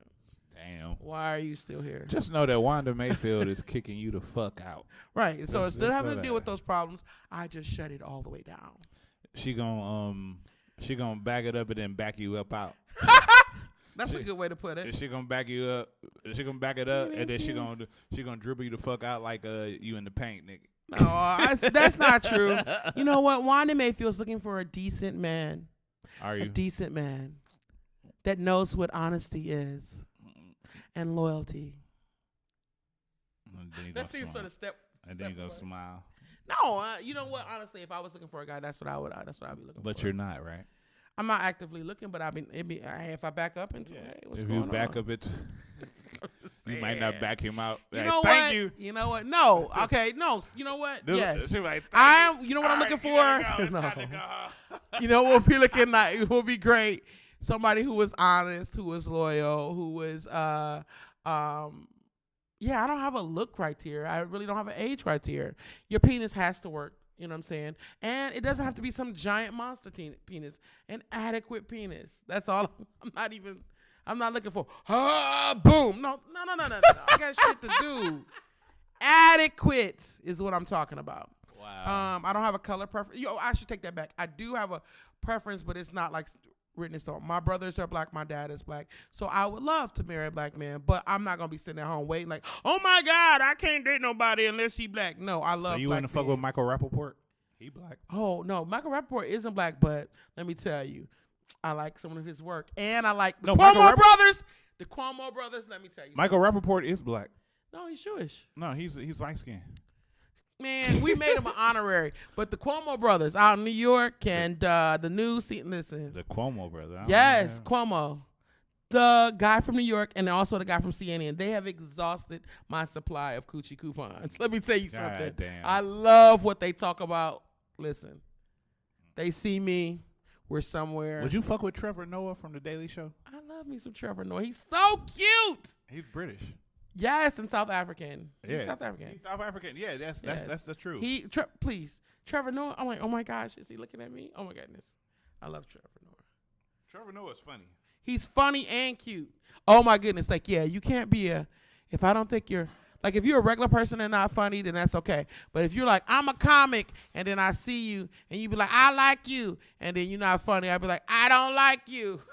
Damn. Why are you still here? Just know that Wanda Mayfield is kicking you the fuck out. Right. So instead of having to deal with those problems, I just shut it all the way down. She gonna back it up and then back you up out. That's a good way to put it. She gonna back you up. She gonna back it up, and then she gonna dribble you the fuck out like you in the paint, nigga. No, that's not true. You know what? Wanda Mayfield's looking for a decent man. Are you? A decent man that knows what honesty is and loyalty. That seems sort of step. And then you go smile. No, you know what? Honestly, if I was looking for a guy, that's what I'd be looking for. But you're not, right? I'm not actively looking, but if I back up into hey, what's if going you back on? up it, you might not back him out. You Like, know thank what? you. You know what? No. Okay. No. You know what? Dude, Yes. she like, You know what I'm looking for? No. You know what will be looking like? It will be great. Somebody who was honest, who was loyal, who was yeah. I don't have a look criteria. I really don't have an age criteria. Your penis has to work. You know what I'm saying? And it doesn't have to be some giant monster penis. An adequate penis. That's all. I'm not looking for. Boom. No. I got shit to do. Adequate is what I'm talking about. Wow. I don't have a color preference. I should take that back. I do have a preference, but it's not like written in stone. My brothers are black. My dad is black. So I would love to marry a black man, but I'm not going to be sitting at home waiting like, oh my God, I can't date nobody unless he black. No, I love So you black want to fuck with Michael Rappaport? He black. Oh, no. Michael Rappaport isn't black, but let me tell you, I like some of his work. And I like the Cuomo brothers. The Cuomo brothers, let me tell you Michael Rappaport is black. No, he's Jewish. No, he's light skinned. Man, we made him an honorary. But the Cuomo brothers out in New York and the new listen. The Cuomo brother. Yes, Cuomo. The guy from New York and also the guy from CNN. They have exhausted my supply of coochie coupons. Let me tell you something. Damn. I love what they talk about. Listen, they see me. We're somewhere. Would you fuck with Trevor Noah from The Daily Show? I love me some Trevor Noah. He's so cute. He's British. Yes, and South African. Yeah. He's South African. He's South African. Yeah, that's the truth. Please, Trevor Noah. I'm like, oh my gosh, is he looking at me? Oh my goodness, I love Trevor Noah. Trevor Noah's funny. He's funny and cute. Oh my goodness, like yeah, you can't be if I don't think you're like if you're a regular person and not funny, then that's okay. But if you're like I'm a comic and then I see you and you be like I like you and then you're not funny, I'd be like I don't like you.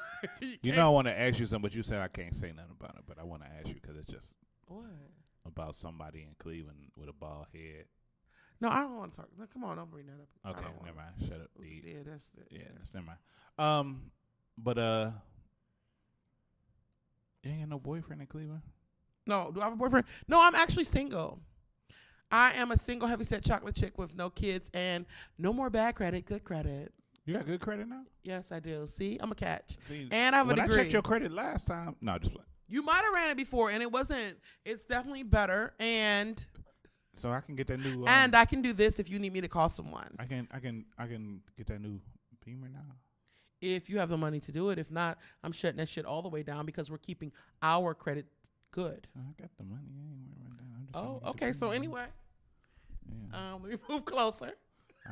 You know I want to ask you something, but you said I can't say nothing about it. But I want to ask you because it's just what about somebody in Cleveland with a bald head. No, I don't want to talk. No, come on, don't bring that up. Okay, never mind. Shut up. Yeah, that's never mind. But you ain't got no boyfriend in Cleveland? No, do I have a boyfriend? No, I'm actually single. I am a single heavyset chocolate chick with no kids and no more bad credit, good credit. You got good credit now? Yes, I do. See, I'm a catch. See, and I have a degree. When I checked your credit last time, no, just play. You might have ran it before, and it wasn't. It's definitely better, and so I can get that new. And I can do this if you need me to call someone. I can get that new Beamer now. If you have the money to do it, if not, I'm shutting that shit all the way down because we're keeping our credit good. I got the money. I ain't worried about that. Oh, okay. So anyway, let me move closer.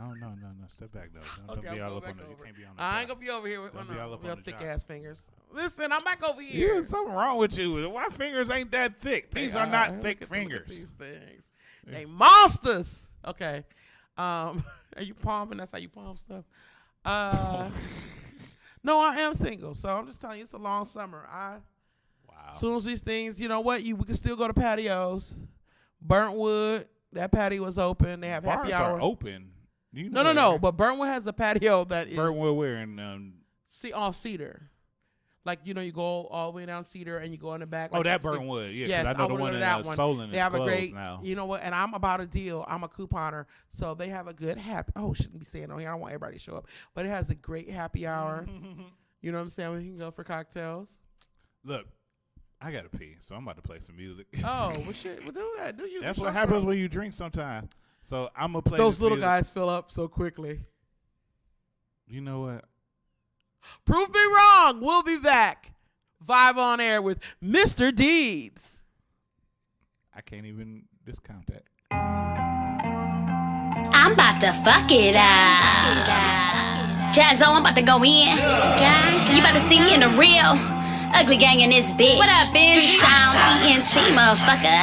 Oh no. Step back though. Don't Okay, be I'm all going up back on the. You over. can't be on the I job. ain't gonna be over here with Don't be all up your on the thick job. ass fingers. Listen, I'm back over here. There's something wrong with you. My fingers ain't that thick. These are not thick fingers. These things. They monsters. Okay. Are you palming? That's how you palm stuff. No, I am single, so I'm just telling you, it's a long summer. As soon as these things, you know what? We can still go to patios. Burntwood, that patio is open. They have happy hour. Bars are open. You No. But Burntwood has a patio that is Burntwood where in off Cedar. Like, you go all the way down Cedar and you go in the back. Oh, like that Burntwood. Yeah, yes, I know the one in Solon They is have a closed great, now. you know what? And I'm about a deal. I'm a couponer. So they have a good shouldn't be saying on here. I don't want everybody to show up. But it has a great happy hour. You know what I'm saying? We can go for cocktails. Look, I got to pee, so I'm about to play some music. Oh, well, shit. Well, do that. Do you? That's what happens when you drink sometimes. So I'm going to play Those this little music. guys fill up so quickly. You know what? Prove me wrong. We'll be back. Vibe on air with Mr. Deeds. I can't even discount that. I'm about to fuck it up. Jazzo, I'm about to go in. You about to see me in the real ugly gang in this bitch. What up, bitch? Sound ENT, motherfucker.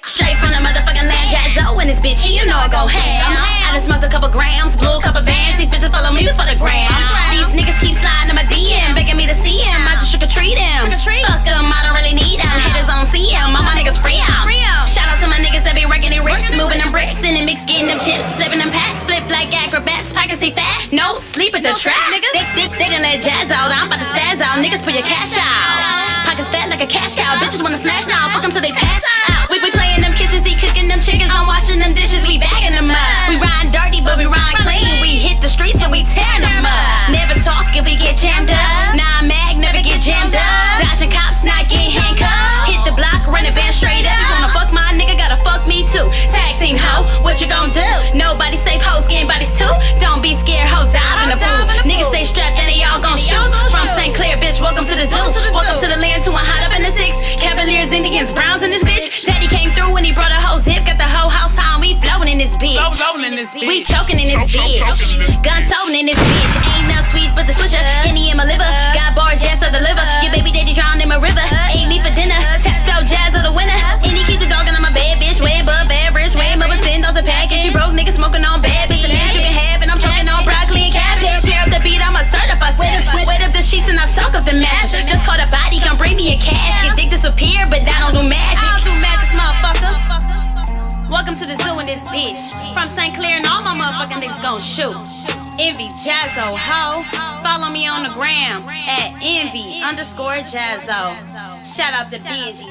Straight from the motherfucking land. Jazzo in this bitch, you know I go ham. I done smoked a couple grams, blew a couple bands. These bitches follow me before the gram. These niggas keep sliding in my DM, begging me to see him. I just trick-or-treat him. Fuck them, I don't really need them. Haters on CM, all my niggas free out. Shout out to my niggas that be working their wrists, moving them bricks in the mix, getting them chips, flipping them packs, flip like acrobats. Pockets see fat, no sleep at the trap. They done let jazz out, I'm about to spaz out. Niggas put your cash out. Pockets fat like a cash cow. Bitches wanna smash now, fuck them till they pass out. We playing them kitchens, he cooking them chickens, I'm washing them dishes, we bagging them up. We ride dirty, but we ride clean. We hit the streets and we tearing them up. Never talk if we get jammed up. Nah, mag never get jammed up. Dodging cops, not getting handcuffed. Hit the block, run the band straight up. You wanna fuck my nigga, gotta fuck me too. Tag team hoe, what you gon' do? Nobody safe, hoes getting bodies too. Don't be scared, hoe, dive in the pool. Niggas stay strapped and they all gon' shoot. From St. Clair, bitch, welcome to the zoo. Welcome to the land, to a hot up in the six. Cavaliers, Indians, Browns in this bitch. Daddy came through when he brought a hoe zip. Got the whole house high and we flowing in this bitch. We choking in this bitch. Gun toting in this bitch. Ain't no sweet but the switcher. Henny in my liver. Got bars, yes, I deliver. Your baby daddy drowned in my river. Ate me for dinner. Tapped out jazz of the winner. And he keep the dogging on my bad bitch. Way above average. Way above $10 a package. You broke niggas smoking on bad bitch. A man you can have and I'm choking on broccoli and cabbage. Tear up the beat, I'm a certified savage. Wet up the sheets and I soak up the mattress. Just call the body, come bring me a casket. Dick disappear, but I don't do magic. I don't do magic, motherfucker. Welcome to the zoo in this bitch. From St. Clair and all my motherfucking niggas gon' shoot. Envy Jazzo ho. Follow me on the gram at envy_Jazzo. Shout out to BG.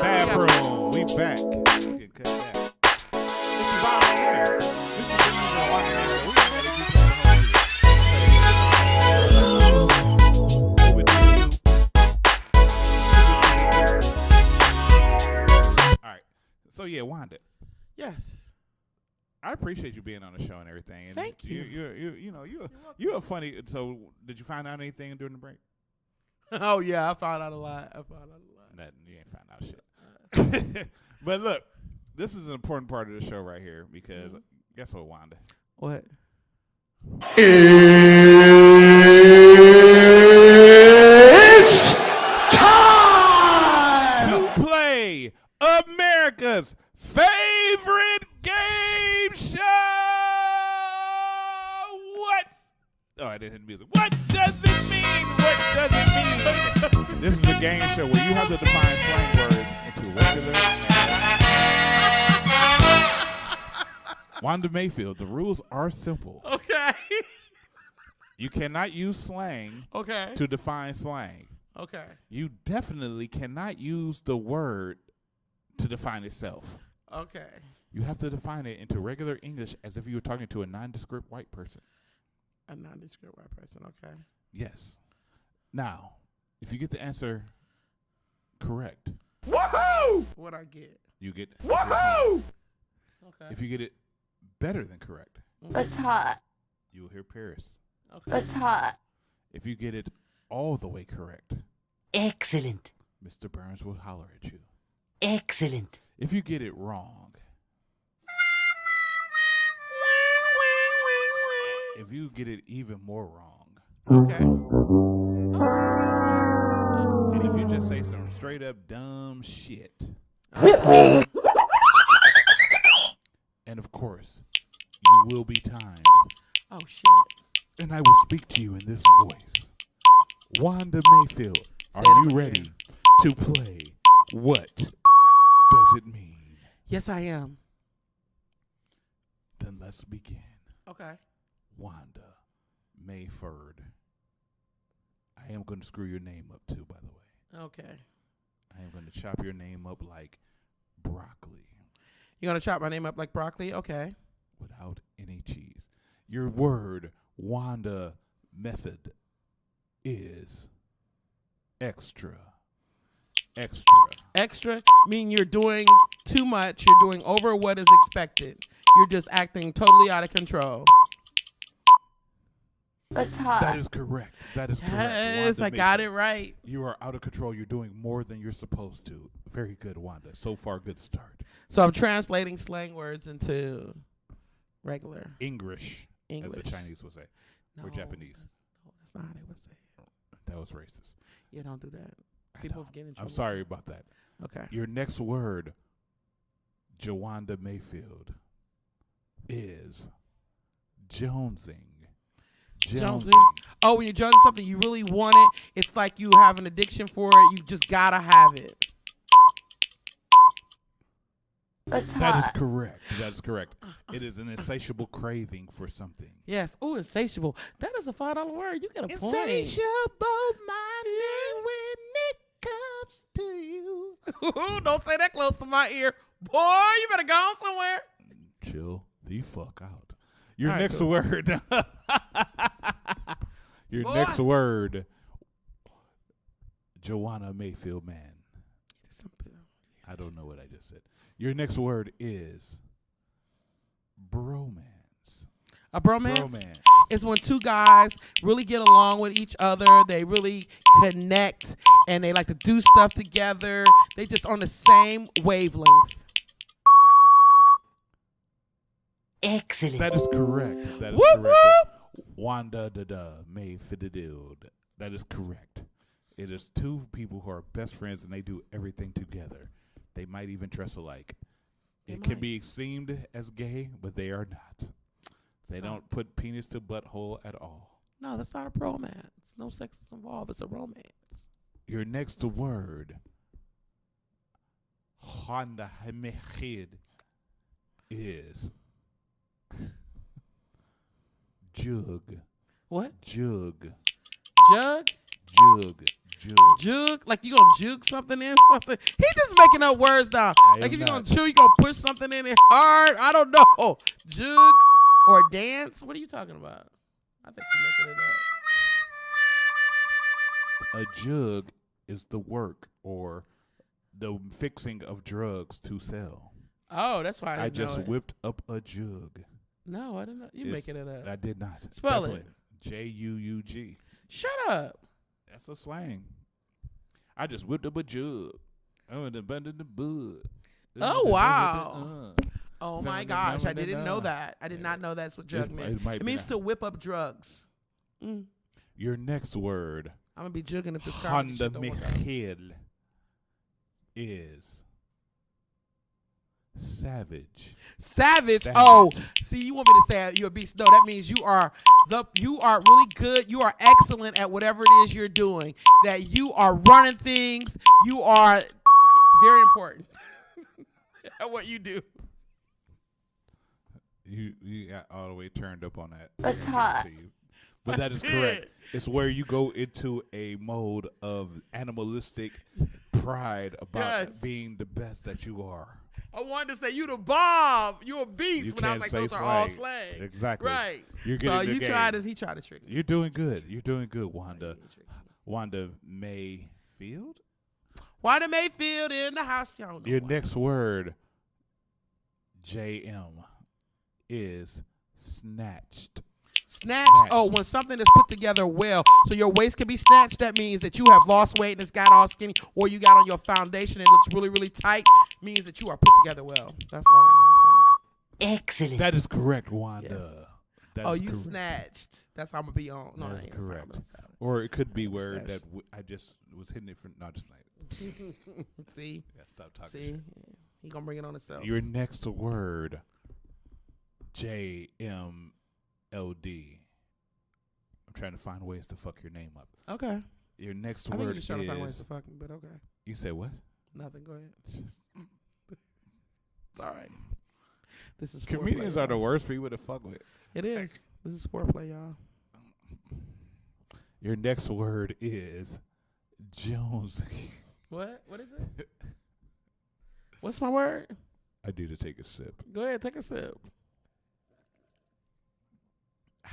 Bathroom, we back. We can cut that. This is Vibe on Air. This is the music on Watch It. We just gotta keep playing. All right. So yeah, Wanda. Yes. I appreciate you being on the show and everything. And Thank you. You're a funny. So did you find out anything during the break? Oh yeah, I found out a lot. Nothing. You ain't found out shit. But look, this is an important part of the show right here because guess what, Wanda? What? It's time to play America's favorite game show. What? Oh, I didn't hit the music. What does it mean? What does it mean? This is a game show where you have to define slang words into regular. Wanda Mayfield. The rules are simple. Okay. You cannot use slang Okay. to define slang. Okay. You definitely cannot use the word to define itself. Okay. You have to define it into regular English as if you were talking to a nondescript white person. A nondescript white person. Okay. Yes. Now, if you get the answer correct, Woohoo! What I get? you get Woohoo! Okay. If you get it better than correct, It's hot. you will hear Paris. Okay. It's hot. If you get it all the way correct, Excellent. Mr. Burns will holler at you. Excellent. If you get it wrong, if you get it even more wrong, Okay. and if you just say some straight up dumb shit, and of course, you will be timed. Oh shit. And I will speak to you in this voice. Wanda Mayfield, are you ready to play What Does It Mean? Yes, I am. Then let's begin. Okay. Wanda Mayfield. I am going to screw your name up too, by the way. Okay. I am going to chop your name up like broccoli. You're gonna chop my name up like broccoli? Okay. Without any cheese. Your word, Wanda method, is extra. Extra. Extra mean you're doing too much. You're doing over what is expected. You're just acting totally out of control. It's hot. That is correct. That is correct. Yes, Wanda I got Mayfield. it right. You are out of control. You're doing more than you're supposed to. Very good, Wanda. So far, good start. So I'm translating slang words into regular English, as the Chinese would say, or No, Japanese. No, that's not how they would say it. That was racist. Yeah, don't do that. I People know. get in I'm trouble. sorry about that. Okay. Your next word, JUANDA Mayfield, is jonesing. Jonesing. Oh, when you're jonesing something, you really want it. It's like you have an addiction for it. You just gotta have it. It's That is hot. correct. That is correct. It is an insatiable craving for something. Yes. Oh, insatiable. That is a $5 word. You get a point. Insatiable minded when it comes to you. Don't say that close to my ear. Boy, you better go on somewhere. Chill the fuck out. Your All right, next cool. word. Your Boy. next word, Joanna Mayfield man. I don't know what I just said. Your next word is bromance. A bromance? Bromance. Is when two guys really get along with each other. They really connect and they like to do stuff together. They just on the same wavelength. Excellent. That is correct. That is Whoop, correct. whoop. Wanda Mayfield. That is correct. It is two people who are best friends and they do everything together. They might even dress alike. It can be seemed as gay, but they are not. They don't put penis to butthole at all. No, that's not a bromance. No sex is involved. It's a romance. Your next word, Honda Mayfield, is jug. What? Jug. Jug? Jug. Jug. Jug? Like you gonna jug something in something? He just making up words now. I Like am if you're gonna not. chew, you gonna push something in it hard. I don't know. Jug or dance? What are you talking about? I think you're making it up. A jug is the work or the fixing of drugs to sell. Oh, that's why I I didn't just know it. whipped up a jug. No, I didn't know. You It's- making it up. I did not. Spell Definitely. it. J-U-U-G. Shut up. That's a slang. I just whipped up a jug. I went to bend in the bud. Oh, wow. Oh, my gosh. I didn't know that. I did not know that's what jug meant. It means to whip up drugs. Mm. Your next word, I'm going to be jugging if this comedy Honda shit don't work out. Mayfield, is savage. Savage. Oh, see, you want me to say you're a beast? No, that means you are really good. You are excellent at whatever it is you're doing. That you are running things. You are very important at what you do. You got all the way turned up on that. That's hot. But that is correct. It's where you go into a mode of animalistic pride about being the best that you are. I wanted to say you the bomb, you a beast, You but I was like, those are all slang. Exactly. Right. You're so getting you tried this. He tried to trick me. You're doing good. You're doing good, Wanda. Wanda Mayfield. Wanda Mayfield in the house. Y'all know Your next word, JM, is snatched. Snatched. Oh, when something is put together well. So your waist can be snatched. That means that you have lost weight and it's got all skinny, or you got on your foundation and it looks really, really tight. Means that you are put together well. That's all. Excellent. That is correct, Wanda. Yes. That Oh, is you correct. snatched. That's how I'm gonna be on. No, That is that's correct. not Or it could be where that I just was hitting it for. No, just playing. See? Yeah, stop talking. See? He gonna bring it on himself. Your next word, JMLD. I'm trying to find ways to fuck your name up. Okay. Your next I think word you're just trying is. to find ways to fuck me, but okay. You say what? Nothing. Go ahead. It's all right. This is Comedians foreplay, are the y'all. worst people to fuck with. It is. This is foreplay, y'all. Your next word is Jones. What? What is it? What's my word? I need to take a sip. Go ahead, take a sip. I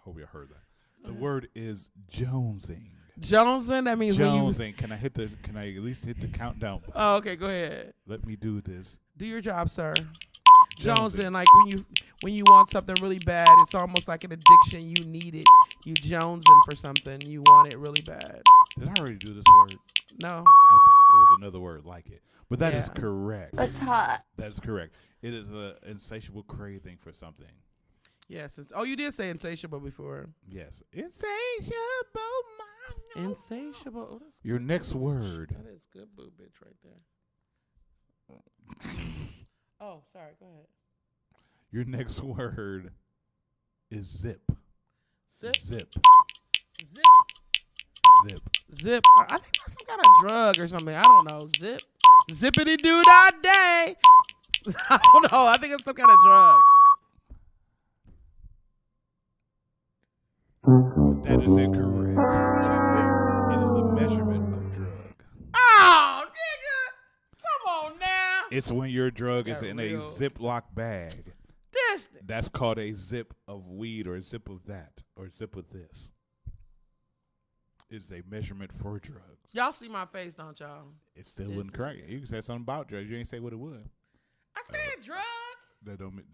hope you heard that. The word is jonesing. Jonesing? That means jonesing. when you... Can I at least hit the countdown? Oh, okay, go ahead. Let me do this. Do your job, sir. Jonesing. Jonesing, like when you want something really bad, it's almost like an addiction. You need it. You jonesing for something. You want it really bad. Did I already do this word? No. Okay, it was another word like it. But that is correct. It's hot. That is correct. It is an insatiable craving for something. Yes. You did say insatiable before. Yes. Insatiable. Insatiable. Oh, that's Your good next boob. word. That is good boob bitch right there. Oh, sorry. Go ahead. Your next word is zip. Zip. Zip. Zip. Zip. Zip. I think that's some kind of drug or something. I don't know. Zip. Zippity doo dah day. I don't know. I think it's some kind of drug. That is incorrect. What is it? It is a measurement of drug. Oh, nigga. Come on now. It's when your drug is That in real. a Ziploc bag. This. That's called a zip of weed or a zip of that or a zip of this. It's a measurement for drugs. Y'all see my face, don't y'all? It still wouldn't correct it. You can say something about drugs. You ain't say what it was. I said drug. That don't mean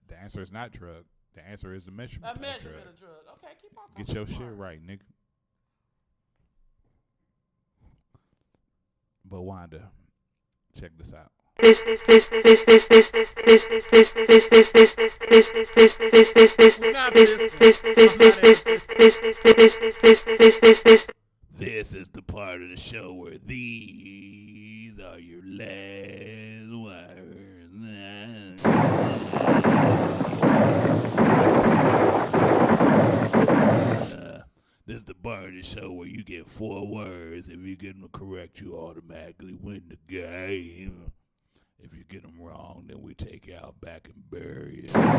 the answer is not drug. The answer is a measurement. A measurement of drug. Okay, keep on talking. Get your smart. shit right, nigga. But Wanda, check this out. This is the part of the show where these are your last words. This is the part of the show where you get 4 words. If you get them correct, you automatically win the game. If you get them wrong, then we take you out back and bury you. I'll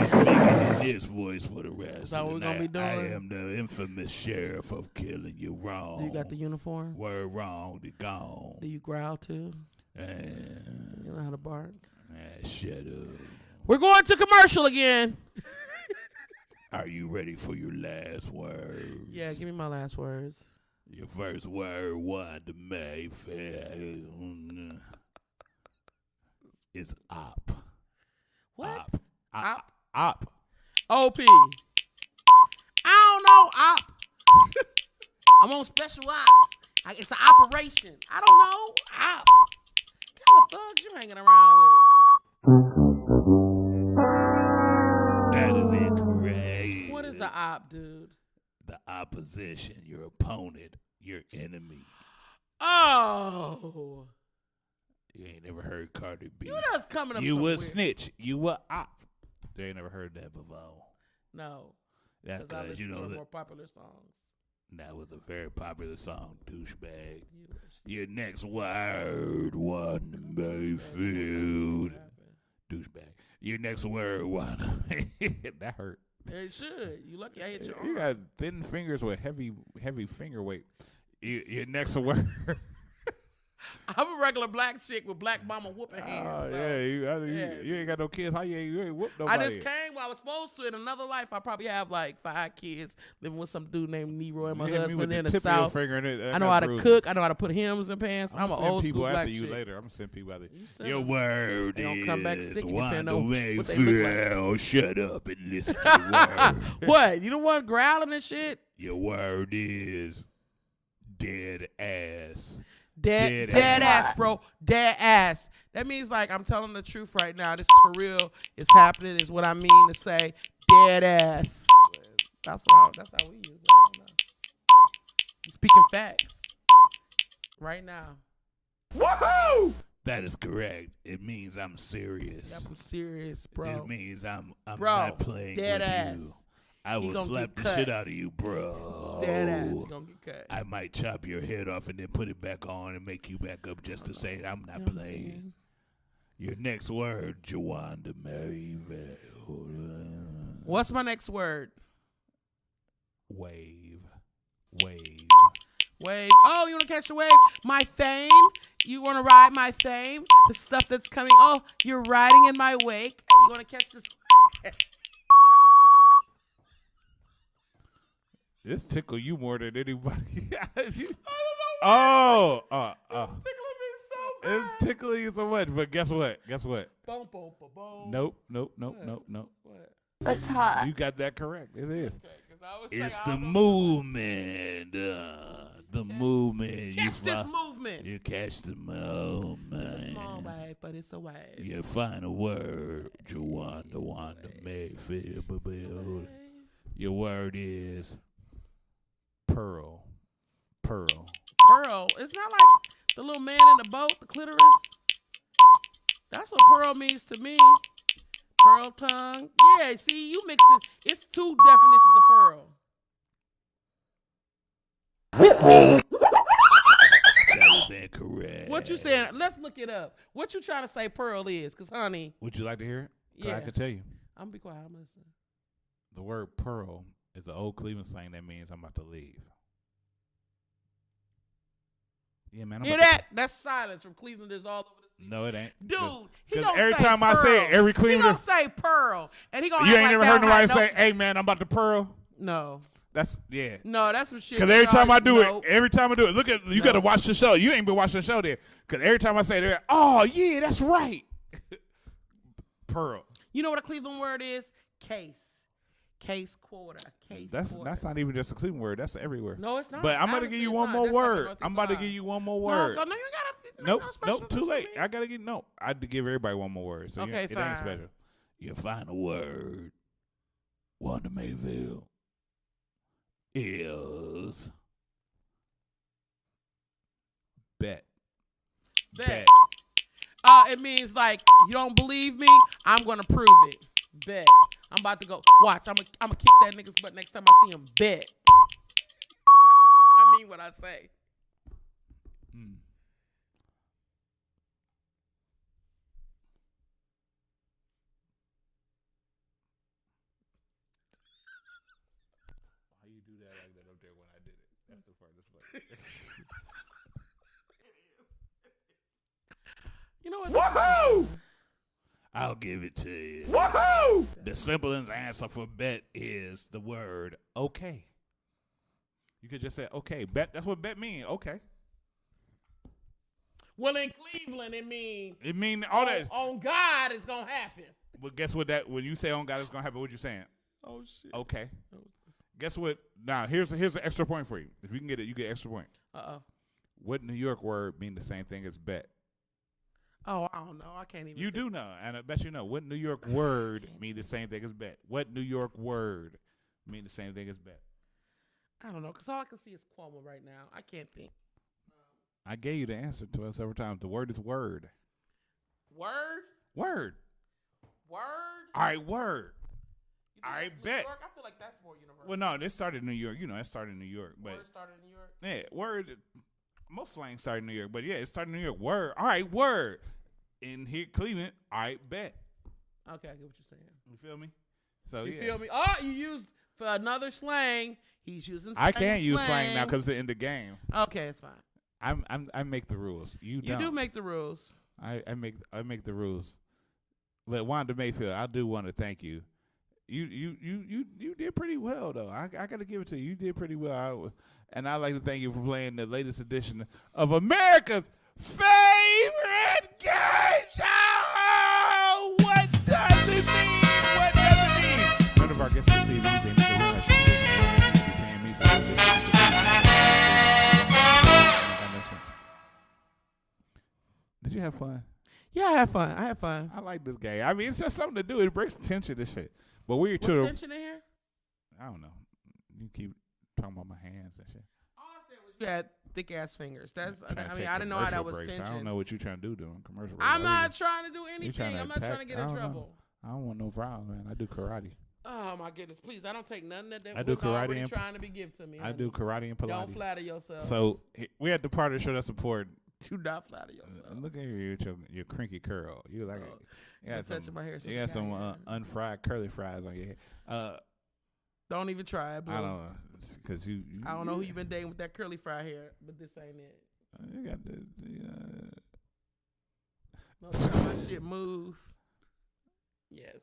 be speaking in this voice for the rest. Is that what of we're the gonna be night. doing? I am the infamous sheriff of killing you wrong. Do you got the uniform? Word wrong, they gone. Do you growl too? And You know how to bark? shut up. We're going to commercial again. Are you ready for your last words? Yeah, give me my last words. Your first word, Wanda Mayfield, is op. What? Op. Op. OP. I don't know, op. I'm on special ops. It's an operation. I don't know, op. What kind of thugs you hanging around with? That is incorrect. What is an op, dude? The opposition, your opponent, your enemy. Oh. You ain't never heard Cardi B. You just coming up You somewhere. was snitch. You were op. They ain't never heard that before. No. That's Because I because listen you to know the that more popular songs. that was a very popular song, douchebag. Your next word, Wanda Mayfield. Douchebag. Your next word, Wanda. That hurt. It should. You lucky I hit your You arm. got thin fingers with heavy finger weight. Your next word. I'm a regular black chick with black mama whooping hands. Oh, so, yeah, you ain't got no kids. How you ain't whooped nobody? I just came where I was supposed to. In another life, I probably have like 5 kids living with some dude named Nero and my husband in the South. I know how to cook. I know how to put hymns in pants. I'm an old school black chick. Later. I'm gonna send people after you. Your word they is come back sticky depending Wanda on what they look like. Shut up and listen to the word. What? You the one growling and shit? Your word is dead ass. Dead ass, bro. Dead ass. That means like I'm telling the truth right now. This is for real. It's happening. Is what I mean to say. Dead ass. That's how we use it. I don't know. I'm speaking facts. Right now. Woohoo! That is correct. It means I'm serious. Yep, I'm serious, bro. It means I'm bro, not playing dead with ass. you. I will slap the shit out of you, bro. Dead ass gonna get cut. I might chop your head off and then put it back on and make you back up just to say I'm not playing. Your next word, JUANDA MAYFIELD. What's my next word? Wave. Wave. Oh, you want to catch the wave? My fame. You want to ride my fame? The stuff that's coming. Oh, you're riding in my wake. You want to catch this? This tickle you more than anybody. I don't know why. Oh, It's tickling me so bad. it's tickling you so much, but guess what? Boom, boom, boom, boom. Nope. What? It's hot. You got that correct. It is. Okay, 'cause I was It's like, the I don't movement. The movement. Catch this movement. You catch the movement. It's a small wave, but it's a wave. Your final word, Wanda Mayfield. Your word is pearl. Pearl. It's not like the little man in the boat, the clitoris. That's what pearl means to me. Pearl tongue. Yeah, see, you mixing. It's 2 definitions of pearl. That is incorrect. What you saying? Let's look it up. What you trying to say pearl is? Because, honey. Would you like to hear it? Yeah. I can tell you. I'm going to be quiet. I'm listening. The word pearl is an old Cleveland slang that means I'm about to leave. Yeah, man. Hear that? That's silence from Clevelanders all over the city. No, it ain't. Dude, he Because gonna every say time pearl. I say it, every He Clevelander. gonna say pearl. And he gonna You act ain't like never that heard don't nobody have say, hey, man, I'm about to pearl? No. That's, yeah. No, that's some shit. Because every time I do No. it, look at, you got to watch the show. You ain't been watching the show there. Because every time I say it, oh, yeah, that's right. Pearl. You know what a Cleveland word is? Case. Case quarter. Case quarter. That's not even just a Cleveland word. That's everywhere. No, it's not. But I'm about to Honestly, give you it's one not. more That's like a word. Northeast I'm about to vibe. give you one more word. No, you gotta. Nope, no special nope, too for late. me. I gotta get I had to give everybody one more word. So Okay, it fine. ain't special. Your final word, Wanda Mayfield, is bet. It means like you don't believe me. I'm gonna prove it. Bet. I'm about to go. Watch. I'm gonna kick that nigga's butt next time I see him. Bet. I mean what I say. How you do that like that up there when I did it? That's the farthest place. You know what? Woohoo! I'll give it to you. Woohoo! The simplest answer for bet is the word okay. You could just say okay. Bet. That's what bet mean. Okay. Well, in Cleveland, it mean all that. On God, it's gonna happen. But guess what? That when you say on God, it's gonna happen. What you saying? Oh shit. Okay. Guess what? Now here's an extra point for you. If you can get it, you get extra point. What New York word mean the same thing as bet? Oh, I don't know. I can't even. You do know, and I bet you know. What New York word mean the same thing as bet? What New York word mean the same thing as bet? I don't know, because all I can see is Cuomo right now. I can't think. I gave you the answer to it several times. The word is word. Word? Word. Word? All right, word. I bet. New York? I feel like that's more universal. Well, no, this started in New York. You know, it started in New York. But Word started in New York? Yeah, word. Most slang started in New York. But yeah, it started in New York. Word. All right, word. In here, Cleveland, I bet. Okay, I get what you're saying. You feel me? So you feel me? Oh, you use for another slang. He's using. I can't use slang now because it's in the game. Okay, it's fine. I make the rules. You do make the rules. I make the rules. But Wanda Mayfield, I do want to thank you. You did pretty well though. I got to give it to you. You did pretty well. And I'd like to thank you for playing the latest edition of America's favorite game show. What does it mean? What does it mean? None of our guests this evening, James Serena, paying me. No sense. Did you have fun? Yeah, I had fun. I like this game. I mean, it's just something to do. It breaks tension and shit. But we're What's tension in here? I don't know. You keep talking about my hands and shit. All I said was you had thick ass fingers. I didn't know how that was tension. I don't know what you're trying to do during commercial breaks. I'm not trying to do anything. I'm not trying to get in trouble. I don't want no problem, man. I do karate. Oh my goodness! Please, I don't take nothing that I do karate and trying to be given to me. I do karate and Pilates. Don't flatter yourself. So we at the part of the show that's important. Do not flatter yourself. Look at your crinkly curl. You like you got touching my hair. You got some unfried curly fries on your head. Don't even try it, bro. I don't know because you. I don't know who you've been dating with that curly fried hair, but this ain't it. You got the. My shit move. Yes,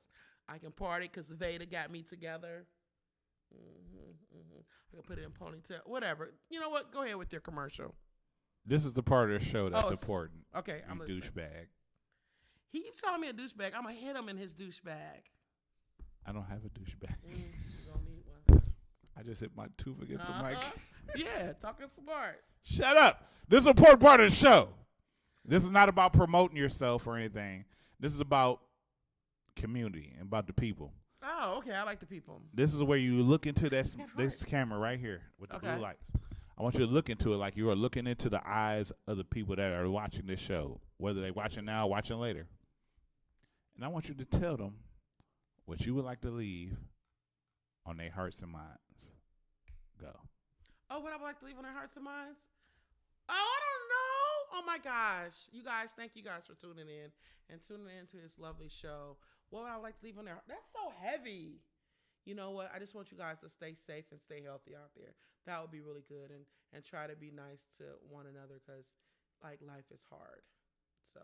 I can party because Veda got me together. I can put it in ponytail, whatever. You know what? Go ahead with your commercial. This is the part of the show that's important. Okay, I'm listening. Douchebag. He keeps calling me a douchebag. I'm gonna hit him in his douchebag. I don't have a douchebag. You don't need one. I just hit my tooth against the mic. Yeah, talking smart. Shut up. This is an important part of the show. This is not about promoting yourself or anything. This is about community and about the people. Oh, okay. I like the people. This is where you look into this camera right here with the blue lights. I want you to look into it like you are looking into the eyes of the people that are watching this show, whether they're watching now or watching later. And I want you to tell them what you would like to leave on their hearts and minds. Go. Oh, what I would like to leave on their hearts and minds? Oh, I don't know. Oh, my gosh. You guys, thank you guys for tuning in and tuning into this lovely show. What would I like to leave on there? That's so heavy. You know what? I just want you guys to stay safe and stay healthy out there. That would be really good. And try to be nice to one another because, like, life is hard. So.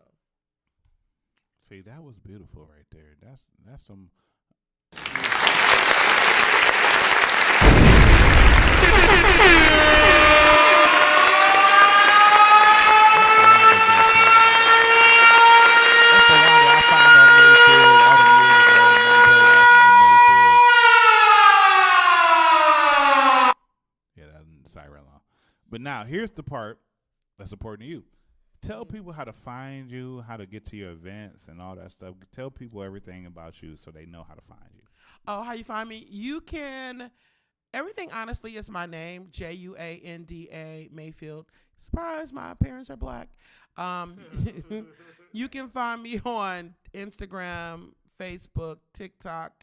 See, that was beautiful right there. That's some. But now, here's the part that's important to you. Tell people how to find you, how to get to your events and all that stuff. Tell people everything about you so they know how to find you. Oh, how you find me? You can, everything honestly is my name, JUANDA Mayfield. Surprise, my parents are black. You can find me on Instagram, Facebook, TikTok,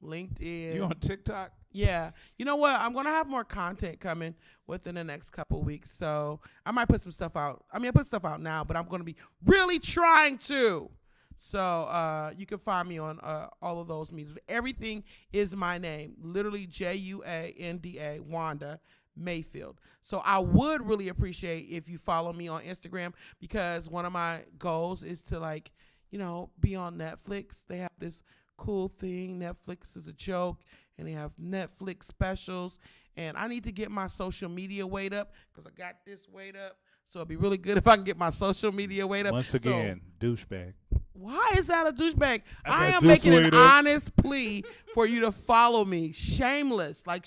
LinkedIn. You on TikTok? Yeah. You know what? I'm going to have more content coming within the next couple weeks. So I might put some stuff out. I mean, I put stuff out now, but I'm going to be really trying to. So you can find me on all of those medias. Everything is my name. Literally JUANDA, Wanda Mayfield. So I would really appreciate if you follow me on Instagram because one of my goals is to, like, you know, be on Netflix. They have this cool thing. Netflix is a joke. And they have Netflix specials. And I need to get my social media weight up because I got this weight up. So it'd be really good if I can get my social media weight up. Once again, douchebag. Why is that a douchebag? I am making an honest plea for you to follow me. Shameless. Like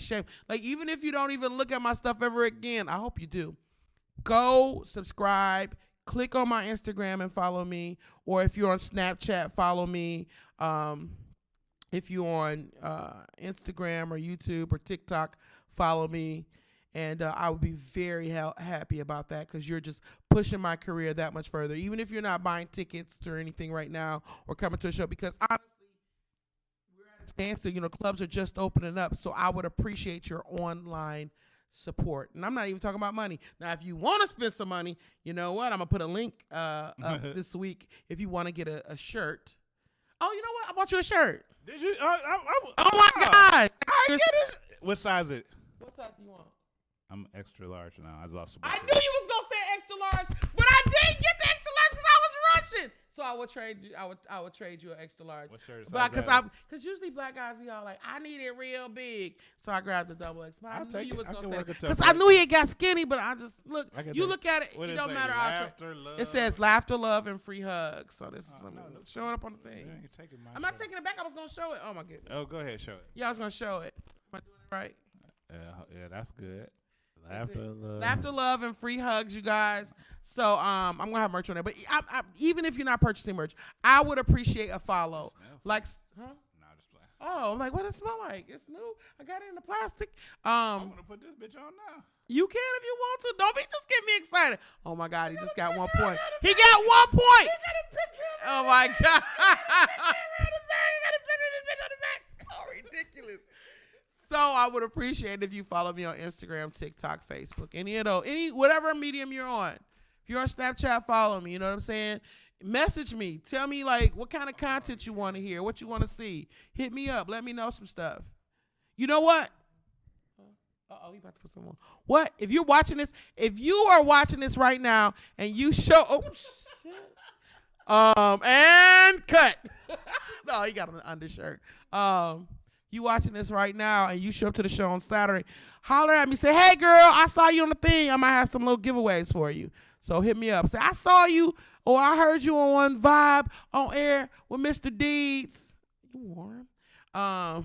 even if you don't even look at my stuff ever again, I hope you do. Go subscribe. Click on my Instagram and follow me. Or if you're on Snapchat, follow me. If you're on Instagram or YouTube or TikTok, follow me. And I would be very happy about that because you're just pushing my career that much further. Even if you're not buying tickets or anything right now or coming to a show. Because honestly, we're at a standstill. You know, clubs are just opening up. So I would appreciate your online support. And I'm not even talking about money. Now, if you want to spend some money, you know what? I'm going to put a link up this week if you want to get a shirt. Oh, you know what? I bought you a shirt. Did you? Oh my God! I get it. What size it? What size do you want? I'm extra large now. I lost some. I knew you was gonna say extra large, but I didn't get the extra large because I was rushing. So I would trade you. I would trade you an extra large. What shirt? Because usually black guys be all like, I need it real big. So I grabbed the double X. But I knew you was gonna say because I knew he got skinny. But I just look. You look at it. It don't matter. It says laughter, love, and free hugs. So this is showing up on the thing. I'm not taking it back. I was gonna show it. Oh my goodness. Oh, go ahead, show it. Yeah, I was gonna show it. Am I doing it right? Yeah, that's good. Laughter, love, and free hugs, you guys. So I'm gonna have merch on there. But even if you're not purchasing merch, I would appreciate a follow. Like, huh? Nah, just play. Oh, I'm like, what does it smell like? It's new. I got it in the plastic. I'm gonna put this bitch on now. You can if you want to. Don't be just get me excited. Oh my God, he just got 1 point. He got 1 point. Oh my God. So ridiculous. So I would appreciate it if you follow me on Instagram, TikTok, Facebook, whatever medium you're on. If you're on Snapchat, follow me. You know what I'm saying? Message me. Tell me like what kind of content you want to hear, what you want to see. Hit me up. Let me know some stuff. You know what? Uh-oh, he about to put some on. What? If you are watching this right now and you show shit. And cut. No, he got an undershirt. You watching this right now and you show up to the show on Saturday, holler at me, say, hey girl, I saw you on the thing. I might have some little giveaways for you. So hit me up. Say, I saw you or I heard you on One Vibe on air with Mr. Deeds. You warm? And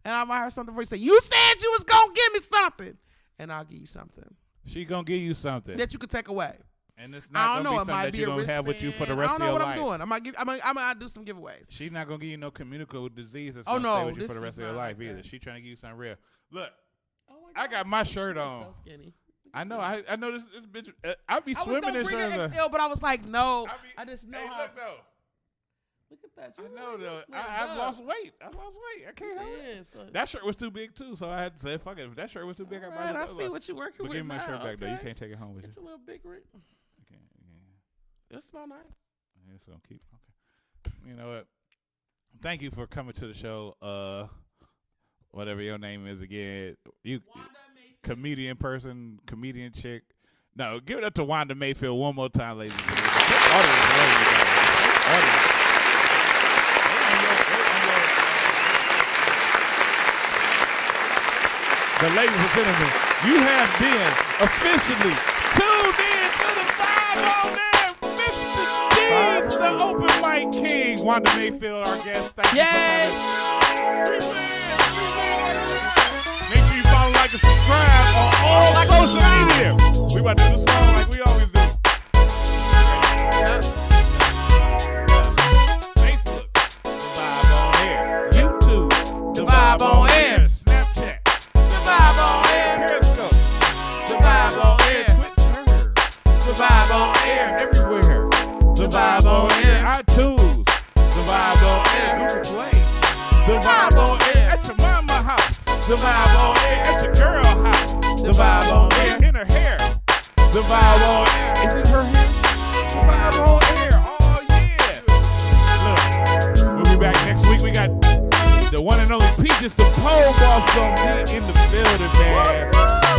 I might have something for you. Say, you said you was going to give me something. And I'll give you something. She going to give you something. That you could take away. And it's not going to be something that you're going to have with you for the rest of your life. I don't know what I'm doing. I'm going to do some giveaways. She's not going to give you no communicable disease that's going to stay with you for the rest of your life either. She's trying to give you something real. Look, I got my shirt on. So skinny. I know. I know this bitch. I be swimming in shirts. But I was like, no. I just know how. Look, though. Look at that. I know, though. I lost weight. I can't help it. So. That shirt was too big, too, so I had to say, fuck it. If that shirt was too big, I see what you're working with. Give me my shirt back, though. You can't take it home with you. It's a little big, right? It smell nice. Yeah, it's gonna keep. Okay. You know what? Thank you for coming to the show. Whatever your name is again. You comedian person, comedian chick. No, give it up to Wanda Mayfield one more time, ladies and gentlemen. The ladies and gentlemen, you have been officially tuned in to the Vibe on Air. The open mic king, Wanda Mayfield, our guest. Thank you for coming. Make sure you follow, like, and subscribe on all social media. We about to do the song like we always do. Facebook, The Vibe on Air. YouTube, The Vibe on Air. Snapchat, The Vibe on Air. Periscope, The Vibe on Air. Twitter, The Vibe on Air. Everywhere. The Vibe on Air, iTunes, The Vibe on Air, Google Play, The Vibe on Air, at your mama house, The Vibe on Air, at your girl house, The Vibe on Air, in her hair, The Vibe on Air, is it her hair? The Vibe on Air, oh yeah. Look, we'll be back next week. We got the one and only Peaches, the pole boss, gonna be in the building, man.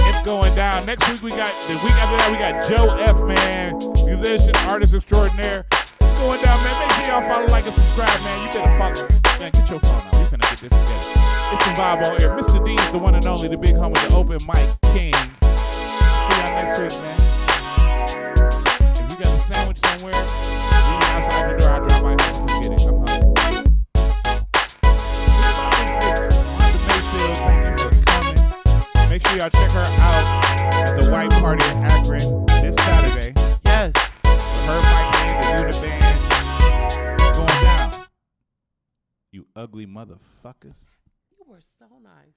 It's going down. Next week the week after that, we got Joe F, man. Musician, artist extraordinaire. It's going down, man. Make sure y'all follow, like, and subscribe, man. You better follow. Man, get your phone out. We finna get this together. It's The Vibe on Air. Mr. D is the one and only, the big homie, the open mic king. See y'all next week, man. If you got a sandwich somewhere, leave it outside the door. I'll drop by home and get it. I'm hungry. Mayfield, thank you for coming. Make sure y'all check her out at the White Party in Akron this Saturday. Yes. Her mic name, the unit band, going down. You ugly motherfuckers. You were so nice.